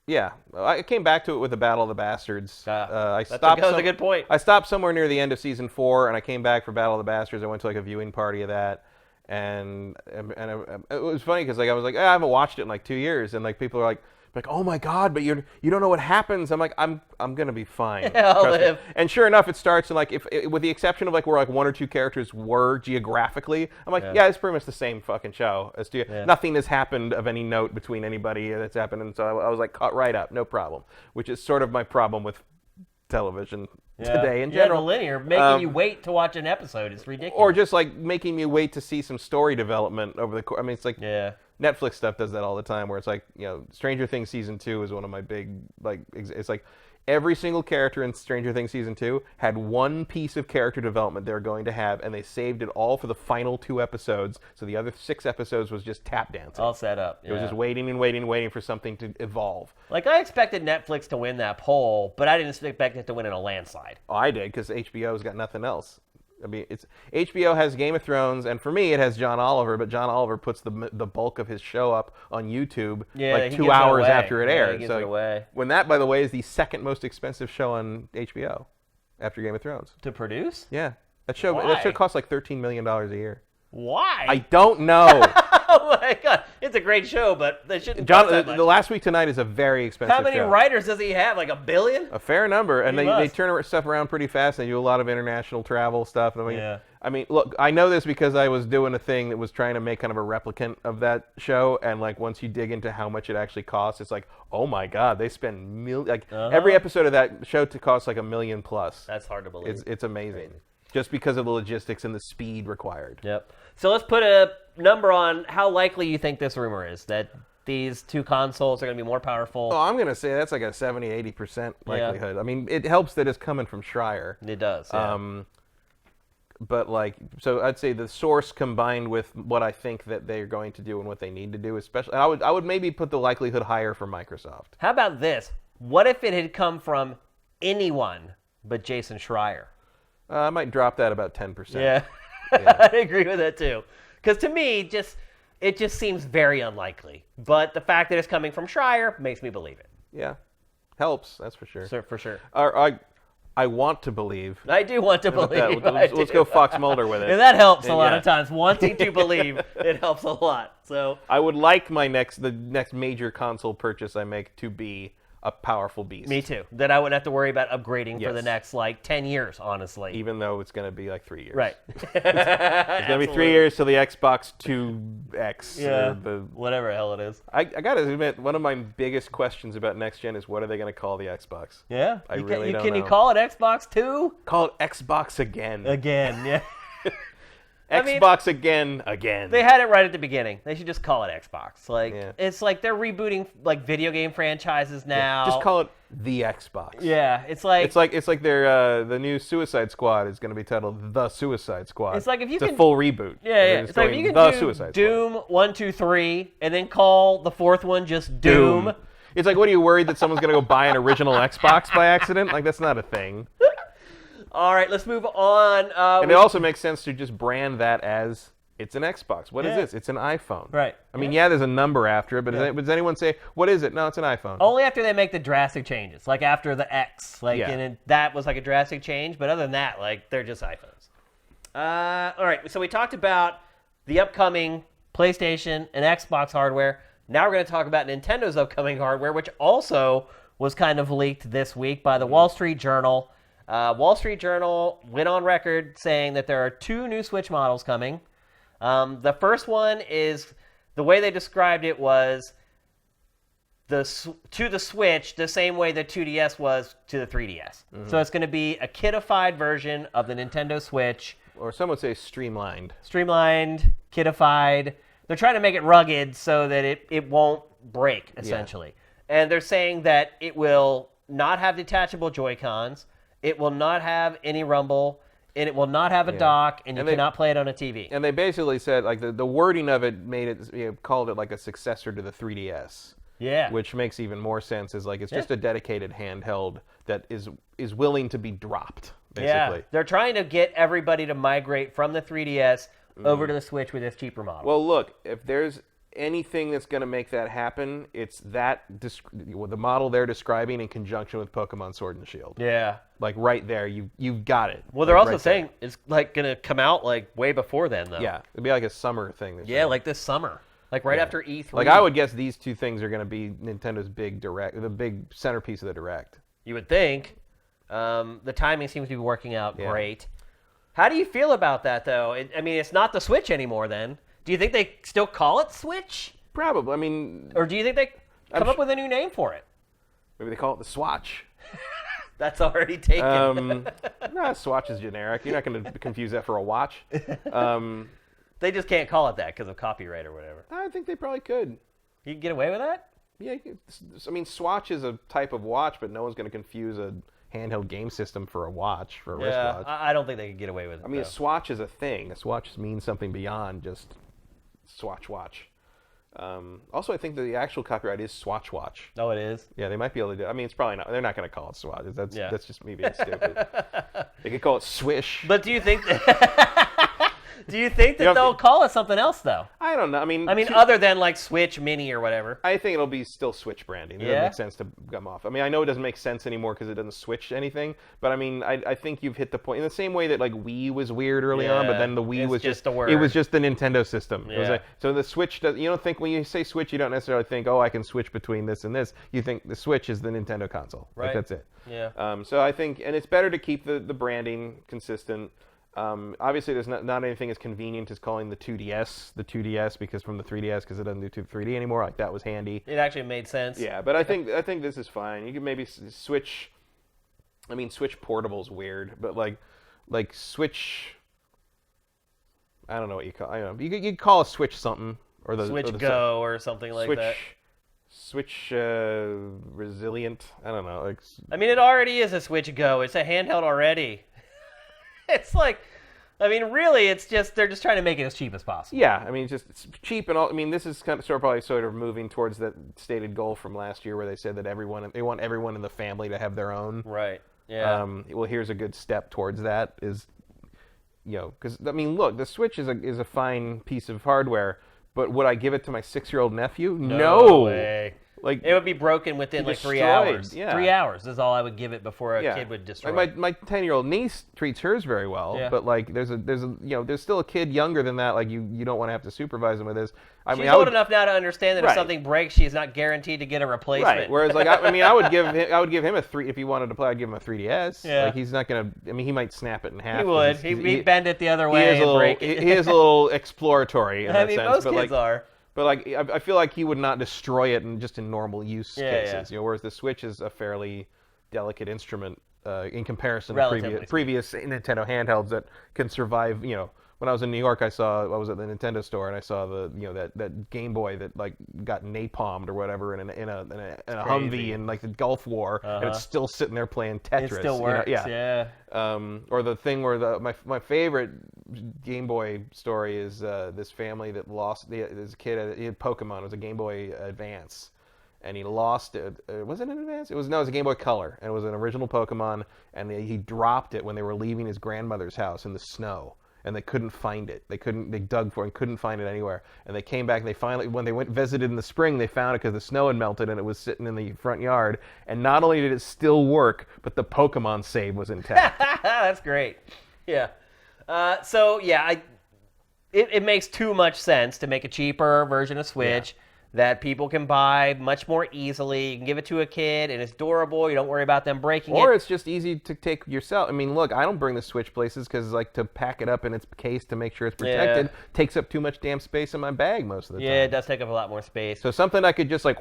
Yeah. I came back to it with the Battle of the Bastards. That was a good point. I stopped somewhere near the end of Season 4, and I came back for Battle of the Bastards. I went to like a viewing party of that. And it was funny because like I was like, I haven't watched it in like 2 years. And like people are like, oh my God, but you don't know what happens. I'm like, I'm gonna be fine. Yeah, I'll live. And sure enough, it starts and like if with the exception of like where like 1 or 2 characters were geographically, I'm like, yeah, it's pretty much the same fucking show. Nothing has happened of any note between anybody that's happened, and so I was like caught right up, no problem. Which is sort of my problem with television today in general. The linear, making you wait to watch an episode is ridiculous. Or just like making me wait to see some story development over the course. I mean, it's like Netflix stuff does that all the time, where it's like, you know, Stranger Things Season 2 is one of my big, like, it's like every single character in Stranger Things Season 2 had one piece of character development they were going to have, and they saved it all for the final 2 episodes, so the other 6 episodes was just tap dancing. All set up. It was just waiting and waiting and waiting for something to evolve. Like, I expected Netflix to win that poll, but I didn't expect it to win in a landslide. Oh, I did, because HBO's got nothing else. I mean, HBO has Game of Thrones, and for me, it has John Oliver. But John Oliver puts the bulk of his show up on YouTube like 2 hours after it aired. So when that, by the way, is the second most expensive show on HBO after Game of Thrones to produce. Yeah, that show costs like $13 million a year. Why? I don't know. Oh my god, it's a great show, but they shouldn't cost that much. The Last Week Tonight is a very expensive How many show. writers does he have? Like a billion? A fair number, and they must. turn stuff around pretty fast. They do a lot of international travel stuff. Yeah. I mean, look, I know this because I was doing a thing that was trying to make kind of a replicant of that show, and like once you dig into how much it actually costs, it's like, oh my god, they spend every episode of that show to cost like $1 million plus. That's hard to believe. It's amazing, just because of the logistics and the speed required. Yep. So let's put a number on how likely you think this rumor is that these two consoles are going to be more powerful. Oh, I'm going to say that's like a 70-80% likelihood. I mean, it helps that it's coming from Schreier. It does. Yeah. But so I'd say the source combined with what I think that they're going to do and what they need to do, especially, I would maybe put the likelihood higher for Microsoft. How about this? What if it had come from anyone but Jason Schreier? I might drop that about 10%. Yeah. I agree with that too. Because to me, it just seems very unlikely. But the fact that it's coming from Schreier makes me believe it. Yeah. Helps, that's for sure. For sure. I want to believe. I do want to believe. Let's go Fox Mulder with it. And that helps a lot of times. Wanting to believe, it helps a lot. So I would like the next major console purchase I make to be a powerful beast. Me too. That I wouldn't have to worry about upgrading for the next 10 years, honestly. Even though it's going to be 3 years. Right. It's going to be 3 years till the Xbox 2X. Yeah. Whatever the hell it is. I got to admit, one of my biggest questions about next gen is what are they going to call the Xbox? Yeah. I really don't know. Can you call it Xbox 2? Call it Xbox again. Again, yeah. Xbox again. They had it right at the beginning. They should just call it Xbox. It's like they're rebooting video game franchises now. Just call it the Xbox. Yeah, it's like their the new Suicide Squad is going to be titled The Suicide Squad. It's like if you it's a full reboot. Yeah. It's like if you can do Doom 1, 2, 3, and then call the fourth one just Doom. It's like, what are you worried that someone's going to go buy an original Xbox by accident? That's not a thing. All right, let's move on. And it also makes sense to just brand that as it's an Xbox. What is this? It's an iPhone. Right. I mean, there's a number after it, but does anyone say, what is it? No, it's an iPhone. Only after they make the drastic changes, like after the X. And that was a drastic change, but other than that, they're just iPhones. All right, so we talked about the upcoming PlayStation and Xbox hardware. Now we're going to talk about Nintendo's upcoming hardware, which also was kind of leaked this week by the Wall Street Journal. Wall Street Journal went on record saying that there are 2 new Switch models coming. The first one is, the way they described it was to the Switch the same way the 2DS was to the 3DS. Mm-hmm. So it's going to be a kidified version of the Nintendo Switch. Or some would say streamlined. Streamlined, kidified. They're trying to make it rugged so that it won't break, essentially. Yeah. And they're saying that it will not have detachable Joy-Cons. It will not have any rumble, and it will not have a dock, and you cannot play it on a TV. And they basically said, the wording of it made it, called it like a successor to the 3DS. Yeah. Which makes even more sense, is it's just a dedicated handheld that is willing to be dropped, basically. Yeah. They're trying to get everybody to migrate from the 3DS over to the Switch with this cheaper model. Well, look, if there's anything that's going to make that happen, it's the model they're describing in conjunction with Pokemon Sword and Shield. Yeah. Right there, you've got it. Well, they're also saying it's going to come out way before then, though. Yeah, it'll be like a summer thing. This summer. Right after E3. I would guess these 2 things are going to be Nintendo's big direct, the big centerpiece of the direct. You would think. The timing seems to be working out great. How do you feel about that, though? It's not the Switch anymore, then. Do you think they still call it Switch? Probably. Or do you think they come up with a new name for it? Maybe they call it the Swatch. That's already taken. Swatch is generic. You're not going to confuse that for a watch. They just can't call it that because of copyright or whatever. I think they probably could. You can get away with that? Yeah. Swatch is a type of watch, but no one's going to confuse a handheld game system for a watch, for a wristwatch. I don't think they could get away with it. A Swatch is a thing. A Swatch means something beyond just Swatch watch. Also, I think that the actual copyright is Swatch watch. Oh, it is? Yeah, they might be able to do it. It's probably not. They're not going to call it Swatch. That's just me being stupid. They could call it Swish. But do you think Do you think that they'll call it something else though? I don't know. I mean, other than like Switch Mini or whatever. I think it'll be still Switch branding. It doesn't make sense to come off. I mean, I know it doesn't make sense anymore because it doesn't switch anything. But I mean, I think you've hit the point in the same way that like Wii was weird early on, but then the Wii was just a word. It was just the Nintendo system. Yeah. It was like, so the Switch does. You don't think when you say Switch, you don't necessarily think, oh, I can switch between this and this. You think the Switch is the Nintendo console. Right. Like, that's it. Yeah. So I think, and it's better to keep the branding consistent. Obviously, there's not anything as convenient as calling the 2DS because from the 3DS because it doesn't do 3D anymore. Like that was handy. It actually made sense. Yeah, but I think this is fine. You could maybe switch. I mean, Switch Portable's weird, but like Switch. I don't know what you call. I don't know. You could call a Switch something or the Switch Go or something like that. Switch Resilient. I don't know. Like, I mean, it already is a Switch Go. It's a handheld already. It's like, I mean, really, it's just they're just trying to make it as cheap as possible. Yeah, I mean, it's cheap and all. I mean, this is kind of probably sort of moving towards that stated goal from last year where they said that they want everyone in the family to have their own. Right. Yeah. Well, here's a good step towards that is, because I mean, look, the Switch is a fine piece of hardware, but would I give it to my 6-year-old nephew? No way. Like it would be broken within like 3 hours. Yeah. 3 hours is all I would give it before a kid would destroy. Like my 10-year-old niece treats hers very well, but like there's still a kid younger than that. Like you don't want to have to supervise him with this. She's old enough now to understand that if something breaks, she's not guaranteed to get a replacement. Right. Whereas like I would give him a 3 if he wanted to play. I'd give him a 3DS. Yeah. Like he's not gonna. I mean, he might snap it in half. He would. He'd bend it the other way and break it. He is a little exploratory in that sense. Most kids are. But like, I feel like he would not destroy it in normal use cases. Yeah. Whereas the Switch is a fairly delicate instrument in comparison to previous Nintendo handhelds that can survive. When I was in New York, I was at the Nintendo store and I saw that Game Boy that like got napalmed or whatever in a Humvee in like the Gulf War, and it's still sitting there playing Tetris. It still works. Yeah. Or the thing where my favorite Game Boy story is this family that lost this kid. He had Pokemon. It was a Game Boy Advance. And he lost it. Was it an Advance? It was a Game Boy Color, and it was an original Pokemon. And he dropped it when they were leaving his grandmother's house in the snow. And they couldn't find it. They dug for it and couldn't find it anywhere. And they came back and they finally, when they visited in the spring, they found it because the snow had melted and it was sitting in the front yard. And not only did it still work, but the Pokemon save was intact. That's great. Yeah. It makes too much sense to make a cheaper version of Switch. Yeah. That people can buy much more easily. You can give it to a kid, and it's durable. You don't worry about them breaking it. Or it's just easy to take yourself. I mean, look, I don't bring the Switch places because, like, to pack it up in its case to make sure it's protected takes up too much damn space in my bag most of the time. Yeah, it does take up a lot more space. So something I could just, like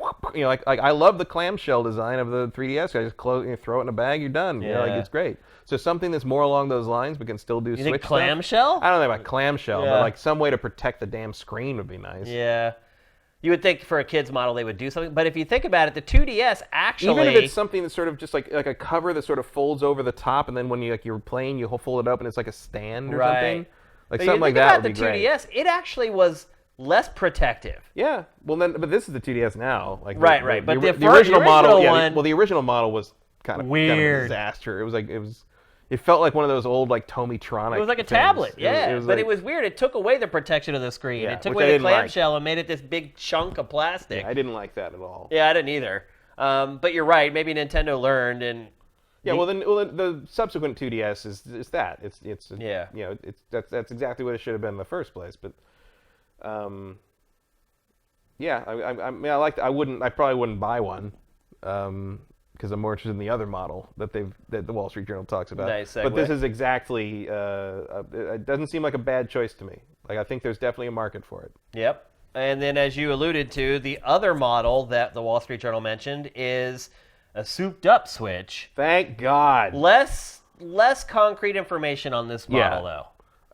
I love the clamshell design of the 3DS. I just throw it in a bag, you're done. Yeah. It's great. So something that's more along those lines, but can still do Switch think clamshell? Stuff. I don't know about clamshell, but, like, some way to protect the damn screen would be nice. Yeah. You would think for a kid's model they would do something, but if you think about it, the 2DS actually... Even if it's something that's sort of just like a cover that sort of folds over the top, and then when you're playing, you fold it up and it's like a stand or something. Like something like that would be great. The 2DS, it actually was less protective. Yeah. Well, but this is the 2DS now. Like right. But the original model, the original model was kind of a disaster. It felt like one of those old like Tomitronic. It was like a tablet, but it was weird. It took away the protection of the screen. It took away the clamshell and made it this big chunk of plastic. Yeah, I didn't like that at all. Yeah, I didn't either. But you're right. Maybe Nintendo learned and. Yeah, then the subsequent 2DS is that that's exactly what it should have been in the first place. But, I mean, I probably wouldn't buy one. Because I'm more interested in the other model that the Wall Street Journal talks about. Nice segue. But this is exactly, it doesn't seem like a bad choice to me. Like, I think there's definitely a market for it. Yep. And then as you alluded to, the other model that the Wall Street Journal mentioned is a souped-up Switch. Thank God. Less concrete information on this model,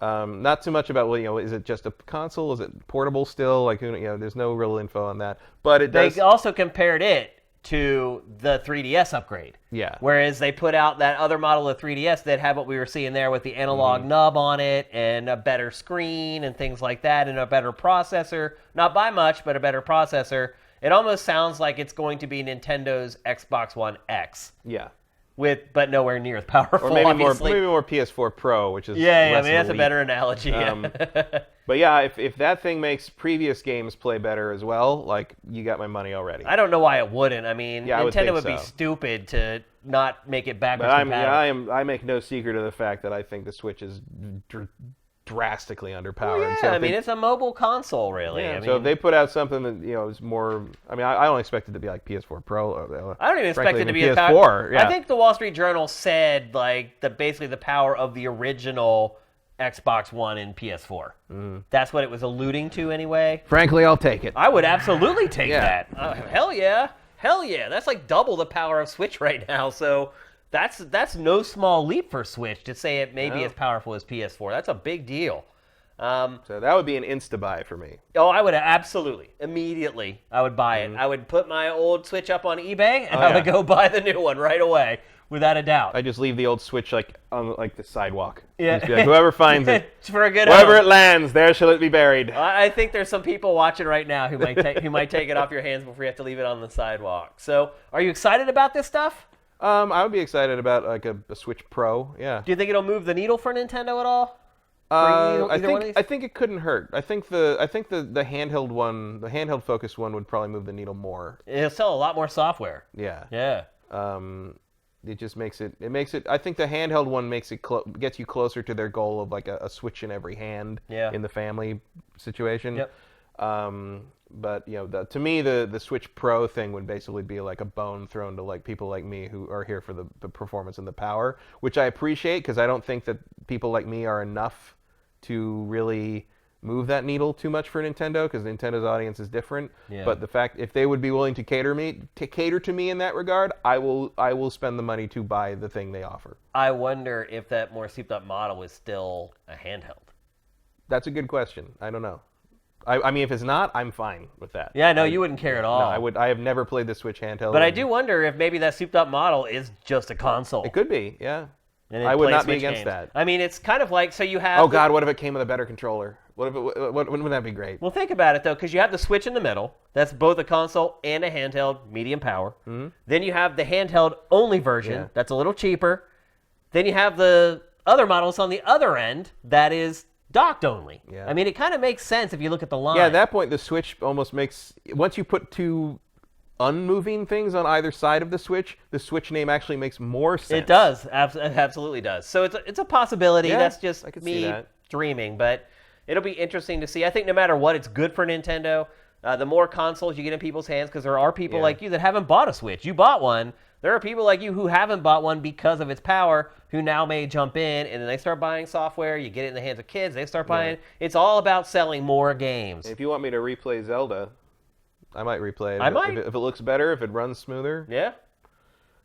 though. Not too much about, is it just a console? Is it portable still? Like, there's no real info on that. But it does. They also compared it to the 3DS upgrade. Yeah. Whereas they put out that other model of 3DS that had what we were seeing there with the analog nub on it and a better screen and things like that and a better processor. Not by much, but a better processor. It almost sounds like it's going to be Nintendo's Xbox One X. Yeah. but nowhere near as powerful. Or maybe obviously. more PS4 Pro, which is yeah. less I mean, that's a elite. better analogy. But yeah, if that thing makes previous games play better as well, like, you got my money already. I don't know why it wouldn't. I mean, Yeah, Nintendo would so. be stupid to not make it backwards But compatible. I make no secret of the fact that I think the Switch is drastically underpowered. Well, yeah, So I mean, it's a mobile console, really. yeah, I mean, so if they put out something that is more, I mean, I don't expect it to be like PS4 Pro. I don't even expect it to be PS4. as powerful. Yeah. I think the Wall Street Journal said like basically the power of the original Xbox One and PS4. That's what it was alluding to, anyway. Frankly, I'll take it. I would absolutely take Yeah. that. Hell yeah, hell yeah. That's like double the power of Switch right now. So that's no small leap for Switch to say it may be as powerful as PS4. That's a big deal. So that would be an insta-buy for me. Oh, I would absolutely, immediately, I would buy it. I would put my old Switch up on eBay, and I would go buy the new one right away, without a doubt. I just leave the old Switch like on like the sidewalk. Yeah. Just be like, whoever finds it, For a good wherever home. it lands, there shall it be buried. I think there's some people watching right now who might take it off your hands before you have to leave it on the sidewalk. So, are you excited about this stuff? I would be excited about like a Switch Pro. Yeah. Do you think it'll move the needle for Nintendo at all? either one of these? I think it couldn't hurt. I think the handheld one, the handheld focused one, would probably move the needle more. It'll sell a lot more software. Yeah. Yeah. It just makes it. I think the handheld one gets you closer to their goal of like a Switch in every hand. Yeah. In the family situation. Yep. But to me, the Switch Pro thing would basically be like a bone thrown to like people like me who are here for the performance and the power, which I appreciate because I don't think that people like me are enough to really move that needle too much for Nintendo because Nintendo's audience is different. Yeah. But the fact if they would be willing to cater to me in that regard, I will spend the money to buy the thing they offer. I wonder if that more souped up model is still a handheld. That's a good question. I don't know. I mean, if it's not, I'm fine with that. Yeah, no, you wouldn't care at all. No, I have never played the Switch handheld. But I do wonder if maybe that souped up model is just a console. It could be, yeah. And it I would plays not be Switch against games. that. I mean, it's kind of like, so you have... Oh, God, what if it came with a better controller? Wouldn't that be great? Well, think about it, though, because you have the Switch in the middle. That's both a console and a handheld, medium power. Mm-hmm. Then you have the handheld-only version. Yeah. That's a little cheaper. Then you have the other models on the other end that is docked only. Yeah. I mean, it kind of makes sense if you look at the line. Yeah, at that point, the Switch almost makes... Once you put two unmoving things on either side of the Switch name actually makes more sense. It does. It absolutely does. So it's a possibility. Yeah, That's just I could me see that. dreaming. But it'll be interesting to see. I think no matter what, it's good for Nintendo. The more consoles you get in people's hands, because there are people like you that haven't bought a Switch. You bought one. There are people like you who haven't bought one because of its power, who now may jump in, and then they start buying software. You get it in the hands of kids. They start buying. Yeah. It's all about selling more games. If you want me to replay Zelda, I might replay it. I might. If it looks better, if it runs smoother. Yeah.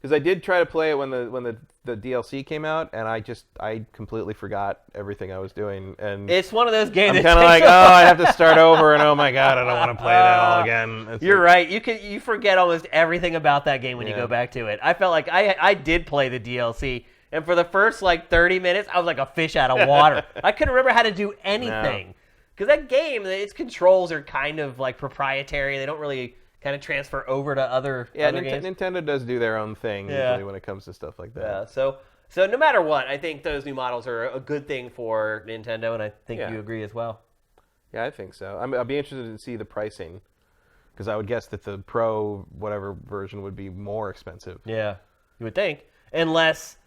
Because I did try to play it when the DLC came out, and I completely forgot everything I was doing. And it's one of those games. I'm kind of like, I have to start over, and oh my God, I don't want to play that all again. You're right. You forget almost everything about that game when you go back to it. I felt like I did play the DLC, and for the first like 30 minutes, I was like a fish out of water. I couldn't remember how to do anything. Because that game, its controls are kind of like proprietary. They don't really kind of transfer over to other games. Nintendo does do their own thing usually when it comes to stuff like that. Yeah, so no matter what, I think those new models are a good thing for Nintendo, and I think you agree as well. Yeah, I think so. I'll be interested to see the pricing, because I would guess that the Pro whatever version would be more expensive. Yeah, you would think, unless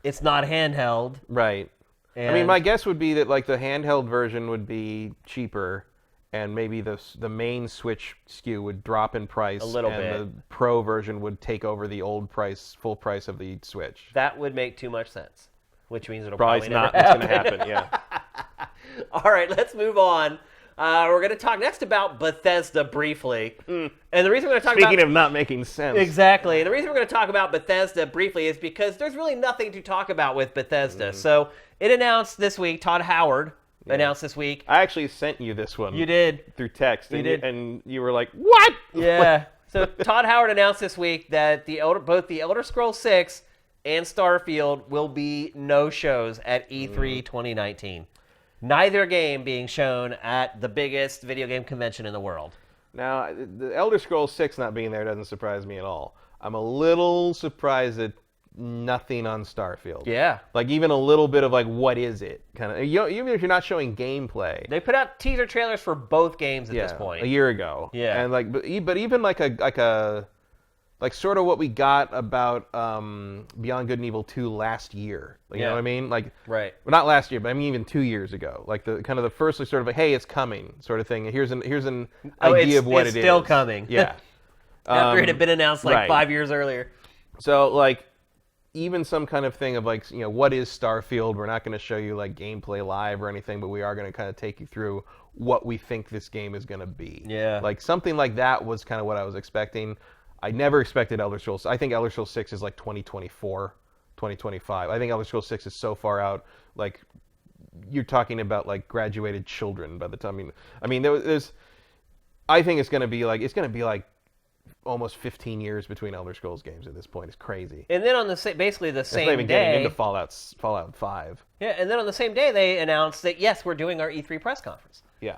it's not handheld. Right. I mean, my guess would be that like the handheld version would be cheaper, and maybe the main Switch SKU would drop in price a little and bit. The Pro version would take over the full price of the Switch. That would make too much sense, which means it'll probably not. It's going to happen. Yeah. All right, let's move on. We're going to talk next about Bethesda briefly. And the reason we're going to talk Speaking of not making sense. Exactly. The reason we're going to talk about Bethesda briefly is because there's really nothing to talk about with Bethesda. So it announced this week, Todd Howard announced this week. I actually sent you this one. You did. Through text. You did. And you were like, what? Yeah. So Todd Howard announced this week that both the Elder Scrolls 6 and Starfield will be no-shows at E3 2019. Neither game being shown at the biggest video game convention in the world. Now, the Elder Scrolls 6 not being there doesn't surprise me at all. I'm a little surprised that nothing on Starfield. Yeah. Like even a little bit of like, what is it? Kind of. Even if you're not showing gameplay. They put out teaser trailers for both games at this point. A year ago. Yeah. And like, but even like sort of what we got about Beyond Good and Evil 2 last year. You know what I mean? Like, right. Well, not last year, but I mean even 2 years ago. Like the kind of the first sort of like, hey, it's coming sort of thing. Here's an idea of what it is. It's still coming. Yeah. After it had been announced like right. 5 years earlier. So like, even some kind of thing of like, what is Starfield? We're not going to show you like gameplay live or anything, but we are going to kind of take you through what we think this game is going to be. Yeah. Like something like that was kind of what I was expecting. I never expected Elder Scrolls. I think Elder Scrolls 6 is like 2024, 2025. I think Elder Scrolls 6 is so far out, like you're talking about like graduated children by the time. I mean, there's. I think it's going to be like almost 15 years between Elder Scrolls games at this point. It's crazy. And then on basically the same day, not even getting into Fallout 5. Yeah, and then on the same day they announced that yes, we're doing our E3 press conference. Yeah.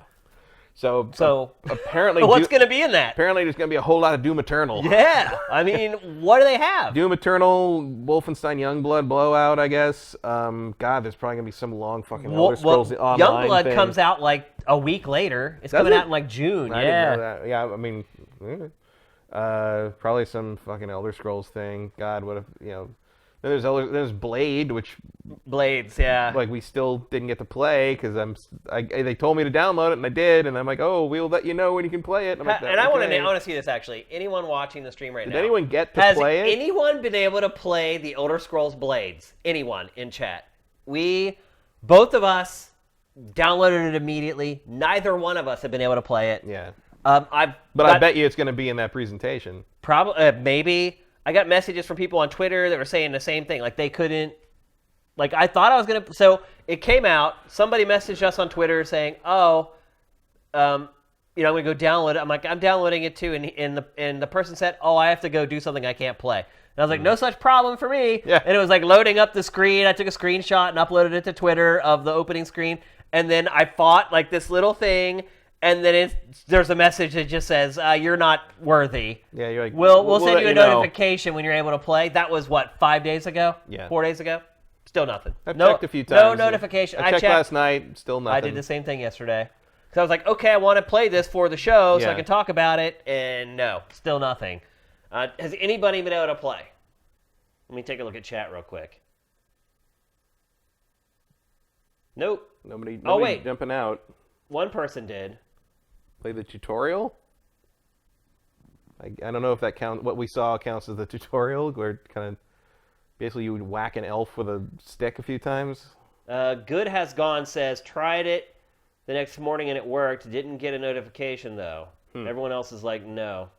So apparently, what's going to be in that? Apparently, there's going to be a whole lot of Doom Eternal. Yeah, I mean, what do they have? Doom Eternal, Wolfenstein Youngblood blowout, I guess. God, there's probably going to be some long fucking Elder Scrolls online Youngblood thing. comes out like a week later. It's coming out in like June. I didn't know that. Yeah, I mean, probably some fucking Elder Scrolls thing. God, what if Then there's Blade, which Blades, yeah. Like we still didn't get to play because they told me to download it and I did, and I'm like, oh, we'll let you know when you can play it. And, like, and I want to see this actually. Anyone watching the stream right now? Did anyone get to play it? Has anyone been able to play the Elder Scrolls Blades? Anyone in chat? Both of us downloaded it immediately. Neither one of us have been able to play it. Yeah. I bet you it's going to be in that presentation. Probably, maybe. I got messages from people on Twitter that were saying the same thing. Like they couldn't. Like I thought I was gonna. So it came out. Somebody messaged us on Twitter saying, "Oh, I'm gonna go download it." I'm like, "I'm downloading it too," and the person said, "Oh, I have to go do something I can't play." And I was like, "No such problem for me." Yeah. And it was like loading up the screen. I took a screenshot and uploaded it to Twitter of the opening screen, and then I fought like this little thing. And then there's a message that just says, "You're not worthy." Yeah, you're like, we'll send you a notification when you're able to play. That was what, 5 days ago? Yeah. 4 days ago? Still nothing. I've checked a few times. No notification. I checked last night. Still nothing. I did the same thing yesterday. Because I was like, okay, I want to play this for the show so I can talk about it. And no, still nothing. Has anybody been able to play? Let me take a look at chat real quick. Nope. Nobody wait. Jumping out. One person did. Play the tutorial? I don't know if that counts. What we saw counts as the tutorial, where kind of basically you would whack an elf with a stick a few times. Good Has Gone says, tried it the next morning and it worked. Didn't get a notification though. Everyone else is like, no.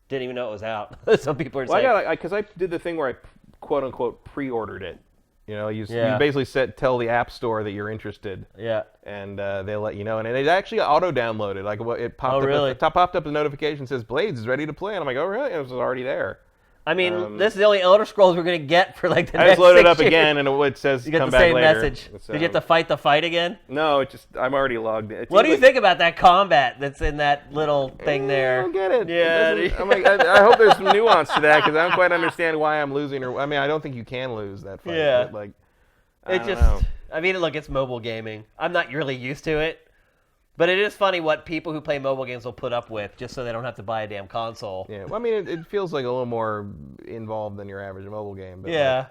Didn't even know it was out. Some people are saying. Because I did the thing where I quote unquote pre-ordered it. You Yeah. basically tell the App Store that you're interested. Yeah. And they'll let you know. And it actually auto-downloaded. Like it popped up. Really? It popped up the notification says Blades is ready to play. And I'm like, oh really? And it was already there. I mean, this is the only Elder Scrolls we're going to get for like the next 6 years. I just loaded it up again, and it says you get come the back same later. message. Did you have to fight the fight again? No, I'm already logged in. What do you think about that combat that's in that little thing there? I don't get it. Yeah. I'm like, I hope there's some nuance to that because I don't quite understand why I'm losing. I mean, I don't think you can lose that fight. Yeah. But like, I mean, look, it's mobile gaming. I'm not really used to it. But it is funny what people who play mobile games will put up with just so they don't have to buy a damn console. Yeah, well, I mean, it feels like a little more involved than your average mobile game. But yeah. Like,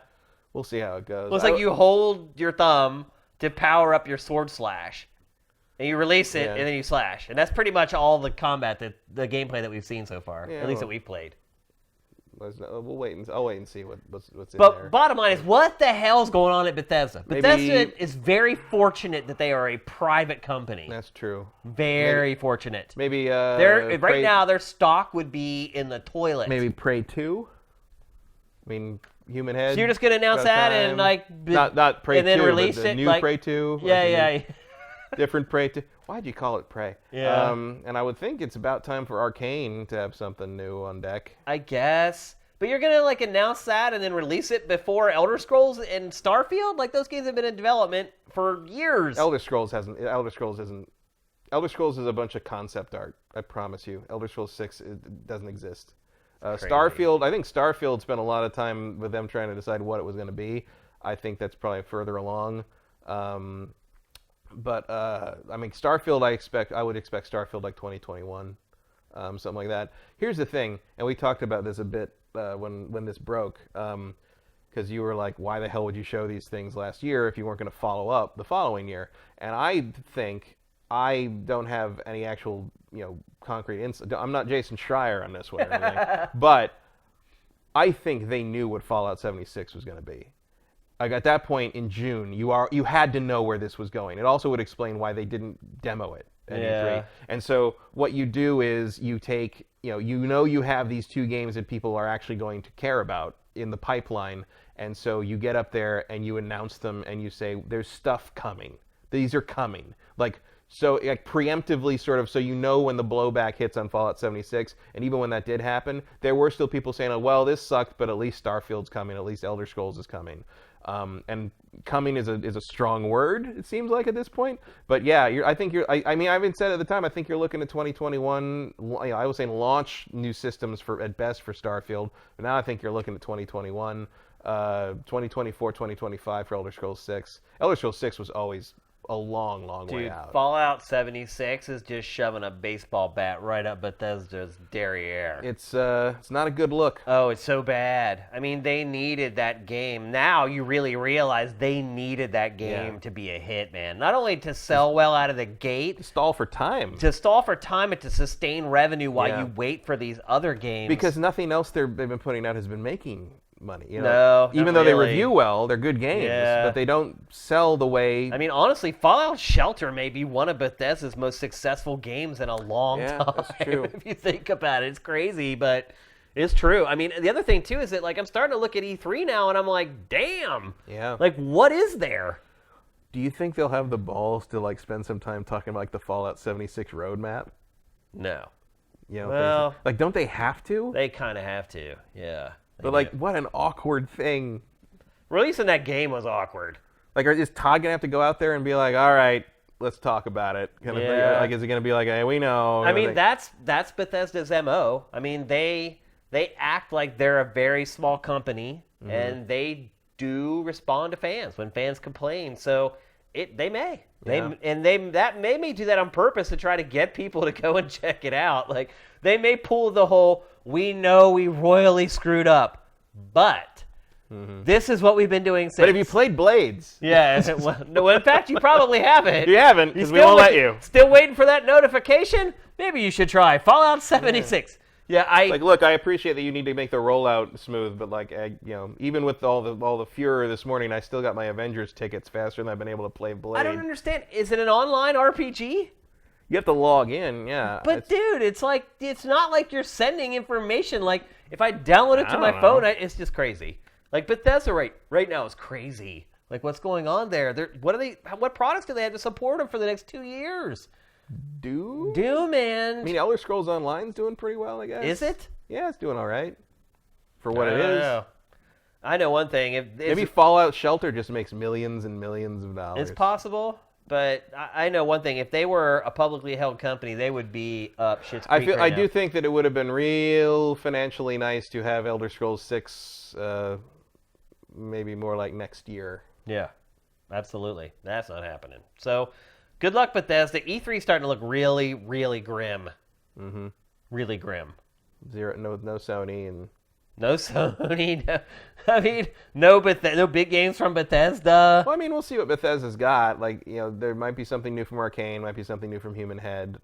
we'll see how it goes. Well, it's like you hold your thumb to power up your sword slash. And you release it, and then you slash. And that's pretty much all the combat, the gameplay that we've seen so far. At least that we've played. I'll wait and see what's in there. But bottom line is, what the hell's going on at Bethesda? Bethesda is very fortunate that they are a private company. That's true. Very fortunate. Maybe right now their stock would be in the toilet. Maybe Prey 2. I mean, Human Head. So you're just gonna announce that and like not Prey 2, and then release but the it new like Prey 2. Yeah. Different Prey 2. Why'd you call it Prey? Yeah. And I would think it's about time for Arcane to have something new on deck. I guess. But you're going to like announce that and then release it before Elder Scrolls and Starfield? Like those games have been in development for years. Elder Scrolls is a bunch of concept art. I promise you. Elder Scrolls 6 it doesn't exist. Starfield, I think Starfield spent a lot of time with them trying to decide what it was going to be. I think that's probably further along. But I mean, Starfield, I would expect Starfield like 2021, something like that. Here's the thing, and we talked about this a bit when this broke, because you were like, why the hell would you show these things last year if you weren't going to follow up the following year? And I think I don't have any actual, concrete insight. I'm not Jason Schreier on this one or anything, but I think they knew what Fallout 76 was going to be. Like at that point in June, you had to know where this was going. It also would explain why they didn't demo it at E3. And so what you do is you take, you have these 2 games that people are actually going to care about in the pipeline, and so you get up there and you announce them and you say, there's stuff coming. These are coming. So preemptively sort of, so when the blowback hits on Fallout 76, and even when that did happen, there were still people saying, oh, well, this sucked, but at least Starfield's coming, at least Elder Scrolls is coming. And coming is a strong word, it seems like at this point. But yeah, I even said at the time, I think you're looking at 2021. I was saying launch new systems at best for Starfield, but now I think you're looking at 2021, 2024, 2025 for Elder Scrolls 6. Elder Scrolls 6 was always a long, long way out. Fallout 76 is just shoving a baseball bat right up Bethesda's derriere. It's not a good look. Oh, it's so bad. I mean, they needed that game. Now you really realize they needed that game to be a hit, man. Not only to sell well out of the gate. To stall for time. And to sustain revenue while you wait for these other games. Because nothing else they've been putting out has been making money. No, even though they review well, they're good games, but they don't sell the way. I mean, honestly, Fallout Shelter may be one of Bethesda's most successful games in a long time. That's true. If you think about it, it's crazy, but it's true. I mean, the other thing too is that I'm starting to look at E3 now, and I'm like, damn. Yeah. What is there? Do you think they'll have the balls to spend some time talking about the Fallout 76 roadmap? No. Well, don't they have to? They kind of have to. Yeah. But what an awkward thing. Releasing that game was awkward. Is Todd gonna have to go out there and be like, all right, let's talk about it? Is it gonna be like, hey, we know? I mean, that's Bethesda's MO. I mean, they act like they're a very small company, and they do respond to fans when fans complain. So they may. That may do that on purpose to try to get people to go and check it out. They may pull the whole, we know we royally screwed up, but this is what we've been doing since. But have you played Blades? Yeah. No, in fact, you probably haven't. You haven't, because we won't let you. Still waiting for that notification? Maybe you should try Fallout 76. Yeah, look, I appreciate that you need to make the rollout smooth, but even with all the furor this morning, I still got my Avengers tickets faster than I've been able to play Blade. I don't understand. Is it an online RPG? You have to log in, yeah. But dude, it's not like you're sending information. If I download it to my phone, it's just crazy. Bethesda right now is crazy. What's going on there? What products do they have to support them for the next 2 years? Doom, man. I mean, Elder Scrolls Online's doing pretty well, I guess. Is it? Yeah, it's doing all right for what it is. I know one thing. Maybe Fallout Shelter just makes millions and millions of dollars. It's possible, but I know one thing. If they were a publicly held company, they would be up shit's creek right now. I do think that it would have been real financially nice to have Elder Scrolls 6 maybe more like next year. Yeah, absolutely. That's not happening. So... good luck, Bethesda. E3's starting to look really, really grim. Mm-hmm. Really grim. No Sony and... No Sony. No big games from Bethesda. Well, I mean, we'll see what Bethesda's got. There might be something new from Arcane, might be something new from Human Head.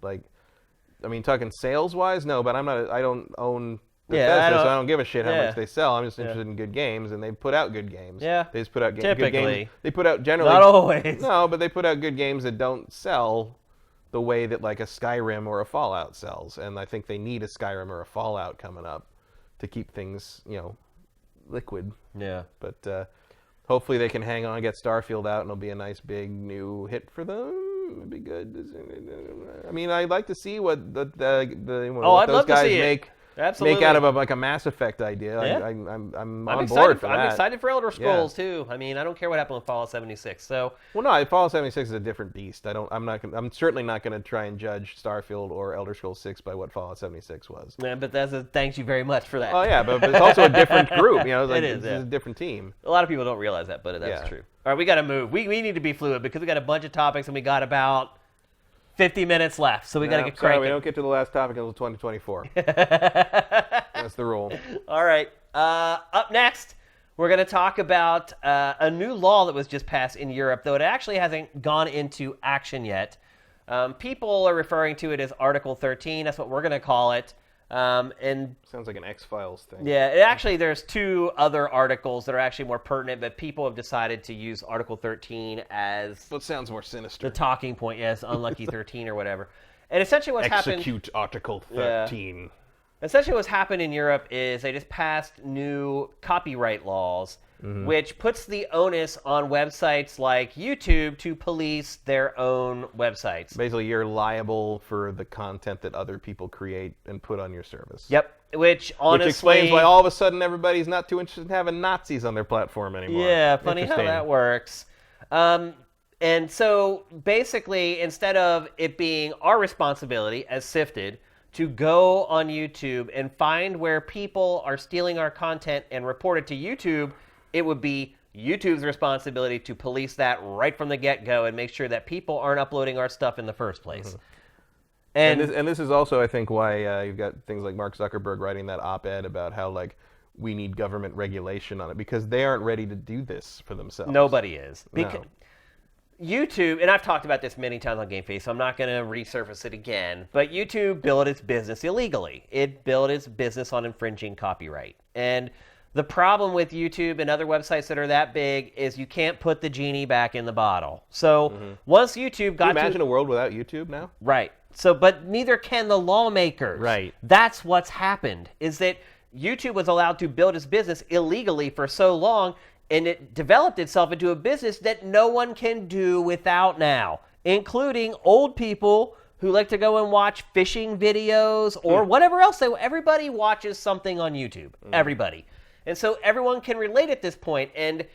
Talking sales-wise, no, but I don't own Bethesda, so I don't give a shit how much they sell. I'm just interested in good games, and they put out good games. Yeah. They just put out good games. They put out generally... not always. No, but they put out good games that don't sell the way that a Skyrim or a Fallout sells. And I think they need a Skyrim or a Fallout coming up to keep things, liquid. Yeah. But hopefully they can hang on and get Starfield out, and it'll be a nice big new hit for them. It'd be good. I mean, I'd like to see what those guys make Absolutely. make out of a Mass Effect idea. Yeah. I'm on board for that. I'm excited for Elder Scrolls too. I mean, I don't care what happened with Fallout 76. So. Well, no, Fallout 76 is a different beast. I'm certainly not going to try and judge Starfield or Elder Scrolls 6 by what Fallout 76 was. Man, Bethesda, thanks you very much for that. Oh yeah, but it's also a different group. It's a different team. A lot of people don't realize that, but that's true. All right, we got to move. We need to be fluid because we got a bunch of topics and we got about 50 minutes left, so we got to get cranking. We don't get to the last topic until 2024. That's the rule. All right. Up next, we're going to talk about a new law that was just passed in Europe, though it actually hasn't gone into action yet. People are referring to it as Article 13. That's what we're going to call it. And sounds like an X-Files thing. Yeah, there's two other articles that are actually more pertinent, but people have decided to use Article 13 as... Well, it sounds more sinister. The talking point, yes, Unlucky 13 or whatever. And essentially what's happened... Execute Article 13. Yeah. Essentially what's happened in Europe is they just passed new copyright laws, which puts the onus on websites like YouTube to police their own websites. Basically, you're liable for the content that other people create and put on your service. Yep, which honestly... Which explains why all of a sudden everybody's not too interested in having Nazis on their platform anymore. Yeah, funny how that works. And so basically, instead of it being our responsibility as Sifted to go on YouTube and find where people are stealing our content and report it to YouTube, it would be YouTube's responsibility to police that right from the get-go and make sure that people aren't uploading our stuff in the first place. And this is also, I think, why you've got things like Mark Zuckerberg writing that op-ed about how, we need government regulation on it, because they aren't ready to do this for themselves. Nobody is. No. YouTube, and I've talked about this many times on GameFace, so I'm not going to resurface it again, but YouTube built its business illegally. It built its business on infringing copyright. And the problem with YouTube and other websites that are that big is you can't put the genie back in the bottle. So once YouTube got Can you imagine a world without YouTube now? Right. So, but neither can the lawmakers. Right. That's what's happened, is that YouTube was allowed to build its business illegally for so long, and it developed itself into a business that no one can do without now, including old people who like to go and watch fishing videos or whatever else. Everybody watches something on YouTube. Everybody. And so everyone can relate at this point, and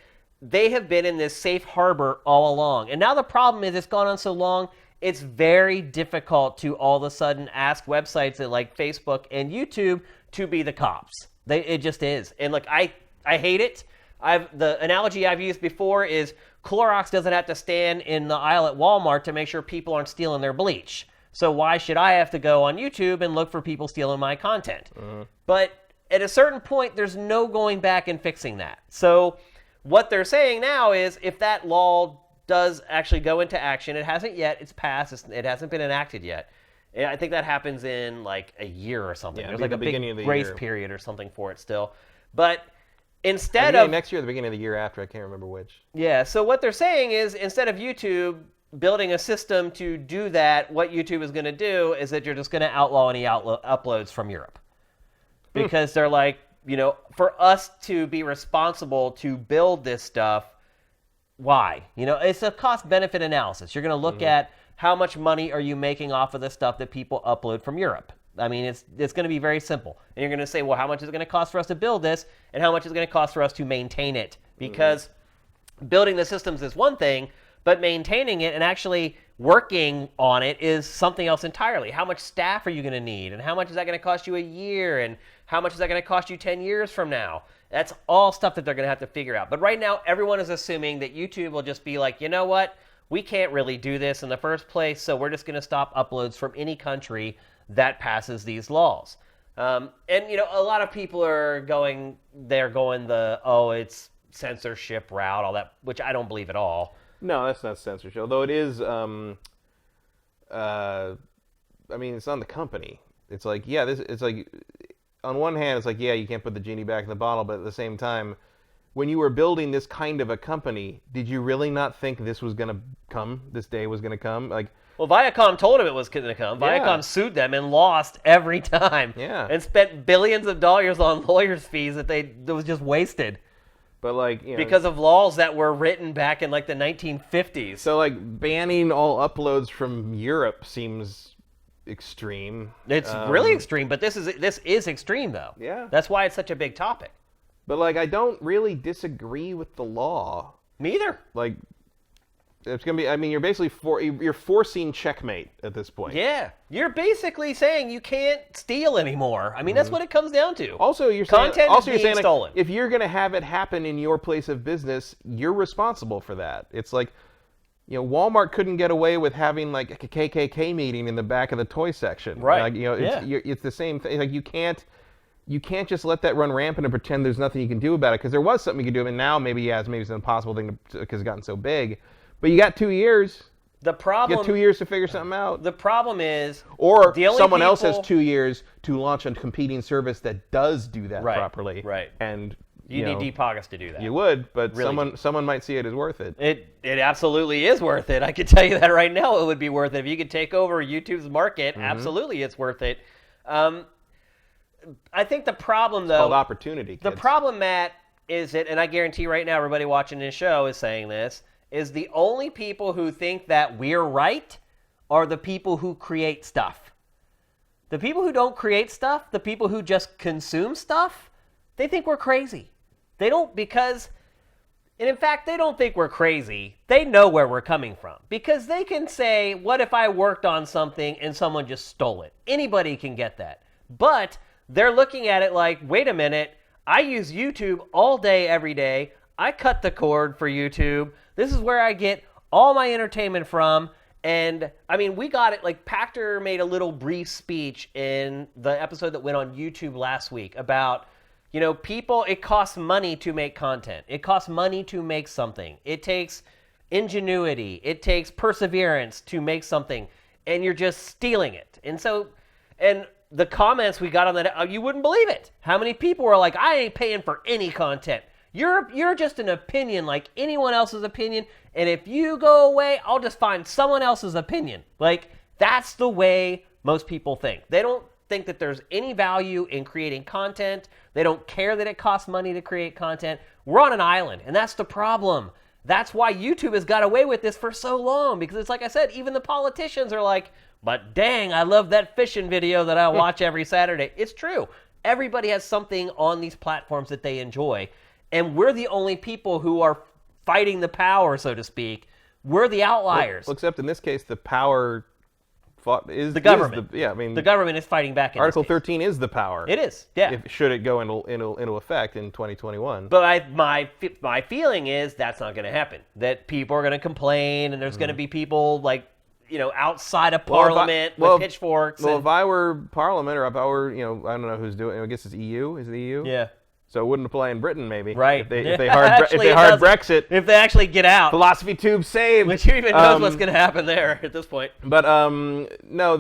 they have been in this safe harbor all along. And now the problem is it's gone on so long, it's very difficult to all of a sudden ask websites like Facebook and YouTube to be the cops. It just is. And I hate it. The analogy I've used before is Clorox doesn't have to stand in the aisle at Walmart to make sure people aren't stealing their bleach. So why should I have to go on YouTube and look for people stealing my content? But at a certain point, there's no going back and fixing that. So what they're saying now is if that law does actually go into action, it hasn't yet, it's passed, it hasn't been enacted yet. I think that happens in a year or something. There's a big grace period or something for it still. But instead of... next year or the beginning of the year after, I can't remember which. Yeah, so what they're saying is instead of YouTube building a system to do that, what YouTube is going to do is that you're just going to outlaw any uploads from Europe. Because they're for us to be responsible to build this stuff, why? It's a cost-benefit analysis. You're going to look at how much money are you making off of the stuff that people upload from Europe. I mean, it's going to be very simple. And you're going to say, well, how much is it going to cost for us to build this, and how much is it going to cost for us to maintain it? Because building the systems is one thing, but maintaining it and actually working on it is something else entirely. How much staff are you going to need? And how much is that going to cost you a year? And how much is that going to cost you 10 years from now? That's all stuff that they're going to have to figure out. But right now, everyone is assuming that YouTube will just be like, you know what? We can't really do this in the first place, so we're just going to stop uploads from any country that passes these laws. And, a lot of people are going it's censorship route, all that, which I don't believe at all. No, that's not censorship. Although it is, it's on the company. It's on one hand, it's you can't put the genie back in the bottle, but at the same time, when you were building this kind of a company, did you really not think this was going to come? This day was going to come? Well, Viacom told him it was going to come. Viacom sued them and lost every time. Yeah. And spent billions of dollars on lawyers' fees that was just wasted. But because of laws that were written back in the 1950s. So banning all uploads from Europe seems extreme. It's really extreme, but this is extreme though. Yeah. That's why it's such a big topic. But like, I don't really disagree with the law. Me either. Like, it's gonna be. I mean, you're basically you're forcing checkmate at this point. Yeah, you're basically saying you can't steal anymore. I mean, that's what it comes down to. Also, you're Content saying, is being stolen. Like, if you're gonna have it happen in your place of business, you're responsible for that. It's like, Walmart couldn't get away with having like a KKK meeting in the back of the toy section. Right. Like, it's the same thing. Like, you can't just let that run rampant and pretend there's nothing you can do about it, because there was something you could do, and now maybe it's an impossible thing because it's gotten so big. But you got 2 years. The problem. You got 2 years to figure something out. The problem is, or someone else has 2 years to launch a competing service that does do that properly. Right. And you need deep pockets to do that. You would, but really someone might see it as worth it. It absolutely is worth it. I can tell you that right now. It would be worth it if you could take over YouTube's market. Absolutely, it's worth it. I think the problem, though, it's called opportunity. Kids. The problem, Matt, is it, and I guarantee right now, everybody watching this show is saying this, is the only people who think that we're right are the people who create stuff. The people who don't create stuff, the people who just consume stuff, they think we're crazy. They don't, and in fact, they don't think we're crazy. They know where we're coming from. Because they can say, what if I worked on something and someone just stole it? Anybody can get that. But they're looking at it like, wait a minute, I use YouTube all day, every day. I cut the cord for YouTube. This is where I get all my entertainment from. And, I mean, we got it. Like, Pachter made a little brief speech in the episode that went on YouTube last week about, people, it costs money to make content. It costs money to make something. It takes ingenuity. It takes perseverance to make something. And you're just stealing it. And the comments we got on that, you wouldn't believe it. How many people were like, I ain't paying for any content. You're just an opinion like anyone else's opinion, and if you go away, I'll just find someone else's opinion. Like, that's the way most people think. They don't think that there's any value in creating content. They don't care that it costs money to create content. We're on an island, and that's the problem. That's why YouTube has got away with this for so long, because it's like I said, even the politicians are like, but dang, I love that fishing video that I watch every Saturday. It's true. Everybody has something on these platforms that they enjoy. And we're the only people who are fighting the power, so to speak. We're the outliers. Well, except in this case, the power is the government. The government is fighting back. Article 13 is the power. It is. Yeah. Should it go into effect in 2021? But my feeling is that's not going to happen. That people are going to complain, and there's going to be people like outside of Parliament with pitchforks. Well, if I were Parliament, or if I were I don't know who's doing. I guess it's EU. Is it EU? Yeah. So it wouldn't apply in Britain, maybe. Right. If they hard Brexit. If they actually get out. Philosophy tube saved. Which who even knows what's going to happen there at this point. But no,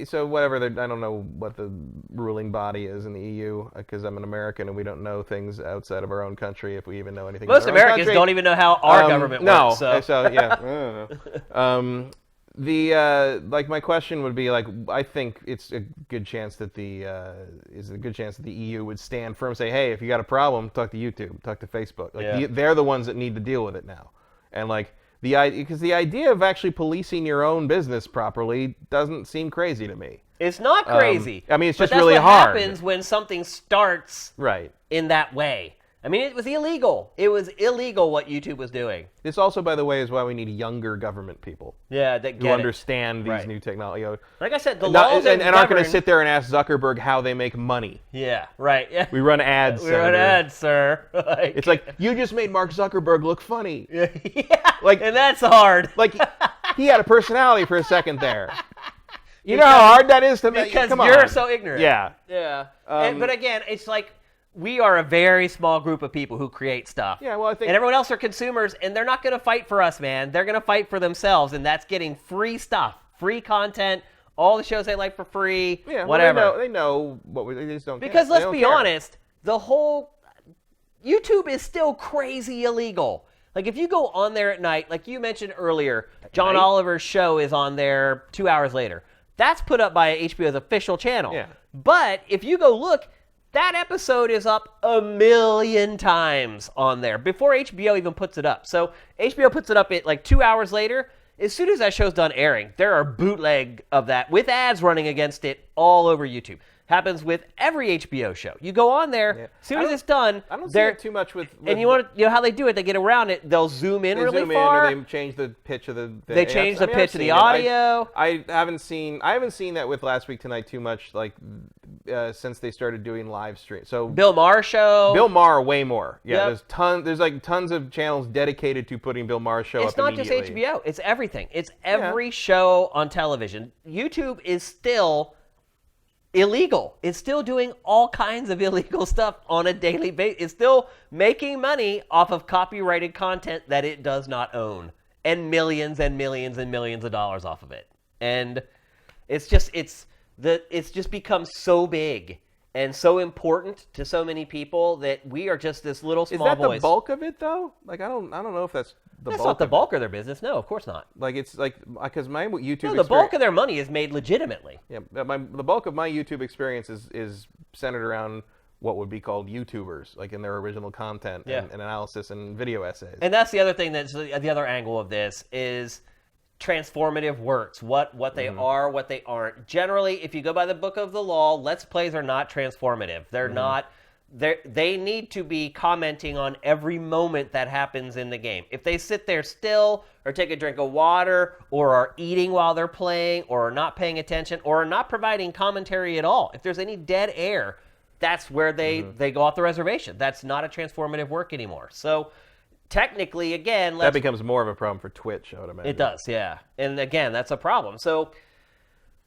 so whatever. I don't know what the ruling body is in the EU, because I'm an American and we don't know things outside of our own country, if we even know anything. Most Americans don't even know how our government works. No. So yeah. My question would be I think it's a good chance that the EU would stand firm and say, hey, if you got a problem, talk to YouTube, talk to Facebook. They're the ones that need to deal with it now. And because the idea of actually policing your own business properly doesn't seem crazy to me. It's not crazy. I mean, it's just really hard. That's what happens when something starts in that way. I mean, it was illegal. It was illegal what YouTube was doing. This also, by the way, is why we need younger government people. Yeah, that who understand these new technology. Like I said, the laws and aren't going to sit there and ask Zuckerberg how they make money. Yeah, right. Yeah. We run ads, We run ads, sir. It's like, you just made Mark Zuckerberg look funny. Yeah, and that's hard. He had a personality for a second there. You know how hard that is to make? Because you're so ignorant. Yeah. Yeah. But again, it's like, we are a very small group of people who create stuff. Yeah, well, I think... And everyone else are consumers, and they're not going to fight for us, man. They're going to fight for themselves, and that's getting free stuff, free content, all the shows they like for free, whatever. Well, they know what they just don't care. Because let's be honest, the whole... YouTube is still crazy illegal. Like, if you go on there at night, like you mentioned earlier, John Oliver's show is on there 2 hours later. That's put up by HBO's official channel. Yeah. But if you go look... That episode is up 1 million times on there before HBO even puts it up. So HBO puts it up at 2 hours later. as soon as that show's done airing, there are bootleg of that with ads running against it all over YouTube. Happens with every HBO show. You go on there, as soon as it's done, I don't see it too much with and you know how they do it? They get around it. They'll zoom in really far. Or they change the pitch of the. They change the pitch of the audio. I haven't seen that with Last Week Tonight too much. Like since they started doing live stream. So Bill Maher show. Bill Maher way more. Yeah, there's like tons of channels dedicated to putting Bill Maher's show up immediately. It's not just HBO. It's everything. It's every show on television. YouTube is still illegal. It's still doing all kinds of illegal stuff on a daily basis. It's still making money off of copyrighted content that it does not own, and millions and millions and millions of dollars off of it. And it's just become so big and so important to so many people that we are just this little small voice. Is that the bulk of it though? Like I don't know if that's the bulk. That's not the bulk of their business. No, of course not. Like it's like because my YouTube. No, the bulk of their money is made legitimately. Yeah, the bulk of my YouTube experience is centered around what would be called YouTubers, like in their original content and analysis and video essays. And that's the other thing. That's the other angle of this is transformative works, what they are, what they aren't. Generally, if you go by the book of the law, Let's Plays are not transformative. They're not. They need to be commenting on every moment that happens in the game. If they sit there still or take a drink of water or are eating while they're playing or are not paying attention or are not providing commentary at all, if there's any dead air, that's where they go off the reservation. That's not a transformative work anymore. So technically, again, that becomes more of a problem for Twitch, I would imagine. It does, yeah. And again, that's a problem. So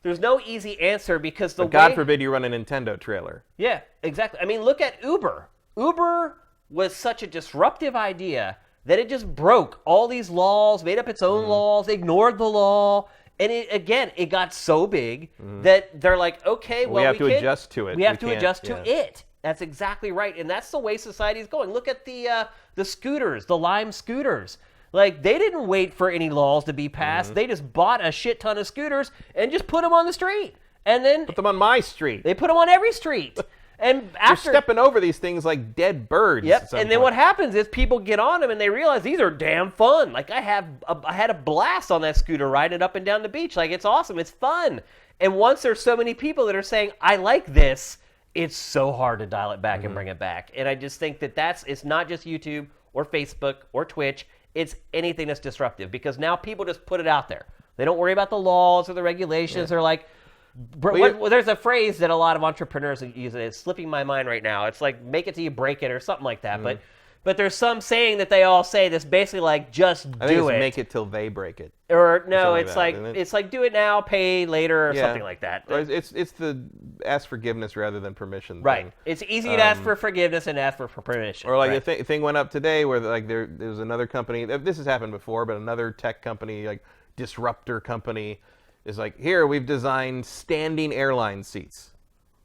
there's no easy answer because God forbid you run a Nintendo trailer. Yeah, exactly. I mean, look at Uber. Uber was such a disruptive idea that it just broke all these laws, made up its own laws, ignored the law, and it got so big that they're like, okay, well, we have to adjust to it. We have to adjust to it. That's exactly right, and that's the way society is going. Look at the scooters, the Lime scooters. Like, they didn't wait for any laws to be passed. They just bought a shit ton of scooters and just put them on the street. And then put them on my street. They put them on every street. And after you're stepping over these things like dead birds. Yep. And then what happens is people get on them and they realize these are damn fun. Like I had a blast on that scooter riding up and down the beach. Like it's awesome. It's fun. And once there's so many people that are saying, I like this, it's so hard to dial it back and bring it back. And I just think that it's not just YouTube or Facebook or Twitch. It's anything that's disruptive because now people just put it out there. They don't worry about the laws or the regulations. They're like, there's a phrase that a lot of entrepreneurs use. It's slipping my mind right now. It's like, make it till you break it or something like that. But there's some saying that they all say that's basically like, just I think do it's it. Make it till they break it. Or no, it's like do it now, pay later, or something like that. Or it's the ask forgiveness rather than permission. Right. Thing. It's easy to ask for forgiveness and ask for permission. Or like a thing went up today where like there was another company. This has happened before, but another tech company, like disruptor company, is like, here we've designed standing airline seats.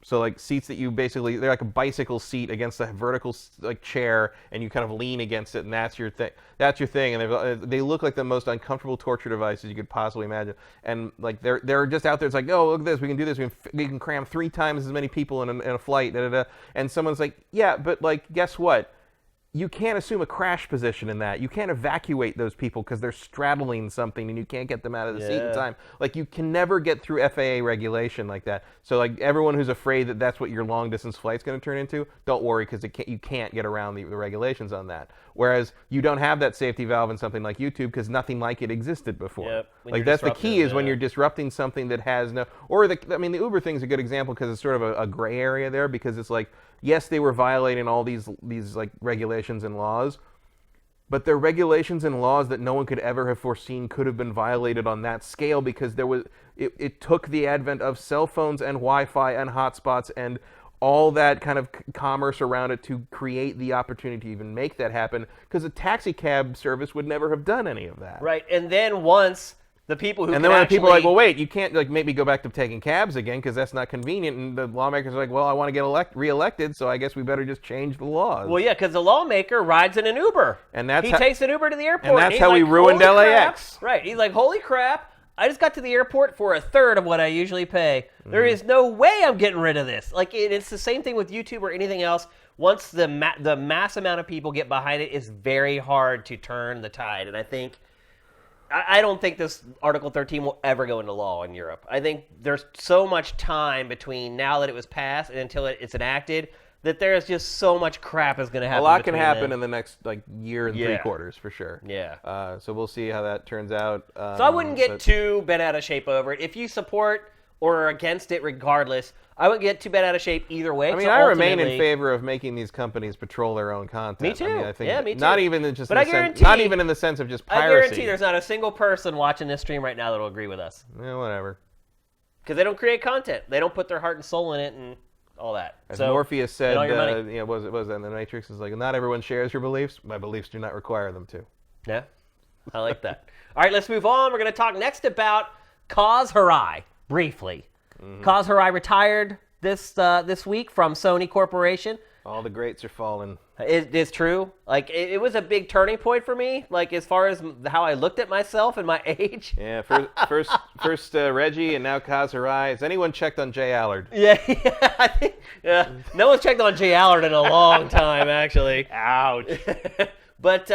So like seats that you basically, they're like a bicycle seat against a vertical like chair, and you kind of lean against it, and that's your thing. That's your thing, and they look like the most uncomfortable torture devices you could possibly imagine. And like they're just out there. It's like, oh, look at this, we can do this. We can cram 3 times as many people in a flight. Da, da, da. And someone's like, yeah, but like, guess what? You can't assume a crash position in that. You can't evacuate those people because they're straddling something and you can't get them out of the seat in time. Like, you can never get through FAA regulation like that. So, like, everyone who's afraid that that's what your long-distance flight's going to turn into, don't worry because you can't get around the regulations on that. Whereas you don't have that safety valve in something like YouTube because nothing like it existed before. Yep. Like, that's the key is when you're disrupting something that has no... Or, the Uber thing's a good example because it's sort of a gray area there because it's like, yes, they were violating all these like regulations and laws, but they're regulations and laws that no one could ever have foreseen could have been violated on that scale because it took the advent of cell phones and Wi-Fi and hotspots and all that kind of commerce around it to create the opportunity to even make that happen because a taxi cab service would never have done any of that. Right, and then once... The people who and then when people are like, well, wait, you can't like maybe go back to taking cabs again because that's not convenient. And the lawmakers are like, well, I want to get reelected, so I guess we better just change the laws. Well, yeah, because the lawmaker rides in an Uber. And he takes an Uber to the airport. And that's how we ruined LAX. Right. He's like, holy crap, I just got to the airport for a third of what I usually pay. There is no way I'm getting rid of this. Like, it's the same thing with YouTube or anything else. Once the mass amount of people get behind it, it's very hard to turn the tide. And I think I don't think this Article 13 will ever go into law in Europe. I think there's so much time between now that it was passed and until it's enacted that there is just so much crap is going to happen. A lot can happen in the next year and 3 quarters for sure. Yeah. So we'll see how that turns out. So I wouldn't get too bent out of shape over it. If you support or are against it regardless, I wouldn't get too bent out of shape either way. I mean, I remain in favor of making these companies patrol their own content. Me too. I mean, I think me too. Not even in just but in I the guarantee, sense, not even in the sense of just piracy. I guarantee there's not a single person watching this stream right now that will agree with us. Yeah, whatever. Because they don't create content. They don't put their heart and soul in it and all that. As so, Morpheus said, was it in the Matrix? Is like, not everyone shares your beliefs. My beliefs do not require them to. Yeah, I like that. All right, let's move on. We're going to talk next about Kaz Hirai, briefly. Kaz Hirai retired this week from Sony Corporation. All the greats are falling. It is true. Like, it was a big turning point for me, like, as far as how I looked at myself and my age. Yeah, first Reggie and now Kaz Hirai. Has anyone checked on Jay Allard? Yeah, I think no one's checked on Jay Allard in a long time, actually. Ouch. But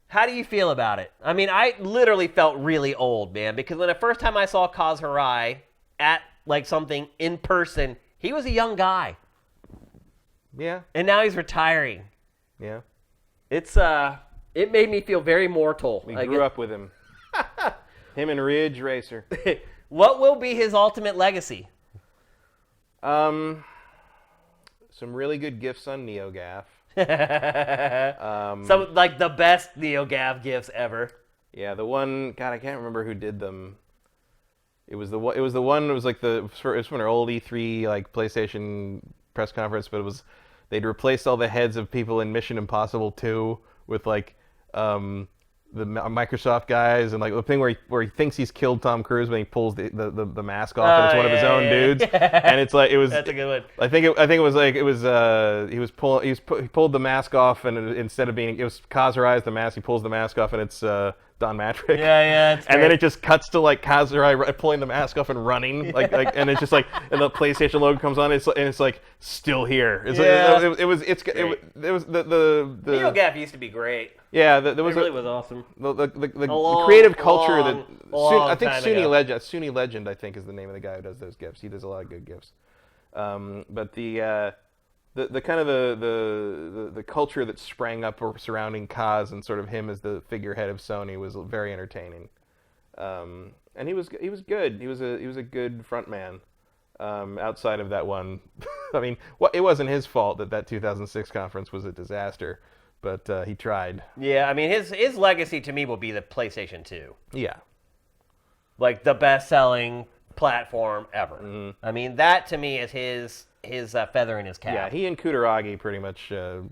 how do you feel about it? I mean, I literally felt really old, man, because when the first time I saw Kaz Hirai at, like, something in person, he was a young guy. Yeah. And now he's retiring. Yeah. It's it made me feel very mortal. We grew up with him. Him and Ridge Racer. What will be his ultimate legacy? Some really good gifts on NeoGAF. Some, like, the best NeoGAF gifts ever. Yeah, the one, God, I can't remember who did them. It was the one. It was like it was from an old E3 like PlayStation press conference, but they'd replaced all the heads of people in Mission Impossible 2 with like the Microsoft guys, and like the thing where he thinks he's killed Tom Cruise when he pulls the mask off, and it's one of his own dudes, and it's like it was. That's a good one. I think it was like he pulled the mask off, and instead of being, it was Kaz Hirai's the mask, he pulls the mask off, and it's Don Matrick. Yeah. It's and great. then it just cuts to like Kaz Hirai pulling the mask off and running, like, and it's just like, and the PlayStation logo comes on, and it's like still here. It was the NeoGAF used to be great. Yeah, there was it really was awesome. The creative culture that I think SUNY Legend, I think, is the name of the guy who does those gifts. He does a lot of good gifts. But the kind of the culture that sprang up surrounding Kaz and sort of him as the figurehead of Sony was very entertaining. And he was good. He was a good front man. Outside of that one, I mean, it wasn't his fault that 2006 conference was a disaster. But he tried. Yeah, I mean, his legacy to me will be the PlayStation 2. Yeah. Like, the best-selling platform ever. Mm-hmm. I mean, that to me is his feather in his cap. Yeah, he and Kutaragi pretty much dominated.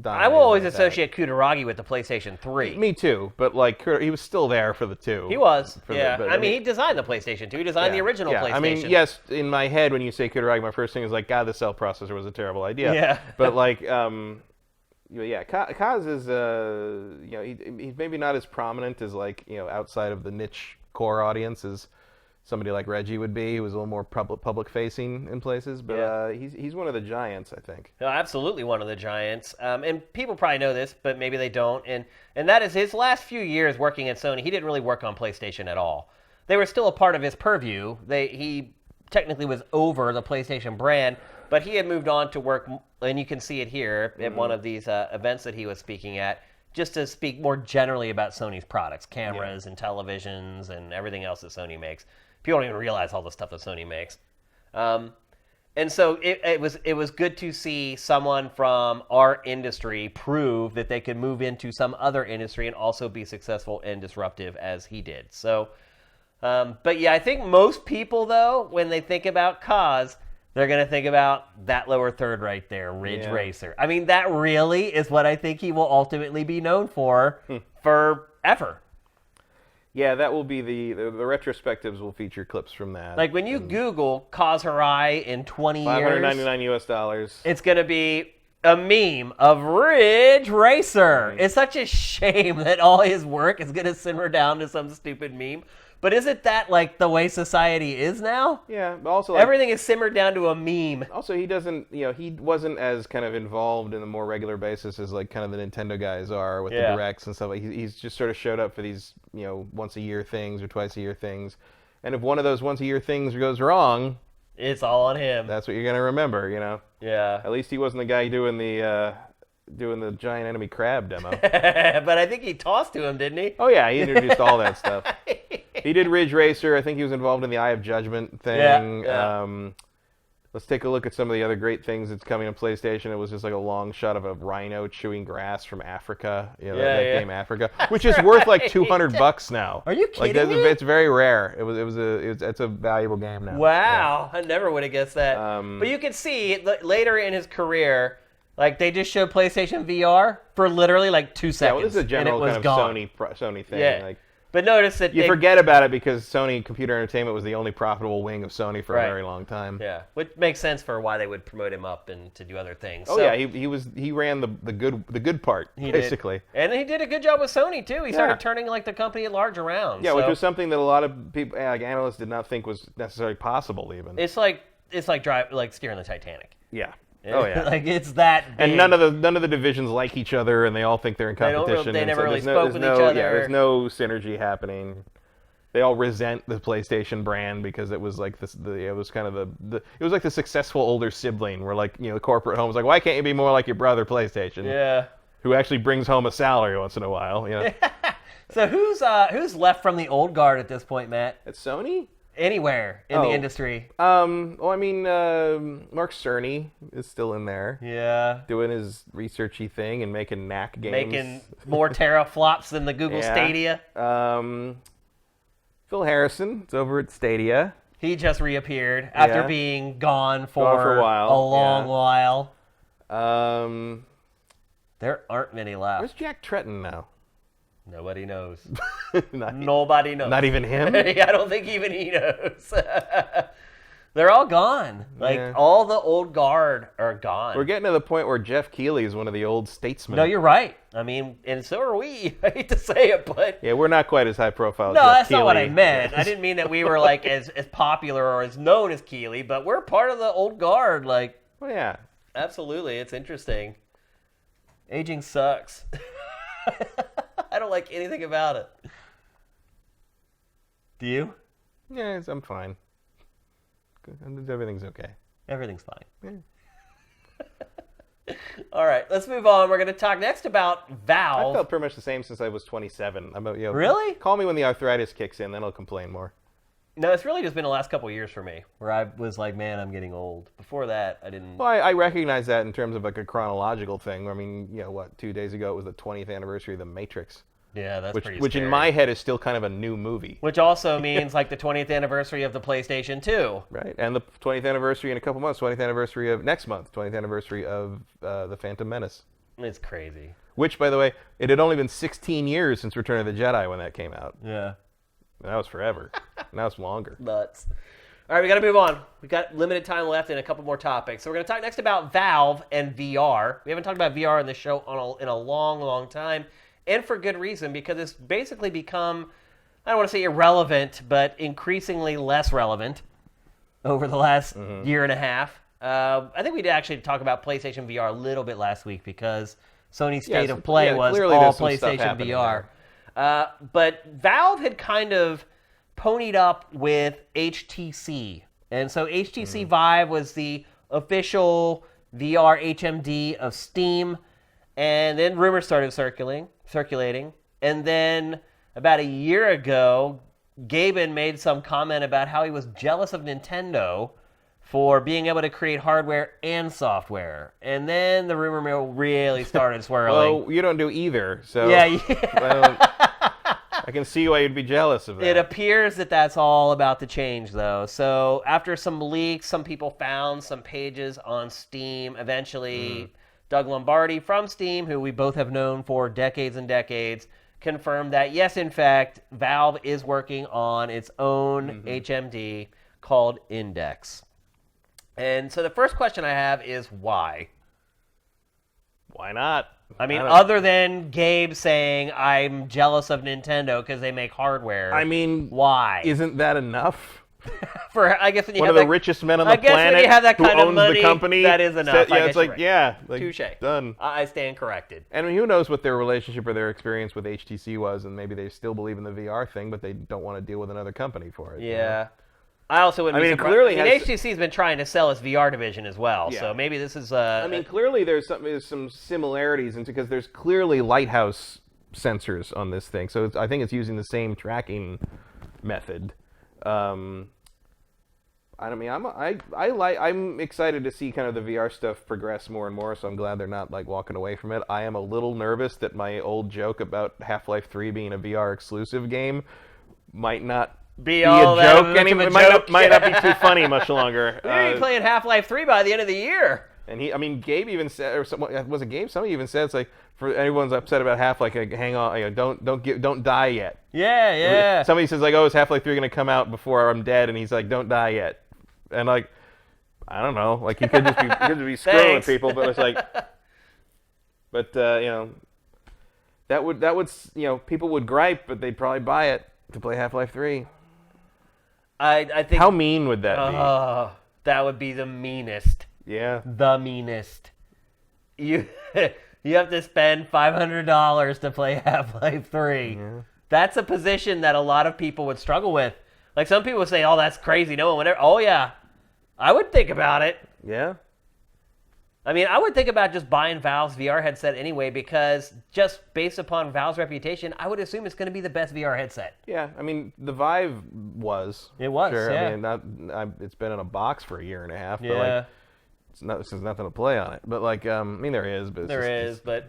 I will always associate Kutaragi with the PlayStation 3. Me too, but like he was still there for the 2. He was, yeah. I mean, he designed the PlayStation 2. He designed the original PlayStation. I mean, yes, in my head when you say Kutaragi, my first thing is like, God, the cell processor was a terrible idea. Yeah. But like, yeah, Kaz is, he's maybe not as prominent as like, outside of the niche core audience as somebody like Reggie would be, who was a little more public facing in places. But he's one of the giants, I think. No, absolutely one of the giants. And people probably know this, but maybe they don't. And that is his last few years working at Sony. He didn't really work on PlayStation at all. They were still a part of his purview. He technically was over the PlayStation brand, but he had moved on to work, and you can see it here at one of these events that he was speaking at, just to speak more generally about Sony's products, cameras and televisions and everything else that Sony makes. People don't even realize all the stuff that Sony makes. And so it was good to see someone from our industry prove that they could move into some other industry and also be successful and disruptive as he did. So, but yeah, I think most people, though, when they think about Kaz, they're going to think about that lower third right there, Ridge Racer. I mean, that really is what I think he will ultimately be known for forever. Yeah, that will be the retrospectives will feature clips from that. Like when you Google Kaz Hirai in 20 years, $599 US. it's going to be a meme of Ridge Racer. Right. It's such a shame that all his work is going to simmer down to some stupid meme. But isn't that like the way society is now? Yeah, but also like, everything is simmered down to a meme. Also, he doesn't, he wasn't as kind of involved in a more regular basis as like kind of the Nintendo guys are with the directs and stuff. Like he's just sort of showed up for these, once a year things or twice a year things, and if one of those once a year things goes wrong, it's all on him. That's what you're gonna remember, Yeah. At least he wasn't the guy doing the giant enemy crab demo. But I think he tossed to him, didn't he? Oh yeah, he introduced all that stuff. He did Ridge Racer. I think he was involved in the Eye of Judgment thing. Yeah. Let's take a look at some of the other great things that's coming on PlayStation. It was just like a long shot of a rhino chewing grass from Africa. That game Africa, which is worth like $200 now. Are you kidding me? It's very rare. It's a valuable game now. Wow, I never would have guessed that. But you can see later in his career, like they just showed PlayStation VR for literally like 2 seconds. Yeah, well, this is a general and it was kind of gone. Sony thing. Yeah. Like, but notice that you forget about it because Sony Computer Entertainment was the only profitable wing of Sony for a very long time. Yeah, which makes sense for why they would promote him up and to do other things. Oh yeah, he ran the good part basically. And he did a good job with Sony too. He started turning like the company at large around. Yeah, which was something that a lot of people, like analysts, did not think was necessarily possible even. It's like steering the Titanic. Yeah. Oh yeah, like it's that big. And none of the divisions like each other, and they all think they're in competition. They never really spoke with each other. Yeah, there's no synergy happening. They all resent the PlayStation brand because it was like this. It was kind of it was like the successful older sibling, where like the corporate home was like, why can't you be more like your brother PlayStation? Yeah. Who actually brings home a salary once in a while? So who's left from the old guard at this point, Matt? At Sony. Anywhere in the industry. Well, I mean, Mark Cerny is still in there. Yeah. Doing his researchy thing and making knack games. Making more teraflops than the Google Stadia. Phil Harrison is over at Stadia. He just reappeared after being gone for a while. A long while. There aren't many left. Where's Jack Tretton now? Nobody knows. Nobody knows. Not even him? I don't think even he knows. They're all gone. All the old guard are gone. We're getting to the point where Jeff Keighley is one of the old statesmen. No, you're right. I mean, and so are we. I hate to say it, but... Yeah, we're not quite as high profile as No, Jeff that's Keighley. not what I meant. I didn't mean that we were like as popular or as known as Keighley, but we're part of the old guard. Like, well, yeah. Absolutely. It's interesting. Aging sucks. I don't like anything about it. Do you? Yeah, I'm fine. Everything's okay. Everything's fine. Yeah. All right, let's move on. We're going to talk next about Valve. I felt pretty much the same since I was 27. Really? Call me when the arthritis kicks in, then I'll complain more. No, it's really just been the last couple of years for me, where I was like, man, I'm getting old. Before that, I didn't... Well, I recognize that in terms of like a chronological thing. I mean, 2 days ago it was the 20th anniversary of The Matrix. Yeah, that's pretty Which scary. in my head is still kind of a new movie. Which also means like the 20th anniversary of the PlayStation 2. Right, and the 20th anniversary in a couple months, 20th anniversary of next month, 20th anniversry of The Phantom Menace. It's crazy. Which, by the way, it had only been 16 years since Return of the Jedi when that came out. Yeah. That was forever. Now it's longer. Nuts. All right, we got to move on. We got limited time left and a couple more topics. So we're going to talk next about Valve and VR. We haven't talked about VR in this show in a long, long time, and for good reason, because it's basically become, I don't want to say irrelevant, but increasingly less relevant over the last year and a half. I think we did actually talk about PlayStation VR a little bit last week because Sony's State of Play was all PlayStation VR. But Valve had kind of ponied up with HTC. And so HTC Vive was the official VR HMD of Steam. And then rumors started circulating. And then about a year ago, Gaben made some comment about how he was jealous of Nintendo for being able to create hardware and software. And then the rumor mill really started swirling. Well, you don't do either, so... Yeah. I can see why you'd be jealous of that. It appears that that's all about to change, though. So after some leaks, some people found some pages on Steam. Eventually, Doug Lombardi from Steam, who we both have known for decades and decades, confirmed that, yes, in fact, Valve is working on its own HMD called Index. And so the first question I have is why? Why not? I mean, other than Gabe saying, I'm jealous of Nintendo because they make hardware. I mean, why? Isn't that enough? I guess when you One have of the richest men on the planet when you have that kind who of owns money, the company. that is enough. Yeah, it's like, right. yeah. Like, touche. Done. I stand corrected. And who knows what their relationship or their experience with HTC was, and maybe they still believe in the VR thing, but they don't want to deal with another company for it. Yeah. You know? I also wouldn't be surprised. Clearly HTC's been trying to sell its VR division as well, Yeah. so maybe this is... I mean, clearly there's some similarities, because there's clearly lighthouse sensors on this thing, so I think it's using the same tracking method. I'm excited to see kind of the VR stuff progress more and more, so I'm glad they're not like walking away from it. I am a little nervous that my old joke about Half-Life 3 being a VR exclusive game might not be a joke anymore. It might not be too funny much longer. You're going to be playing Half-Life 3 by the end of the year. And Gabe even said, or someone, was it Gabe? Somebody even said, it's like, for everyone's upset about Half-Life, like, hang on, don't die yet. Yeah. Somebody says like, oh, is Half-Life 3 going to come out before I'm dead? And he's like, don't die yet. And like, I don't know, like he could just be screwing people, but it's like, that would people would gripe, but they'd probably buy it to play Half-Life 3. I think. How mean would that be? That would be the meanest. Yeah. The meanest. You have to spend $500 to play Half-Life 3. Yeah. That's a position that a lot of people would struggle with. Like, some people say, oh, that's crazy. No one would ever. Oh, yeah. I would think about it. Yeah. I mean, I would think about just buying Valve's VR headset anyway, because just based upon Valve's reputation, I would assume it's going to be the best VR headset. Yeah, I mean, the Vive was. It was, sure. yeah. I mean, it's been in a box for a year and a half, but Yeah. like, there's nothing to play on it. But like, I mean, there is, but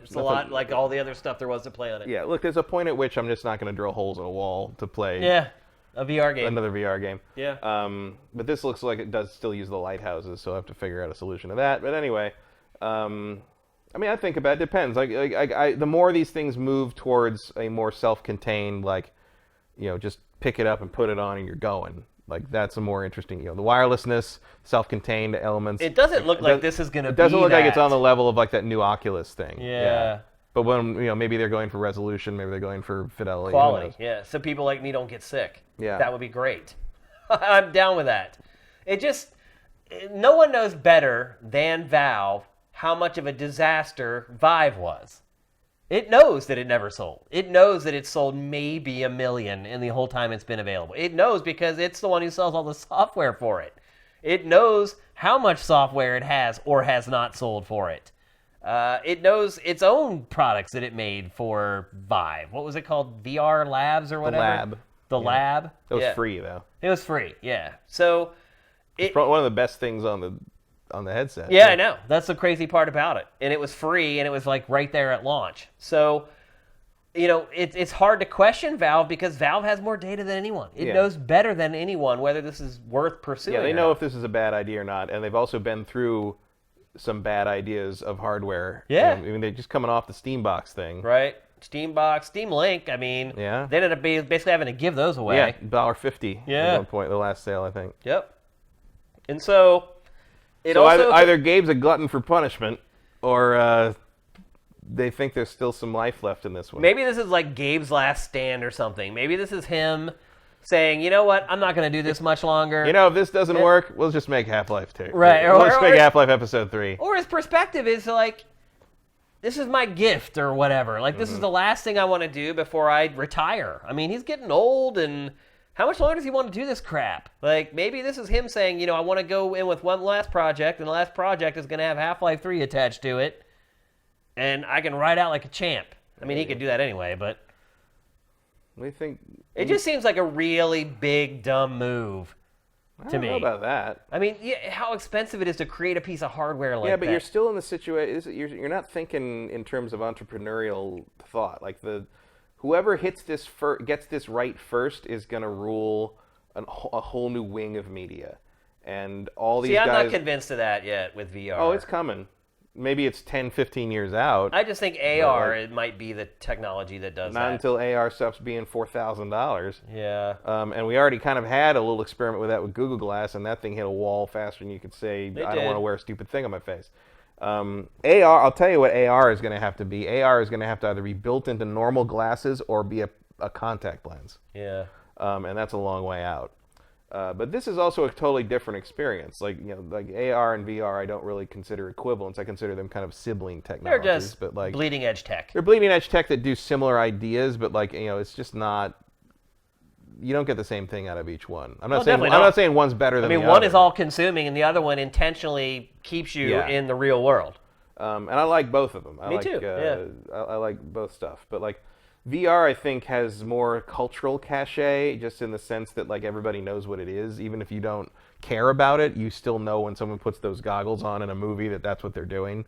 it's a lot like all the other stuff there was to play on it. Yeah, look, there's a point at which I'm just not going to drill holes in a wall to play. Yeah, a VR game. Another VR game. Yeah. But this looks like it does still use the lighthouses, so I have to figure out a solution to that. But anyway, I mean, I think about it. Depends. Like the more these things move towards a more self-contained, like, just pick it up and put it on and you're going. Like, that's a more interesting, the wirelessness, self-contained elements. It doesn't look like this is going to be It doesn't look like it's on the level of like that new Oculus thing. Yeah. But when, maybe they're going for resolution, maybe they're going for fidelity. Quality, yeah. So people like me don't get sick. Yeah. That would be great. I'm down with that. No one knows better than Valve how much of a disaster Vive was. It knows that it never sold. It knows that it sold maybe 1 million in the whole time it's been available. It knows because it's the one who sells all the software for it. It knows how much software it has or has not sold for it. It knows its own products that it made for Vive. What was it called? VR Labs or whatever? The Lab. It was free, though. It was free, yeah. So it's probably one of the best things on the headset. Yeah, I know. That's the crazy part about it. And it was free, and it was like right there at launch. So, it's hard to question Valve because Valve has more data than anyone. It knows better than anyone whether this is worth pursuing. Yeah, they know if this is a bad idea or not, and they've also been through some bad ideas of hardware. Yeah. I mean, they're just coming off the Steambox thing. Right. Steambox, Steam Link, I mean, they ended up basically having to give those away. Yeah, $1.50 at one point, the last sale, I think. Yep. And so... either Gabe's a glutton for punishment, or they think there's still some life left in this one. Maybe this is like Gabe's last stand or something. Maybe this is him saying, you know what, I'm not going to do this much longer. If this doesn't work, we'll just make Half-Life 2. Right. We'll just make Half-Life Episode 3. Or his perspective is like, this is my gift or whatever. Like, this is the last thing I want to do before I retire. I mean, he's getting old, and how much longer does he want to do this crap? Like, maybe this is him saying, I want to go in with one last project, and the last project is going to have Half-Life 3 attached to it, and I can ride out like a champ. I mean, he could do that anyway, but... We think... It just seems like a really big, dumb move to me. I don't know about that. I mean, how expensive it is to create a piece of hardware like that. Yeah, but you're still in the situation... You're not thinking in terms of entrepreneurial thought. Like, whoever gets this right first is going to rule a whole new wing of media. And all these guys... I'm not convinced of that yet with VR. Oh, it's coming. Maybe it's 10, 15 years out. I just think AR, it might be the technology that does that. Not until AR stops being $4,000. Yeah. And we already kind of had a little experiment with that with Google Glass, and that thing hit a wall faster than you could say, I don't want to wear a stupid thing on my face. AR, I'll tell you what AR is going to have to be. AR is going to have to either be built into normal glasses or be a contact lens. Yeah. And that's a long way out. But this is also a totally different experience. Like AR and VR, I don't really consider equivalents. I consider them kind of sibling technologies. They're just but like bleeding edge tech. they're bleeding edge tech that do similar ideas, but it's just not. You don't get the same thing out of each one. I'm not saying one's better than the other. One is all consuming, and the other one intentionally keeps you in the real world. And I like both of them. Me too. I like both stuff, but VR, I think, has more cultural cachet, just in the sense that everybody knows what it is. Even if you don't care about it, you still know when someone puts those goggles on in a movie that's what they're doing.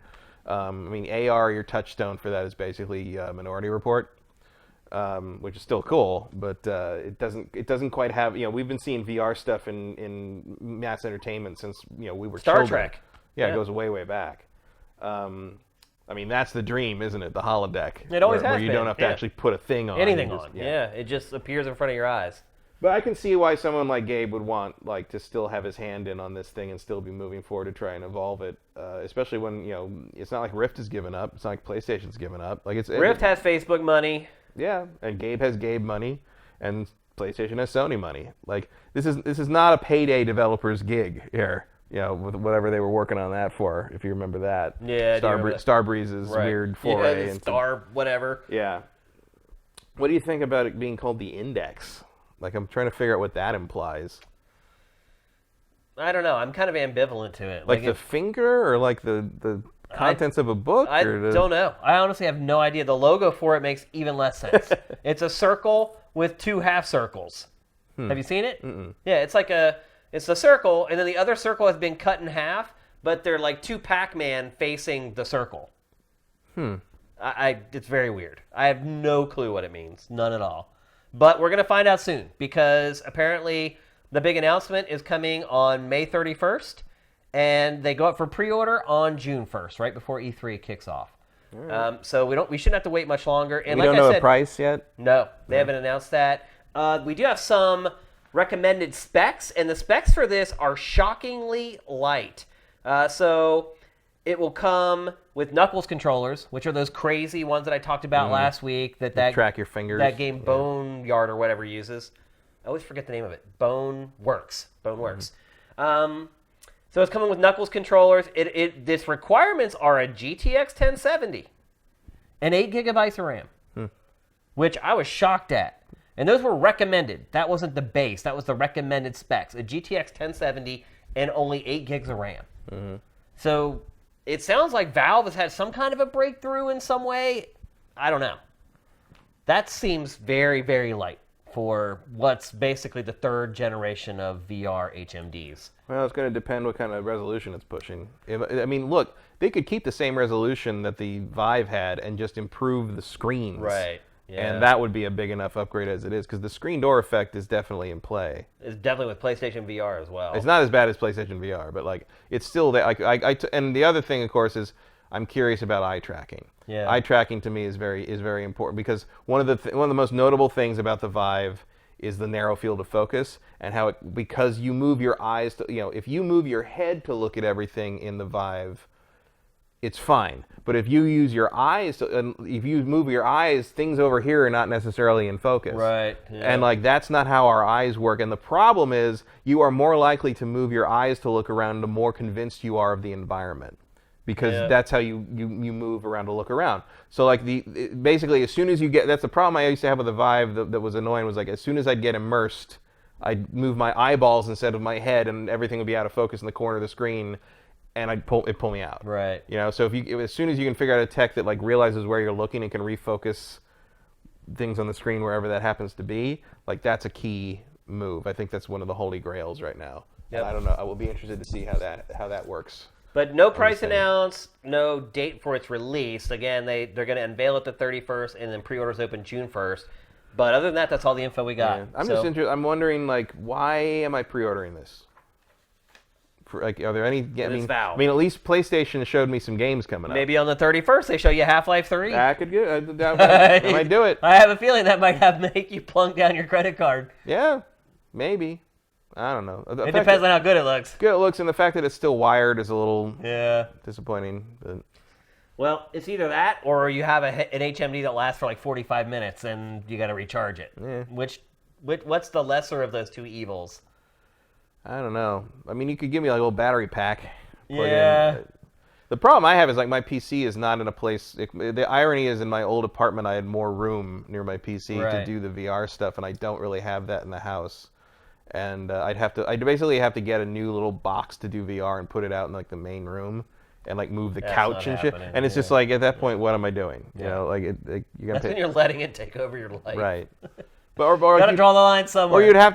AR, your touchstone for that is basically Minority Report, which is still cool, but it doesn't quite have. We've been seeing VR stuff in mass entertainment since we were Star children. Trek. Yeah, it goes way back. That's the dream, isn't it? The holodeck. It always has where you been. don't have to actually put a thing on. Anything on. Yeah, it just appears in front of your eyes. But I can see why someone like Gabe would want to still have his hand in on this thing and still be moving forward to try and evolve it. Especially when it's not like Rift has given up. It's not like PlayStation's given up. Rift has Facebook money. Yeah, and Gabe has Gabe money, and PlayStation has Sony money. This is not a payday developer's gig here. With whatever they were working on that for, if you remember that. Yeah, Starbreeze's weird foray. Star whatever. Yeah. What do you think about it being called the Index? I'm trying to figure out what that implies. I don't know. I'm kind of ambivalent to it. The finger, or the contents of a book? I don't know. I honestly have no idea. The logo for it makes even less sense. It's a circle with two half circles. Have you seen it? Mm-mm. Yeah, it's a circle, and then the other circle has been cut in half, but they're like two Pac-Man facing the circle. It's very weird. I have no clue what it means. None at all. But we're going to find out soon, because apparently the big announcement is coming on May 31st, and they go up for pre-order on June 1st, right before E3 kicks off. So we shouldn't have to wait much longer. And we don't know the price yet? No, they haven't announced that. We do have some recommended specs, and the specs for this are shockingly light. So it will come with Knuckles controllers, which are those crazy ones that I talked about last week. That track your fingers. That game Boneyard or whatever uses. I always forget the name of it. Boneworks. So it's coming with Knuckles controllers. Its requirements are a GTX 1070 and 8 gigabytes of RAM, which I was shocked at. And those were recommended. That wasn't the base. That was the recommended specs. A GTX 1070 and only 8 gigs of RAM. Mm-hmm. So it sounds like Valve has had some kind of a breakthrough in some way. I don't know. That seems very, very light for what's basically the third generation of VR HMDs. Well, it's going to depend what kind of resolution it's pushing. Look, they could keep the same resolution that the Vive had and just improve the screens. Right. Yeah. And that would be a big enough upgrade as it is, because the screen door effect is definitely in play. It's definitely with PlayStation VR as well. It's not as bad as PlayStation VR, but it's still there. And the other thing, of course, is I'm curious about eye tracking. Yeah. Eye tracking to me is very important, because one of the most notable things about the Vive is the narrow field of focus, and how because you move your eyes to, if you move your head to look at everything in the Vive, it's fine. But if you use your eyes, if you move your eyes, things over here are not necessarily in focus. Right. Yeah. And that's not how our eyes work. And the problem is, you are more likely to move your eyes to look around the more convinced you are of the environment, because that's how you move around to look around. So basically, as soon as you get, that's the problem I used to have with the Vive that was annoying, was as soon as I'd get immersed, I'd move my eyeballs instead of my head, and everything would be out of focus in the corner of the screen, and it'd pull me out. Right. So as soon as you can figure out a tech that realizes where you're looking and can refocus things on the screen wherever that happens to be, that's a key move. I think that's one of the holy grails right now. Yep. And I don't know. I will be interested to see how that works. But no price announced, no date for its release. Again, they're going to unveil it the 31st, and then pre-orders open June 1st. But other than that, that's all the info we got. Yeah. Just interested. I'm wondering, why am I pre-ordering this? Are there any? Valve. At least PlayStation showed me some games coming up. Maybe on the 31st they show you Half-Life 3. I could get. I might do it. I have a feeling that might make you plunk down your credit card. Yeah, maybe. I don't know. It depends on how good it looks. Good it looks, and the fact that it's still wired is a little disappointing. But... Well, it's either that or you have an HMD that lasts for like 45 minutes and you got to recharge it. Yeah. What's the lesser of those two evils? I don't know. I mean, you could give me like a little battery pack. Yeah. The problem I have is like my PC is not in a place. The irony is in my old apartment I had more room near my PC to do the VR stuff, and I don't really have that in the house. And I'd basically have to get a new little box to do VR and put it out in like the main room. And like move the couch and shit, and it's just like at that point, what am I doing? You know, like you gotta. That's when you're letting it take over your life, right? But or gotta draw the line somewhere. Or you'd have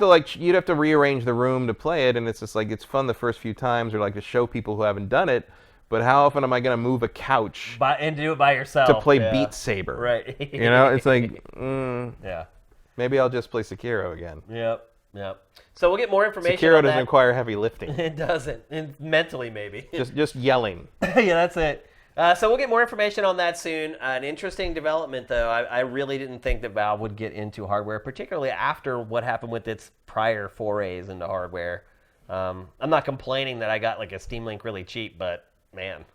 to rearrange the room to play it, and it's just like it's fun the first few times, or like to show people who haven't done it. But how often am I gonna move a couch and do it by yourself to play Beat Saber? Right. You know, it's like maybe I'll just play Sekiro again. Yep. So we'll get more information. Sekiro doesn't require heavy lifting. It doesn't. And mentally, maybe. just yelling. Yeah, that's it. So we'll get more information on that soon. An interesting development, though. I really didn't think that Valve would get into hardware, particularly after what happened with its prior forays into hardware. I'm not complaining that I got like a Steam Link really cheap, but man.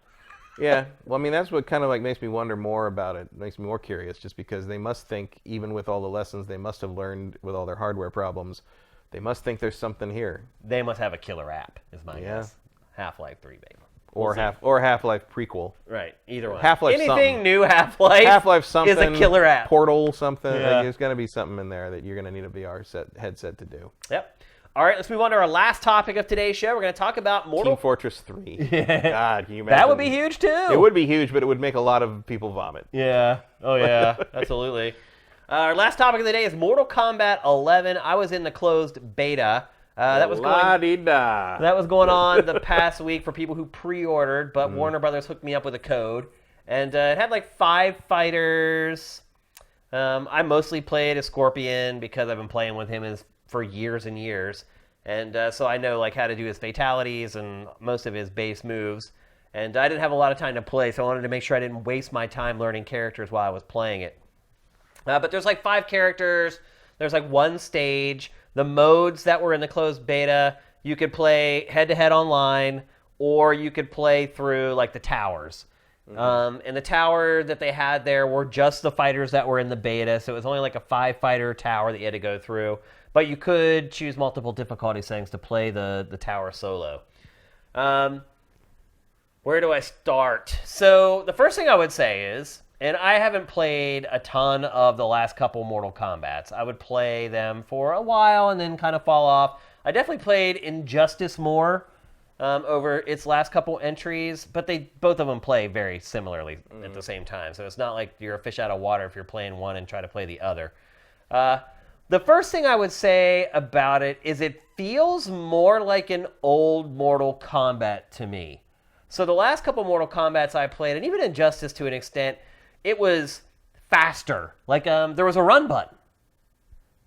Yeah, well, I mean, that's what kind of like makes me wonder more about it. Makes me more curious, just because they must think, even with all the lessons they must have learned with all their hardware problems, they must think there's something here. They must have a killer app, is my guess. Half-Life 3, baby. Or Half-Life prequel. Right, either one. Half-Life Anything something. new Half-Life something is a killer app. Portal something. Yeah. Like, there's going to be something in there that you're going to need a VR headset to do. Yep. All right, let's move on to our last topic of today's show. We're going to talk about Mortal... Team Fortress 3. God, can you imagine? That would be huge, too. It would be huge, but it would make a lot of people vomit. Yeah. Oh, yeah. Absolutely. Our last topic of the day is Mortal Kombat 11. I was in the closed beta. That was going on the past week for people who pre-ordered, but Warner Brothers hooked me up with a code. And it had like 5 fighters. I mostly played as Scorpion because I've been playing with him for years and years. And so I know like how to do his fatalities and most of his base moves. And I didn't have a lot of time to play, so I wanted to make sure I didn't waste my time learning characters while I was playing it. But there's like 5 characters. There's like 1 stage. The modes that were in the closed beta, you could play head-to-head online, or you could play through like the towers. And the tower that they had there were just the fighters that were in the beta, so it was only like a 5-fighter tower that you had to go through. But you could choose multiple difficulty settings to play the tower solo. Where do I start? So the first thing I would say is, and I haven't played a ton of the last couple Mortal Kombats. I would play them for a while and then kind of fall off. I definitely played Injustice more over its last couple entries, but both of them play very similarly at the same time. So it's not like you're a fish out of water if you're playing one and try to play the other. The first thing I would say about it is it feels more like an old Mortal Kombat to me. So the last couple Mortal Kombats I played, and even Injustice to an extent, it was faster. Like there was a run button.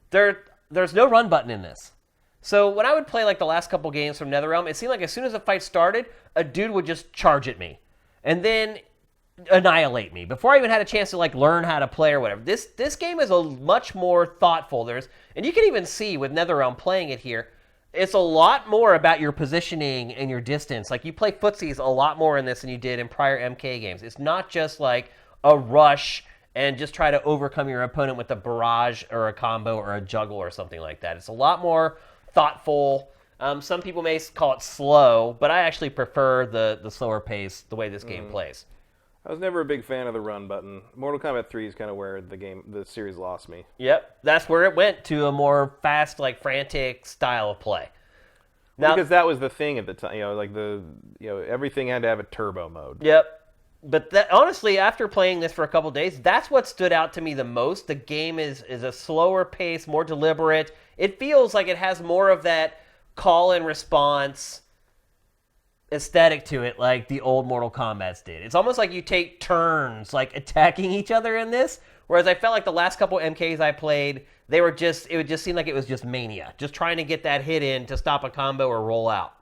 There's no run button in this. So when I would play like the last couple games from NetherRealm, it seemed like as soon as the fight started, a dude would just charge at me and then annihilate me before I even had a chance to like learn how to play or whatever. This game is a much more thoughtful. And you can even see with NetherRealm playing it here, it's a lot more about your positioning and your distance. Like you play footsies a lot more in this than you did in prior MK games. It's not just like a rush and just try to overcome your opponent with a barrage or a combo or a juggle or something like that. It's a lot more thoughtful. Some people may call it slow, but I actually prefer the slower pace, the way this game plays. I was never a big fan of the run button. Mortal Kombat 3 is kind of where the series lost me. Yep, that's where it went to a more fast, like frantic style of play. Now, because that was the thing at the time, everything had to have a turbo mode. Yep. But honestly, after playing this for a couple days, that's what stood out to me the most. The game is a slower pace, more deliberate. It feels like it has more of that call and response aesthetic to it, like the old Mortal Kombats did. It's almost like you take turns, like attacking each other in this. Whereas I felt like the last couple MKs I played, it would just seem like it was just mania, just trying to get that hit in to stop a combo or roll out.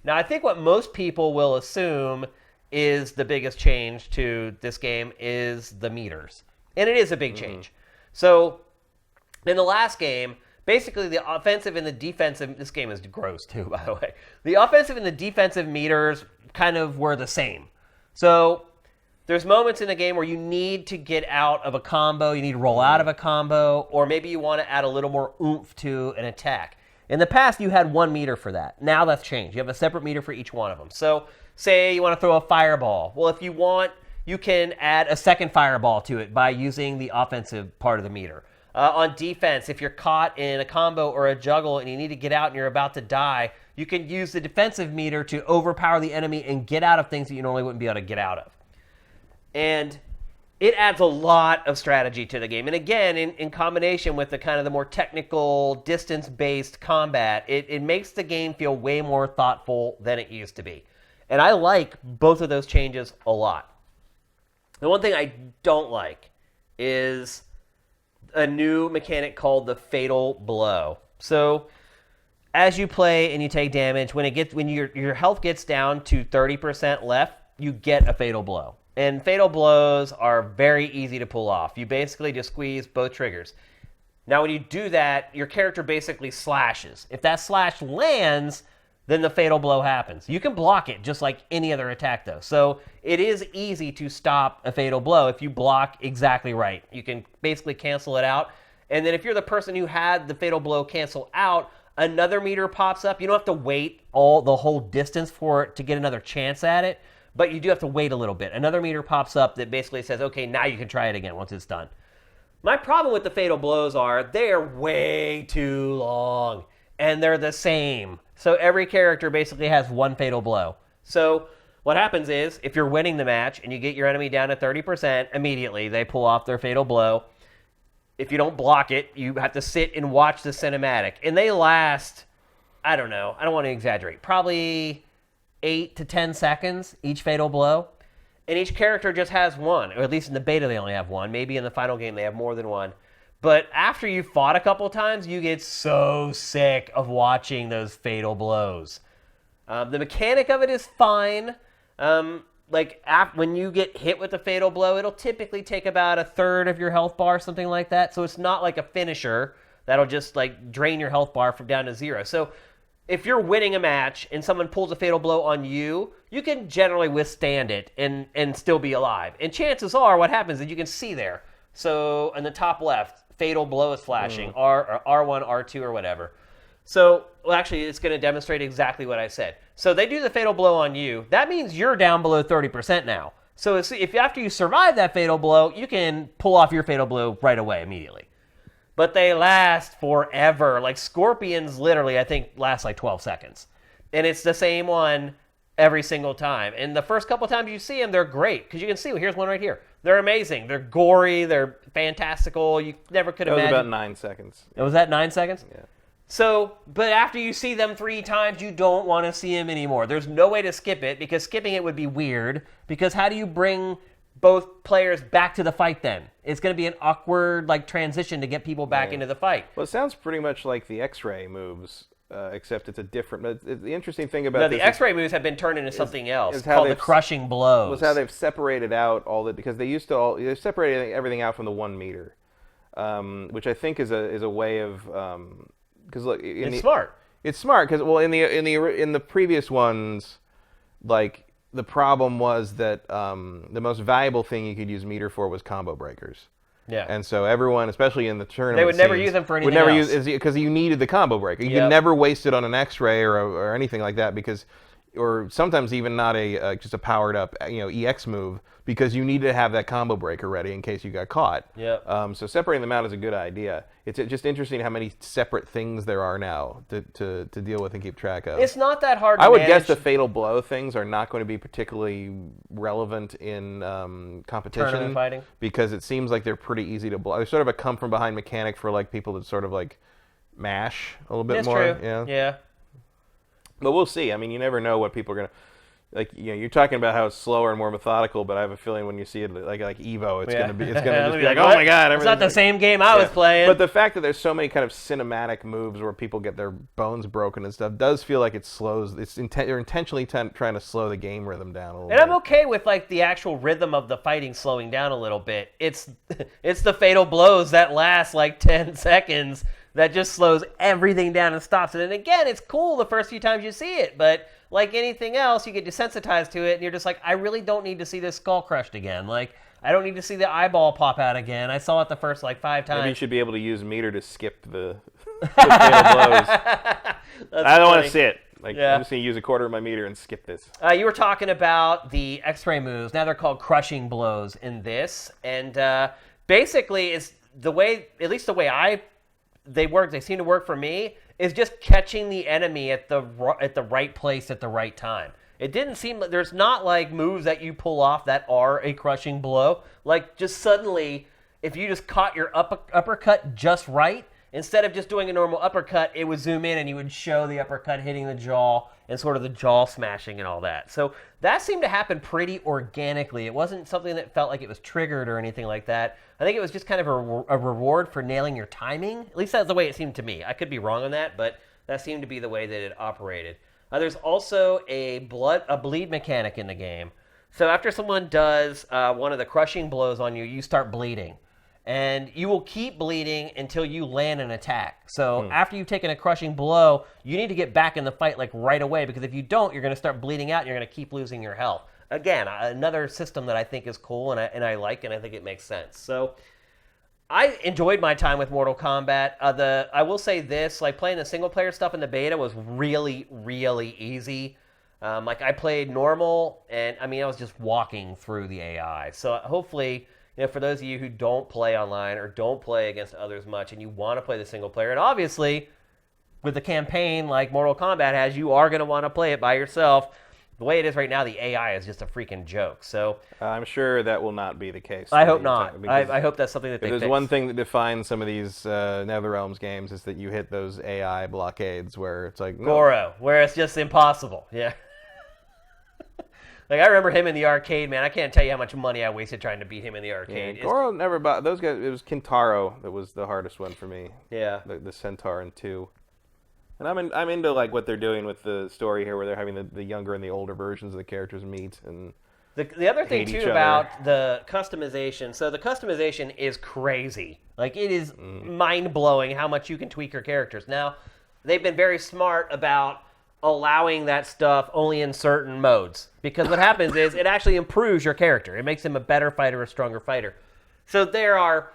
Now, I think what most people will assume is the biggest change to this game is the meters. And it is a big change. So in the last game, basically the offensive and the defensive, this game is gross too, by the way. The offensive and the defensive meters kind of were the same. So there's moments in the game where you need to get out of a combo, you need to roll out of a combo, or maybe you want to add a little more oomph to an attack. In the past, you had 1 meter for that. Now that's changed. You have a separate meter for each one of them. So say you want to throw a fireball. Well, if you want, you can add a second fireball to it by using the offensive part of the meter. On defense, if you're caught in a combo or a juggle and you need to get out and you're about to die, you can use the defensive meter to overpower the enemy and get out of things that you normally wouldn't be able to get out of. And it adds a lot of strategy to the game. And again, in combination with the kind of the more technical, distance-based combat, it makes the game feel way more thoughtful than it used to be. And I like both of those changes a lot. The one thing I don't like is a new mechanic called the Fatal Blow. So as you play and you take damage, when your health gets down to 30% left, you get a Fatal Blow. And fatal blows are very easy to pull off. You basically just squeeze both triggers. Now, when you do that, your character basically slashes. If that slash lands, then the fatal blow happens. You can block it just like any other attack, though. So it is easy to stop a fatal blow if you block exactly right. You can basically cancel it out. And then if you're the person who had the fatal blow cancel out, another meter pops up. You don't have to wait the whole distance for it to get another chance at it. But you do have to wait a little bit. Another meter pops up that basically says, okay, now you can try it again once it's done. My problem with the fatal blows are they're way too long, and they're the same. So every character basically has one fatal blow. So what happens is, if you're winning the match and you get your enemy down to 30%, immediately they pull off their fatal blow. If you don't block it, you have to sit and watch the cinematic. And they last, I don't know, I don't want to exaggerate, probably 8 to 10 seconds, each fatal blow. And each character just has one, or at least in the beta they only have one. Maybe in the final game they have more than one. But after you've fought a couple times, you get so sick of watching those fatal blows. The mechanic of it is fine. When you get hit with a fatal blow, it'll typically take about a third of your health bar, something like that. So it's not like a finisher that'll just like drain your health bar from down to 0. So if you're winning a match and someone pulls a fatal blow on you, you can generally withstand it and still be alive. And chances are what happens is you can see there. So in the top left, fatal blow is flashing, R1, R2, or whatever. So, well, actually, it's going to demonstrate exactly what I said. So they do the fatal blow on you. That means you're down below 30% now. So if after you survive that fatal blow, you can pull off your fatal blow right away, immediately. But they last forever. Like Scorpions literally, I think, last like 12 seconds. And it's the same one every single time. And the first couple times you see them, they're great. Because you can see, well, here's one right here. They're amazing. They're gory. They're fantastical. You never could imagine. That was about 9 seconds. Was that 9 seconds? Yeah. So, but after you see them 3 times, you don't want to see them anymore. There's no way to skip it, because skipping it would be weird. Because how do you bring both players back to the fight then? It's going to be an awkward transition to get people back into the fight. Well, it sounds pretty much like the X-ray moves, except it's a different... The interesting thing about the X-ray moves have been turned into something else called the crushing blows. Was how they've separated out all the... Because they used to they separated everything out from the 1 meter, which I think is a way of... Because look, it's smart. It's smart because, well, in the previous ones, the problem was that the most valuable thing you could use meter for was combo breakers. Yeah. And so everyone, especially in the tournament, they would never use them for anything else. Would never use because you needed the combo breaker. You could never waste it on an X-ray or anything like that, because, or sometimes even not just a powered up EX move, because you needed to have that combo breaker ready in case you got caught. Yeah. So separating them out is a good idea. It's just interesting how many separate things there are now to deal with and keep track of. It's not that hard to I would manage. guess the fatal blow things are not going to be particularly relevant in competition. Tournament fighting? Because it seems like they're pretty easy to blow. There's sort of a come from behind mechanic for people that sort of mash a little bit That's more. True. Yeah. But we'll see. I mean, you never know what people are going to... you're talking about how it's slower and more methodical, but I have a feeling when you see it like Evo, it's going to be just be like, oh my god, it's not the same game I was playing. But the fact that there's so many kind of cinematic moves where people get their bones broken and stuff does feel like it slows. They're intentionally trying to slow the game rhythm down a little bit. And I'm okay with the actual rhythm of the fighting slowing down a little bit. It's the fatal blows that last 10 seconds that just slows everything down and stops it. And again, it's cool the first few times you see it, but like anything else, you get desensitized to it, and you're just like, I really don't need to see this skull crushed again. Like, I don't need to see the eyeball pop out again. I saw it the first, 5 times. Maybe you should be able to use meter to skip the fatal blows. I don't want to see it. I'm just going to use a quarter of my meter and skip this. You were talking about the X-ray moves. Now they're called crushing blows in this. And basically, it's the way, at least the way they work, they seem to work for me, is just catching the enemy at the right place at the right time. It didn't seem like there's not moves that you pull off that are a crushing blow. Just suddenly, if you just caught your uppercut just right, instead of just doing a normal uppercut, it would zoom in and you would show the uppercut hitting the jaw and sort of the jaw smashing and all that. So that seemed to happen pretty organically. It wasn't something that felt like it was triggered or anything like that. I think it was just kind of a reward for nailing your timing. At least that's the way it seemed to me. I could be wrong on that, but that seemed to be the way that it operated. There's also a bleed mechanic in the game. So after someone does one of the crushing blows on you, you start bleeding. And you will keep bleeding until you land an attack. So after you've taken a crushing blow, you need to get back in the fight right away, because if you don't, you're going to start bleeding out and you're going to keep losing your health. Again, another system that I think is cool and I like, and I think it makes sense. So I enjoyed my time with Mortal Kombat. I will say this, playing the single player stuff in the beta was really, really easy. I played normal, and I was just walking through the AI. So hopefully, for those of you who don't play online or don't play against others much and you want to play the single player, and obviously with a campaign like Mortal Kombat has, you are going to want to play it by yourself. The way it is right now, the AI is just a freaking joke. So I'm sure that will not be the case. I hope not. I hope that's something that they fix. There's one thing that defines some of these NetherRealms games is that you hit those AI blockades where it's like... Goro, where it's just impossible. Yeah. I remember him in the arcade, man. I can't tell you how much money I wasted trying to beat him in the arcade. Yeah, Goro never bought... Those guys... It was Kintaro that was the hardest one for me. Yeah. The Centaur in 2. And I'm into what they're doing with the story here, where they're having the younger and the older versions of the characters meet and the other thing too about the customization. So the customization is crazy. It is mind blowing how much you can tweak your characters. Now, they've been very smart about allowing that stuff only in certain modes, because what happens is it actually improves your character. It makes him a better fighter, a stronger fighter. So there are.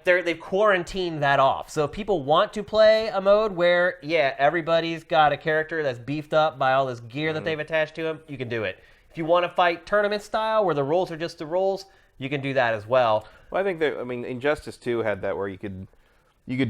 They've quarantined that off. So if people want to play a mode where, everybody's got a character that's beefed up by all this gear that they've attached to him, you can do it. If you want to fight tournament style, where the rules are just the rules, you can do that as well. Well, I think that, Injustice 2 had that where you could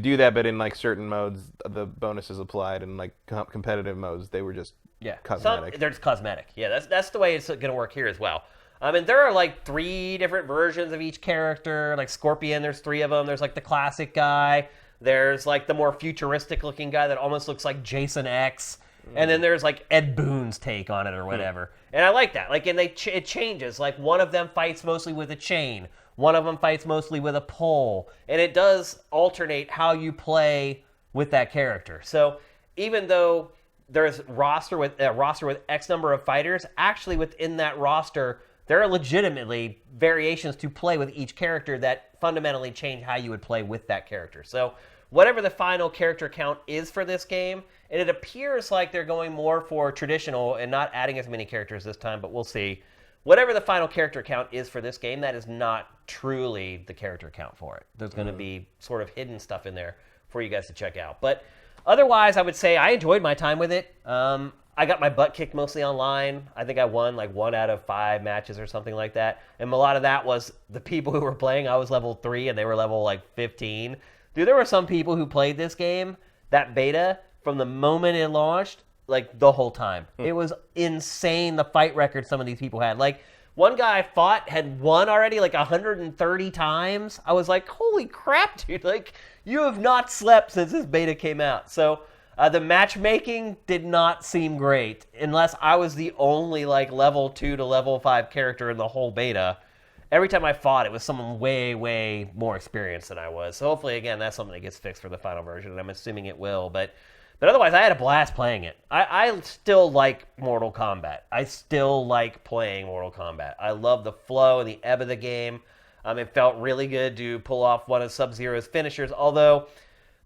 do that, but in certain modes, the bonuses applied, and competitive modes, they were just cosmetic. They're just cosmetic. Yeah, that's the way it's going to work here as well. There are 3 different versions of each character. Scorpion, there's 3 of them. There's the classic guy. There's the more futuristic looking guy that almost looks like Jason X. And then there's Ed Boon's take on it or whatever. And I like that. And it changes. One of them fights mostly with a chain. One of them fights mostly with a pole. And it does alternate how you play with that character. So even though there's a roster with X number of fighters, actually within that roster, there are legitimately variations to play with each character that fundamentally change how you would play with that character. So whatever the final character count is for this game, and it appears like they're going more for traditional and not adding as many characters this time, but we'll see. Whatever the final character count is for this game, that is not truly the character count for it. There's going to be sort of hidden stuff in there for you guys to check out. But otherwise, I would say I enjoyed my time with it. I got my butt kicked mostly online. I think I won 1 out of 5 matches or something like that. And a lot of that was the people who were playing. I was level 3 and they were level 15. Dude, there were some people who played this game, that beta, from the moment it launched, the whole time. It was insane, the fight record some of these people had. One guy I fought had won already 130 times. I was like, holy crap, dude. You have not slept since this beta came out. So the matchmaking did not seem great, unless I was the only level 2 to level 5 character in the whole beta. Every time I fought, it was someone way, way more experienced than I was. So hopefully, again, that's something that gets fixed for the final version, and I'm assuming it will. But otherwise, I had a blast playing it. I still like Mortal Kombat. I still like playing Mortal Kombat. I love the flow and the ebb of the game. It felt really good to pull off one of Sub-Zero's finishers, although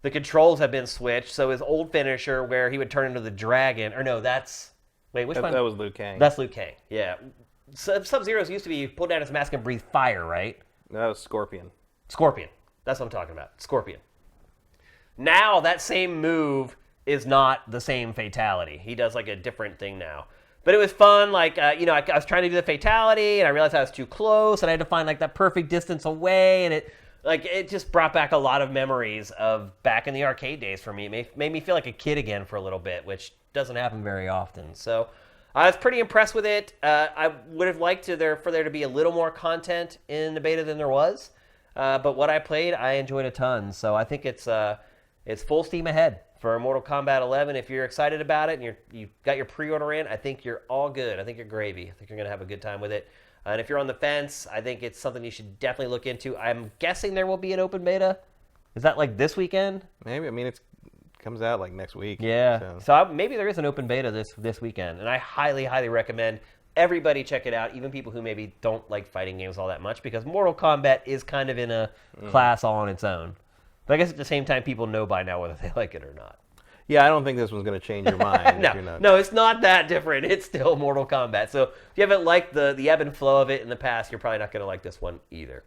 the controls have been switched. So his old finisher, where he would turn into the dragon, or no, that's wait, which one? That was Liu Kang. That's Liu Kang. Yeah, Sub-Zero's used to be you pull down his mask and breathe fire, right? That was Scorpion. Scorpion. That's what I'm talking about. Scorpion. Now that same move is not the same fatality. He does like a different thing now. But it was fun. Like, I was trying to do the fatality, and I realized I was too close, and I had to find like that perfect distance away, and it just brought back a lot of memories of back in the arcade days for me. It made me feel like a kid again for a little bit, which doesn't happen very often. So I was pretty impressed with it. I would have liked for there to be a little more content in the beta than there was. But what I played, I enjoyed a ton. So I think it's full steam ahead for Mortal Kombat 11. If you're excited about it and you've got your pre-order in, I think you're all good. I think you're gravy. I think you're going to have a good time with it. And if you're on the fence, I think it's something you should definitely look into. I'm guessing there will be an open beta. Is that like this weekend? Maybe. I mean, it comes out like next week. Yeah. So maybe there is an open beta this weekend. And I highly, highly recommend everybody check it out, even people who maybe don't like fighting games all that much, because Mortal Kombat is kind of in a class all on its own. But I guess at the same time, people know by now whether they like it or not. Yeah, I don't think this one's going to change your mind. No, it's not that different. It's still Mortal Kombat. So if you haven't liked the ebb and flow of it in the past, you're probably not going to like this one either.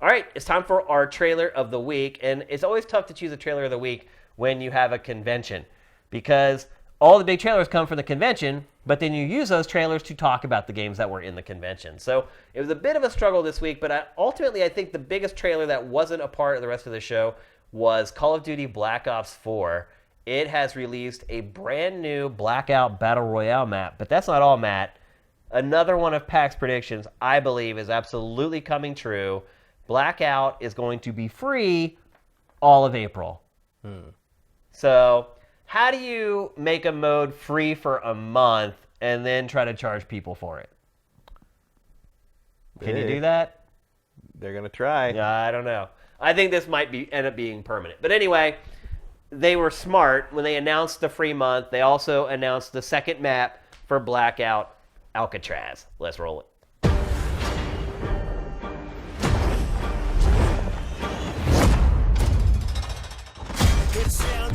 All right, it's time for our trailer of the week. And it's always tough to choose a trailer of the week when you have a convention, because all the big trailers come from the convention, but then you use those trailers to talk about the games that were in the convention. So it was a bit of a struggle this week, but ultimately I think the biggest trailer that wasn't a part of the rest of the show was Call of Duty Black Ops 4. It has released a brand new Blackout Battle Royale map, but that's not all, Matt. Another one of PAX predictions, I believe, is absolutely coming true. Blackout is going to be free all of April. So how do you make a mode free for a month and then try to charge people for it? Can you do that? They're going to try. Yeah, I don't know. I think this might end up being permanent. But anyway, they were smart. When they announced the free month, they also announced the second map for Blackout, Alcatraz. Let's roll it.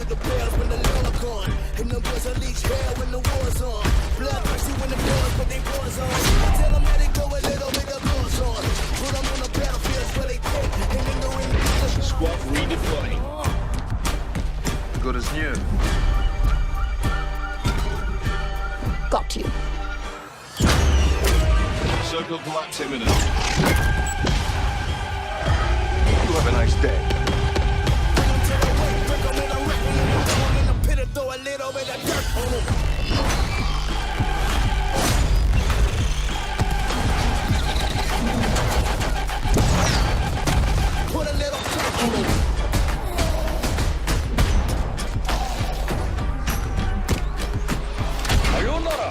The bells when the Lord gone, and the boys unleash hell when the war's on. Bloodthirsty when the boys put their wars on. Tell them that they go a little bit of guns on. Put them on the battlefields where they take, and in the ring. Squad redeploying. Good as new. Got you. Circle collapse imminent. You have a nice day. Throw a little bit of dirt on him. Put a little dirt on him. Sayonara.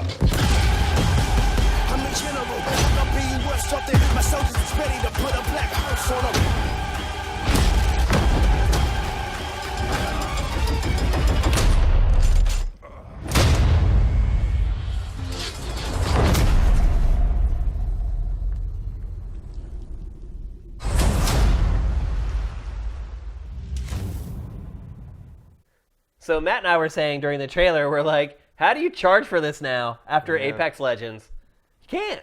I'm the general. I'm being worth something. My soldiers is ready to put a black house on them. So Matt and I were saying during the trailer, we're like, how do you charge for this now after Apex Legends? You can't.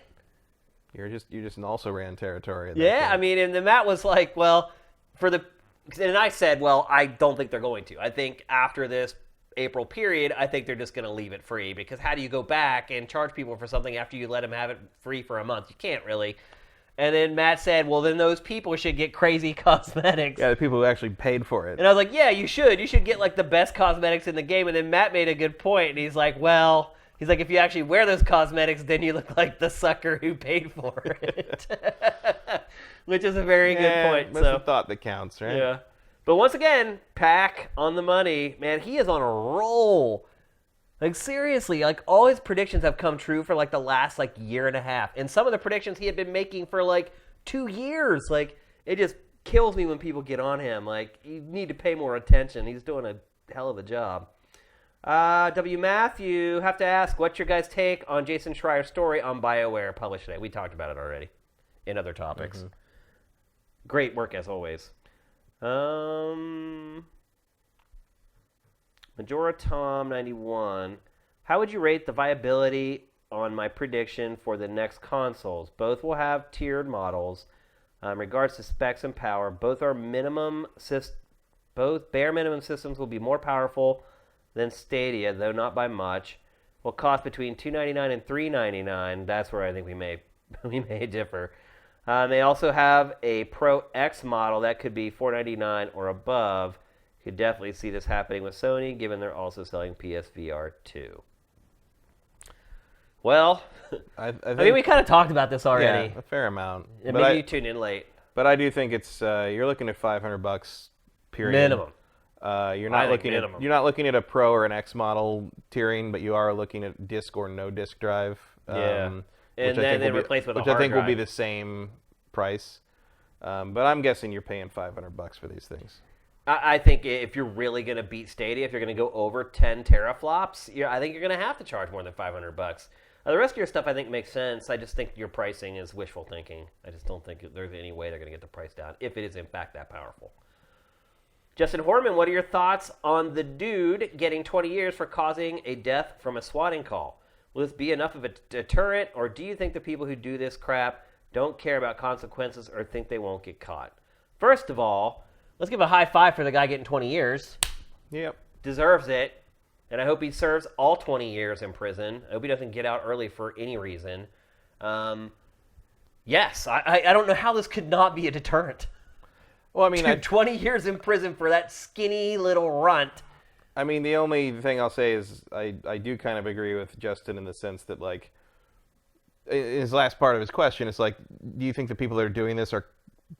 You're just in also ran territory. Yeah, I mean, and then Matt was like, well, and I said, well, I don't think they're going to. I think after this April period, I think they're just going to leave it free, because how do you go back and charge people for something after you let them have it free for a month? You can't really. And then Matt said, well, then those people should get crazy cosmetics. Yeah, the people who actually paid for it. And I was like, yeah, you should. You should get, like, the best cosmetics in the game. And then Matt made a good point. And he's like, well, if you actually wear those cosmetics, then you look like the sucker who paid for it. Which is a very good point. That's the thought that counts, right? Yeah. But once again, Pac on the money. Man, he is on a roll. Like, seriously, like, all his predictions have come true for, like, the last, like, year and a half. And some of the predictions he had been making for, like, 2 years. Like, it just kills me when people get on him. Like, you need to pay more attention. He's doing a hell of a job. W. Matthew, have to ask, what's your guys' take on Jason Schreier's story on BioWare published today? We talked about it already in other topics. Great work, as always. Majora Tom 91. How would you rate the viability on my prediction for the next consoles? Both will have tiered models. In regards to specs and power, both bare minimum systems will be more powerful than Stadia, though not by much. Will cost between $299 and $399. That's where I think we may differ. They also have a Pro X model that could be $499 or above. Could definitely see this happening with Sony, given they're also selling PSVR 2. Well, I mean, we kind of talked about this already. Yeah, a fair amount. And maybe you tuned in late. But I do think it's you're looking at $500 period. Minimum. You're not looking at a Pro or an X model tiering, but you are looking at disc or no disc drive. Yeah. And then replace with a hard drive. Which I think will be drive. the same price. But I'm guessing you're paying $500 for these things. I think if you're really going to beat Stadia, if you're going to go over 10 teraflops, I think you're going to have to charge more than $500. The rest of your stuff, I think, makes sense. I just think your pricing is wishful thinking. I just don't think there's any way they're going to get the price down, if it is, in fact, that powerful. Justin Horman, what are your thoughts on the dude getting 20 years for causing a death from a swatting call? Will this be enough of a deterrent, or do you think the people who do this crap don't care about consequences or think they won't get caught? First of all, let's give a high five for the guy getting 20 years. Yep. Deserves it. And I hope he serves all 20 years in prison. I hope he doesn't get out early for any reason. Yes, I don't know how this could not be a deterrent. Well, I mean, 20 years in prison for that skinny little runt. I mean, the only thing I'll say is I do kind of agree with Justin in the sense that, like, his last part of his question is, like, do you think the people that are doing this are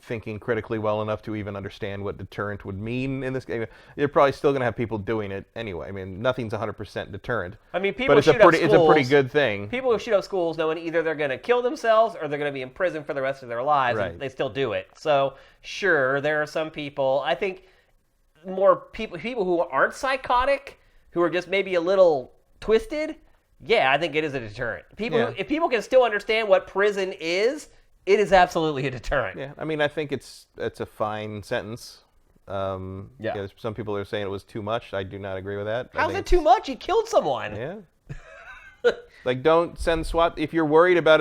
thinking critically well enough to even understand what deterrent would mean in this game? You're probably still going to have people doing it anyway. I mean, nothing's 100% deterrent. I mean, people but it's shoot up schools. It's a pretty good thing. People who shoot up schools knowing either they're going to kill themselves or they're going to be in prison for the rest of their lives, right. And they still do it. So, sure, there are some people. I think more people who aren't psychotic, who are just maybe a little twisted. Yeah, I think it is a deterrent. If people can still understand what prison is, it is absolutely a deterrent. Yeah, I mean, I think it's a fine sentence. Yeah. Some people are saying it was too much. I do not agree with that. How's it too much? You killed someone. Yeah. Like, don't send SWAT. If you're worried about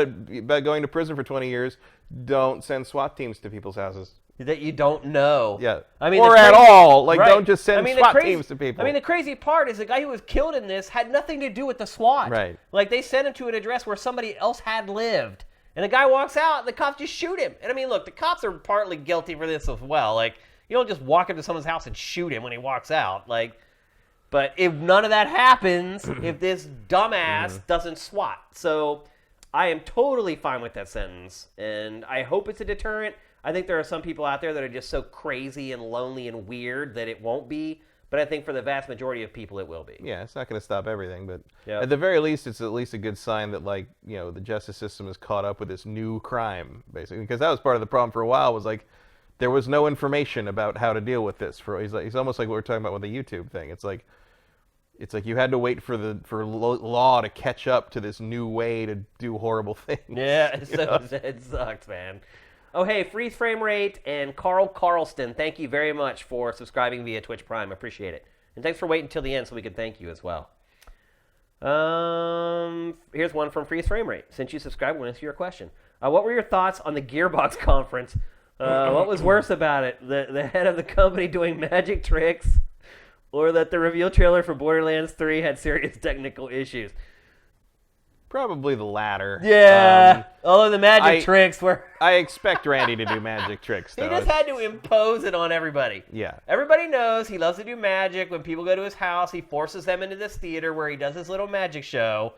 going to prison for 20 years, don't send SWAT teams to people's houses. That you don't know. Yeah. I mean, or at all. Like, right. Don't just send SWAT teams to people. I mean, the crazy part is the guy who was killed in this had nothing to do with the SWAT. Right. Like, they sent him to an address where somebody else had lived. And the guy walks out, and the cops just shoot him. And I mean, look, the cops are partly guilty for this as well. Like, you don't just walk into someone's house and shoot him when he walks out. Like, but if none of that happens, if this dumbass doesn't SWAT. So I am totally fine with that sentence. And I hope it's a deterrent. I think there are some people out there that are just so crazy and lonely and weird that it won't be. But I think for the vast majority of people, it will be. Yeah, it's not going to stop everything, but Yep. at the very least, it's at least a good sign that, like, you know, the justice system is caught up with this new crime, basically. Because that was part of the problem for a while, was like there was no information about how to deal with this. He's almost like what we're talking about with the YouTube thing. It's like you had to wait for law to catch up to this new way to do horrible things. Yeah, it sucks, man. Oh, hey, Freeze Frame Rate and Carl Carlston, thank you very much for subscribing via Twitch Prime. Appreciate it. And thanks for waiting until the end so we can thank you as well. Here's one from Freeze Frame Rate. Since you subscribed, we'll answer your question. What were your thoughts on the Gearbox conference? What was worse about it? The head of the company doing magic tricks, or that the reveal trailer for Borderlands 3 had serious technical issues? Probably the latter. Yeah. Although the magic tricks were... I expect Randy to do magic tricks, though. He just had to impose it on everybody. Yeah. Everybody knows he loves to do magic. When people go to his house, he forces them into this theater where he does his little magic show.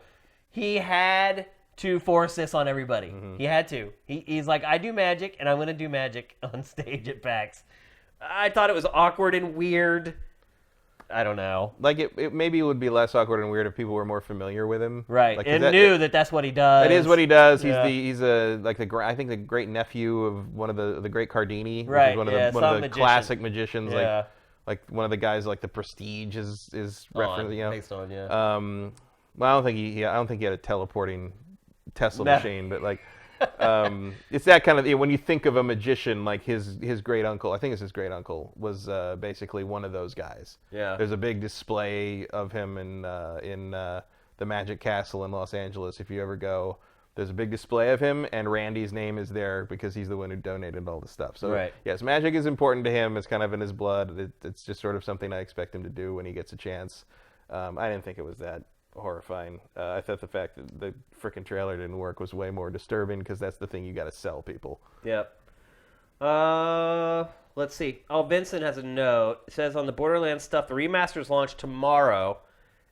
He had to force this on everybody. Mm-hmm. He had to. He's like, I do magic, and I'm going to do magic on stage at PAX. I thought it was awkward and weird. I don't know. Like, it maybe it would be less awkward and weird if people were more familiar with him. Right, like, and knew that that's what he does. It is what he does. Yeah. He's I think the great nephew of one of the great Cardini, right? Which is one of the classic magicians. Yeah. Like one of the guys like the Prestige is referenced. You know, based on Well, I don't think he had a teleporting Tesla machine, but like. It's that kind of when you think of a magician, like his great uncle. I think it's his great uncle was basically one of those guys. Yeah. There's a big display of him in the Magic Castle in Los Angeles. If you ever go, there's a big display of him, and Randy's name is there because he's the one who donated all the stuff. So right. Yes, magic is important to him. It's kind of in his blood. It's just sort of something I expect him to do when he gets a chance. I didn't think it was that horrifying. I thought the fact that the frickin' trailer didn't work was way more disturbing because that's the thing you got to sell people. Yep. Let's see. Oh, Vincent has a note. It says on the Borderlands stuff, the remasters launch tomorrow,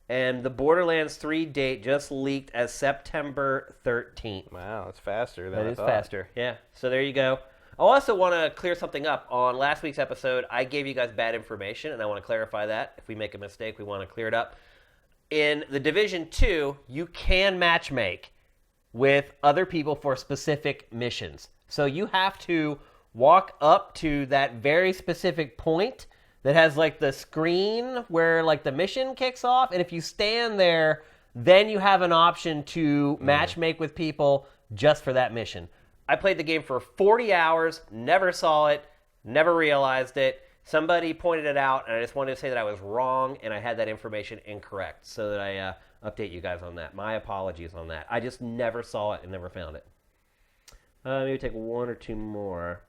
and the Borderlands 3 date just leaked as September 13th. Wow, that's faster than That I is thought. faster. Yeah. So there you go. I also want to clear something up. On last week's episode, I gave you guys bad information, and I want to clarify that. If we make a mistake, we want to clear it up. In the Division 2, you can matchmake with other people for specific missions. So you have to walk up to that very specific point that has like the screen where like the mission kicks off, and if you stand there, then you have an option to matchmake with people just for that mission. I played the game for 40 hours, never saw it, never realized it. Somebody pointed it out, and I just wanted to say that I was wrong and I had that information incorrect so that I update you guys on that. My apologies on that. I just never saw it and never found it. Maybe take one or two more.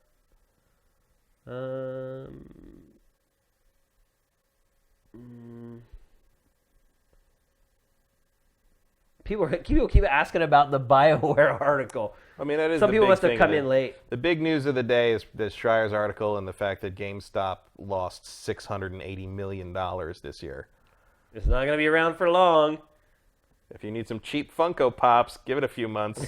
People keep asking about the BioWare article. I mean, that is Some the people big must have thing come that- in late. The big news of the day is this Schreier's article and the fact that GameStop lost $680 million this year. It's not going to be around for long. If you need some cheap Funko Pops, give it a few months.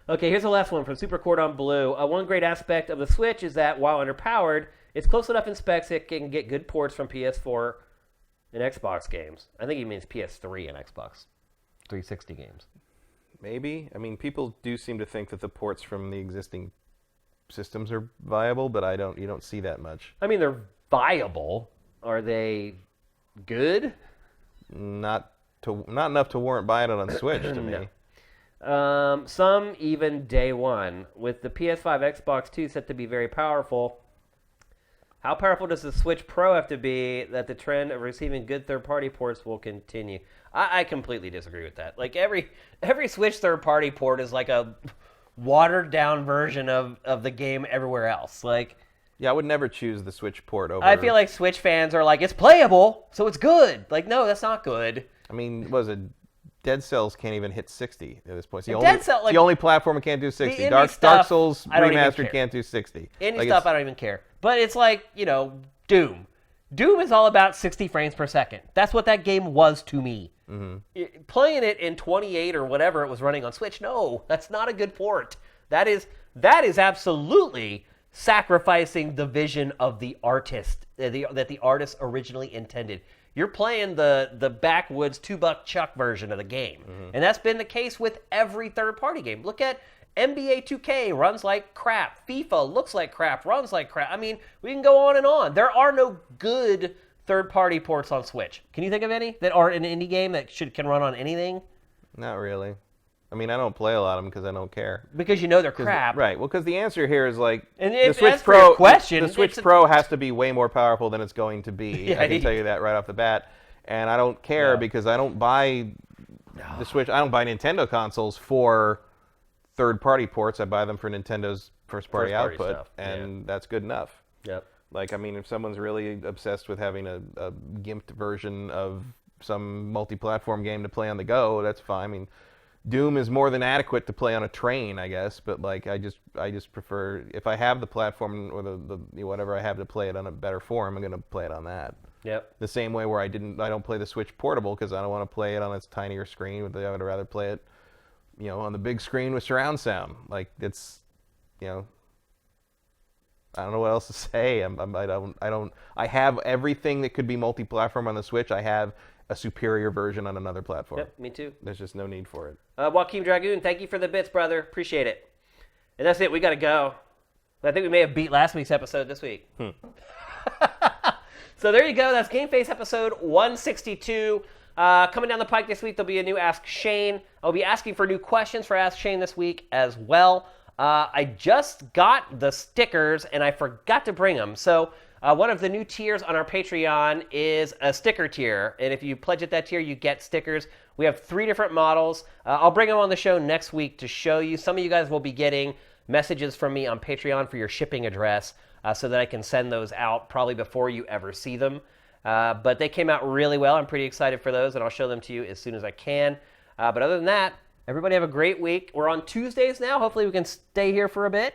Okay, here's the last one from Super Cordon Bleu. One great aspect of the Switch is that while underpowered, it's close enough in specs it can get good ports from PS4 and Xbox games. I think he means PS3 and Xbox 360 games. Maybe. I mean, people do seem to think that the ports from the existing systems are viable, but you don't see that much. I mean, they're viable. Are they good? Not enough to warrant buying it on Switch to me. Some even day one. With the PS5, Xbox 2 set to be very powerful, how powerful does the Switch Pro have to be that the trend of receiving good third-party ports will continue? I completely disagree with that. Like every Switch third-party port is like a watered-down version of the game everywhere else. Like, yeah, I would never choose the Switch port over. I feel like Switch fans are like, it's playable, so it's good. Like, no, that's not good. I mean, Dead Cells can't even hit 60 at this point. It's The the only platform that can't do 60. indie Dark stuff, Souls I don't even Remastered care. can't do 60. Indie stuff, I don't even care. But it's like, Doom. Doom is all about 60 frames per second. That's what that game was to me. Mm-hmm. Playing it in 28 or whatever it was running on Switch, no, that's not a good port. That is absolutely sacrificing the vision of the artist that the artist originally intended. You're playing the backwoods $2 Chuck version of the game. Mm-hmm. And that's been the case with every third-party game. Look at NBA 2K, runs like crap. FIFA looks like crap, runs like crap. I mean, we can go on and on. There are no good third-party ports on Switch. Can you think of any that are an indie game that can run on anything? Not really. I mean, I don't play a lot of them because I don't care. Because they're crap. Right. Well, because the answer here is like the Switch Pro question. The Switch Pro has to be way more powerful than it's going to be. Yeah, I can tell you that right off the bat. And I don't care because I don't buy the Switch. I don't buy Nintendo consoles for third-party ports. I buy them for Nintendo's first-party output, stuff. and that's good enough. Yep. Like, I mean, if someone's really obsessed with having a gimped version of some multi-platform game to play on the go, that's fine. I mean, Doom is more than adequate to play on a train, I guess. But like, I just prefer, if I have the platform or the whatever I have to play it on a better form, I'm gonna play it on that. Yep. The same way where I don't play the Switch Portable because I don't want to play it on its tinier screen. I would rather play it, on the big screen with surround sound. Like it's, I don't know what else to say. I have everything that could be multi-platform on the Switch. I have a superior version on another platform. Yep, me too. There's just no need for it. Joaquin Dragoon, thank you for the bits, brother. Appreciate it. And that's it. We got to go. I think we may have beat last week's episode this week. So there you go. That's GameFace episode 162. Coming down the pike this week, there'll be a new Ask Shane. I'll be asking for new questions for Ask Shane this week as well. I just got the stickers, and I forgot to bring them. So one of the new tiers on our Patreon is a sticker tier. And if you pledge at that tier, you get stickers. We have 3 different models. I'll bring them on the show next week to show you. Some of you guys will be getting messages from me on Patreon for your shipping address so that I can send those out probably before you ever see them. But they came out really well. I'm pretty excited for those, and I'll show them to you as soon as I can. But other than that, everybody have a great week. We're on Tuesdays now. Hopefully we can stay here for a bit.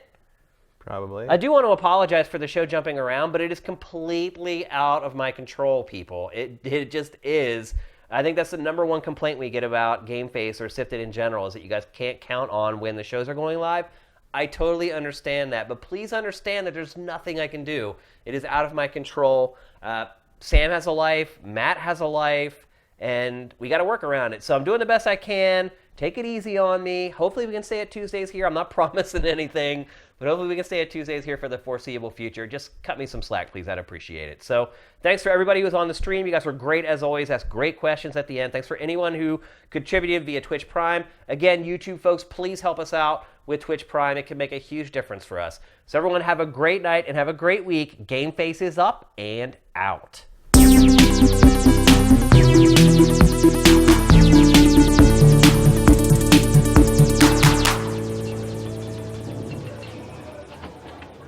Probably. I do want to apologize for the show jumping around, but it is completely out of my control, people. It just is. I think that's the number one complaint we get about GameFace or Sifted in general, is that you guys can't count on when the shows are going live. I totally understand that, but please understand that there's nothing I can do. It is out of my control. Sam has a life, Matt has a life, and we got to work around it. So I'm doing the best I can. Take it easy on me. Hopefully we can stay at Tuesdays here. I'm not promising anything, but hopefully we can stay at Tuesdays here for the foreseeable future. Just cut me some slack, please. I'd appreciate it. So thanks for everybody who was on the stream. You guys were great as always. Asked great questions at the end. Thanks for anyone who contributed via Twitch Prime. Again, YouTube folks, please help us out with Twitch Prime. It can make a huge difference for us. So everyone have a great night and have a great week. GameFace is up and out.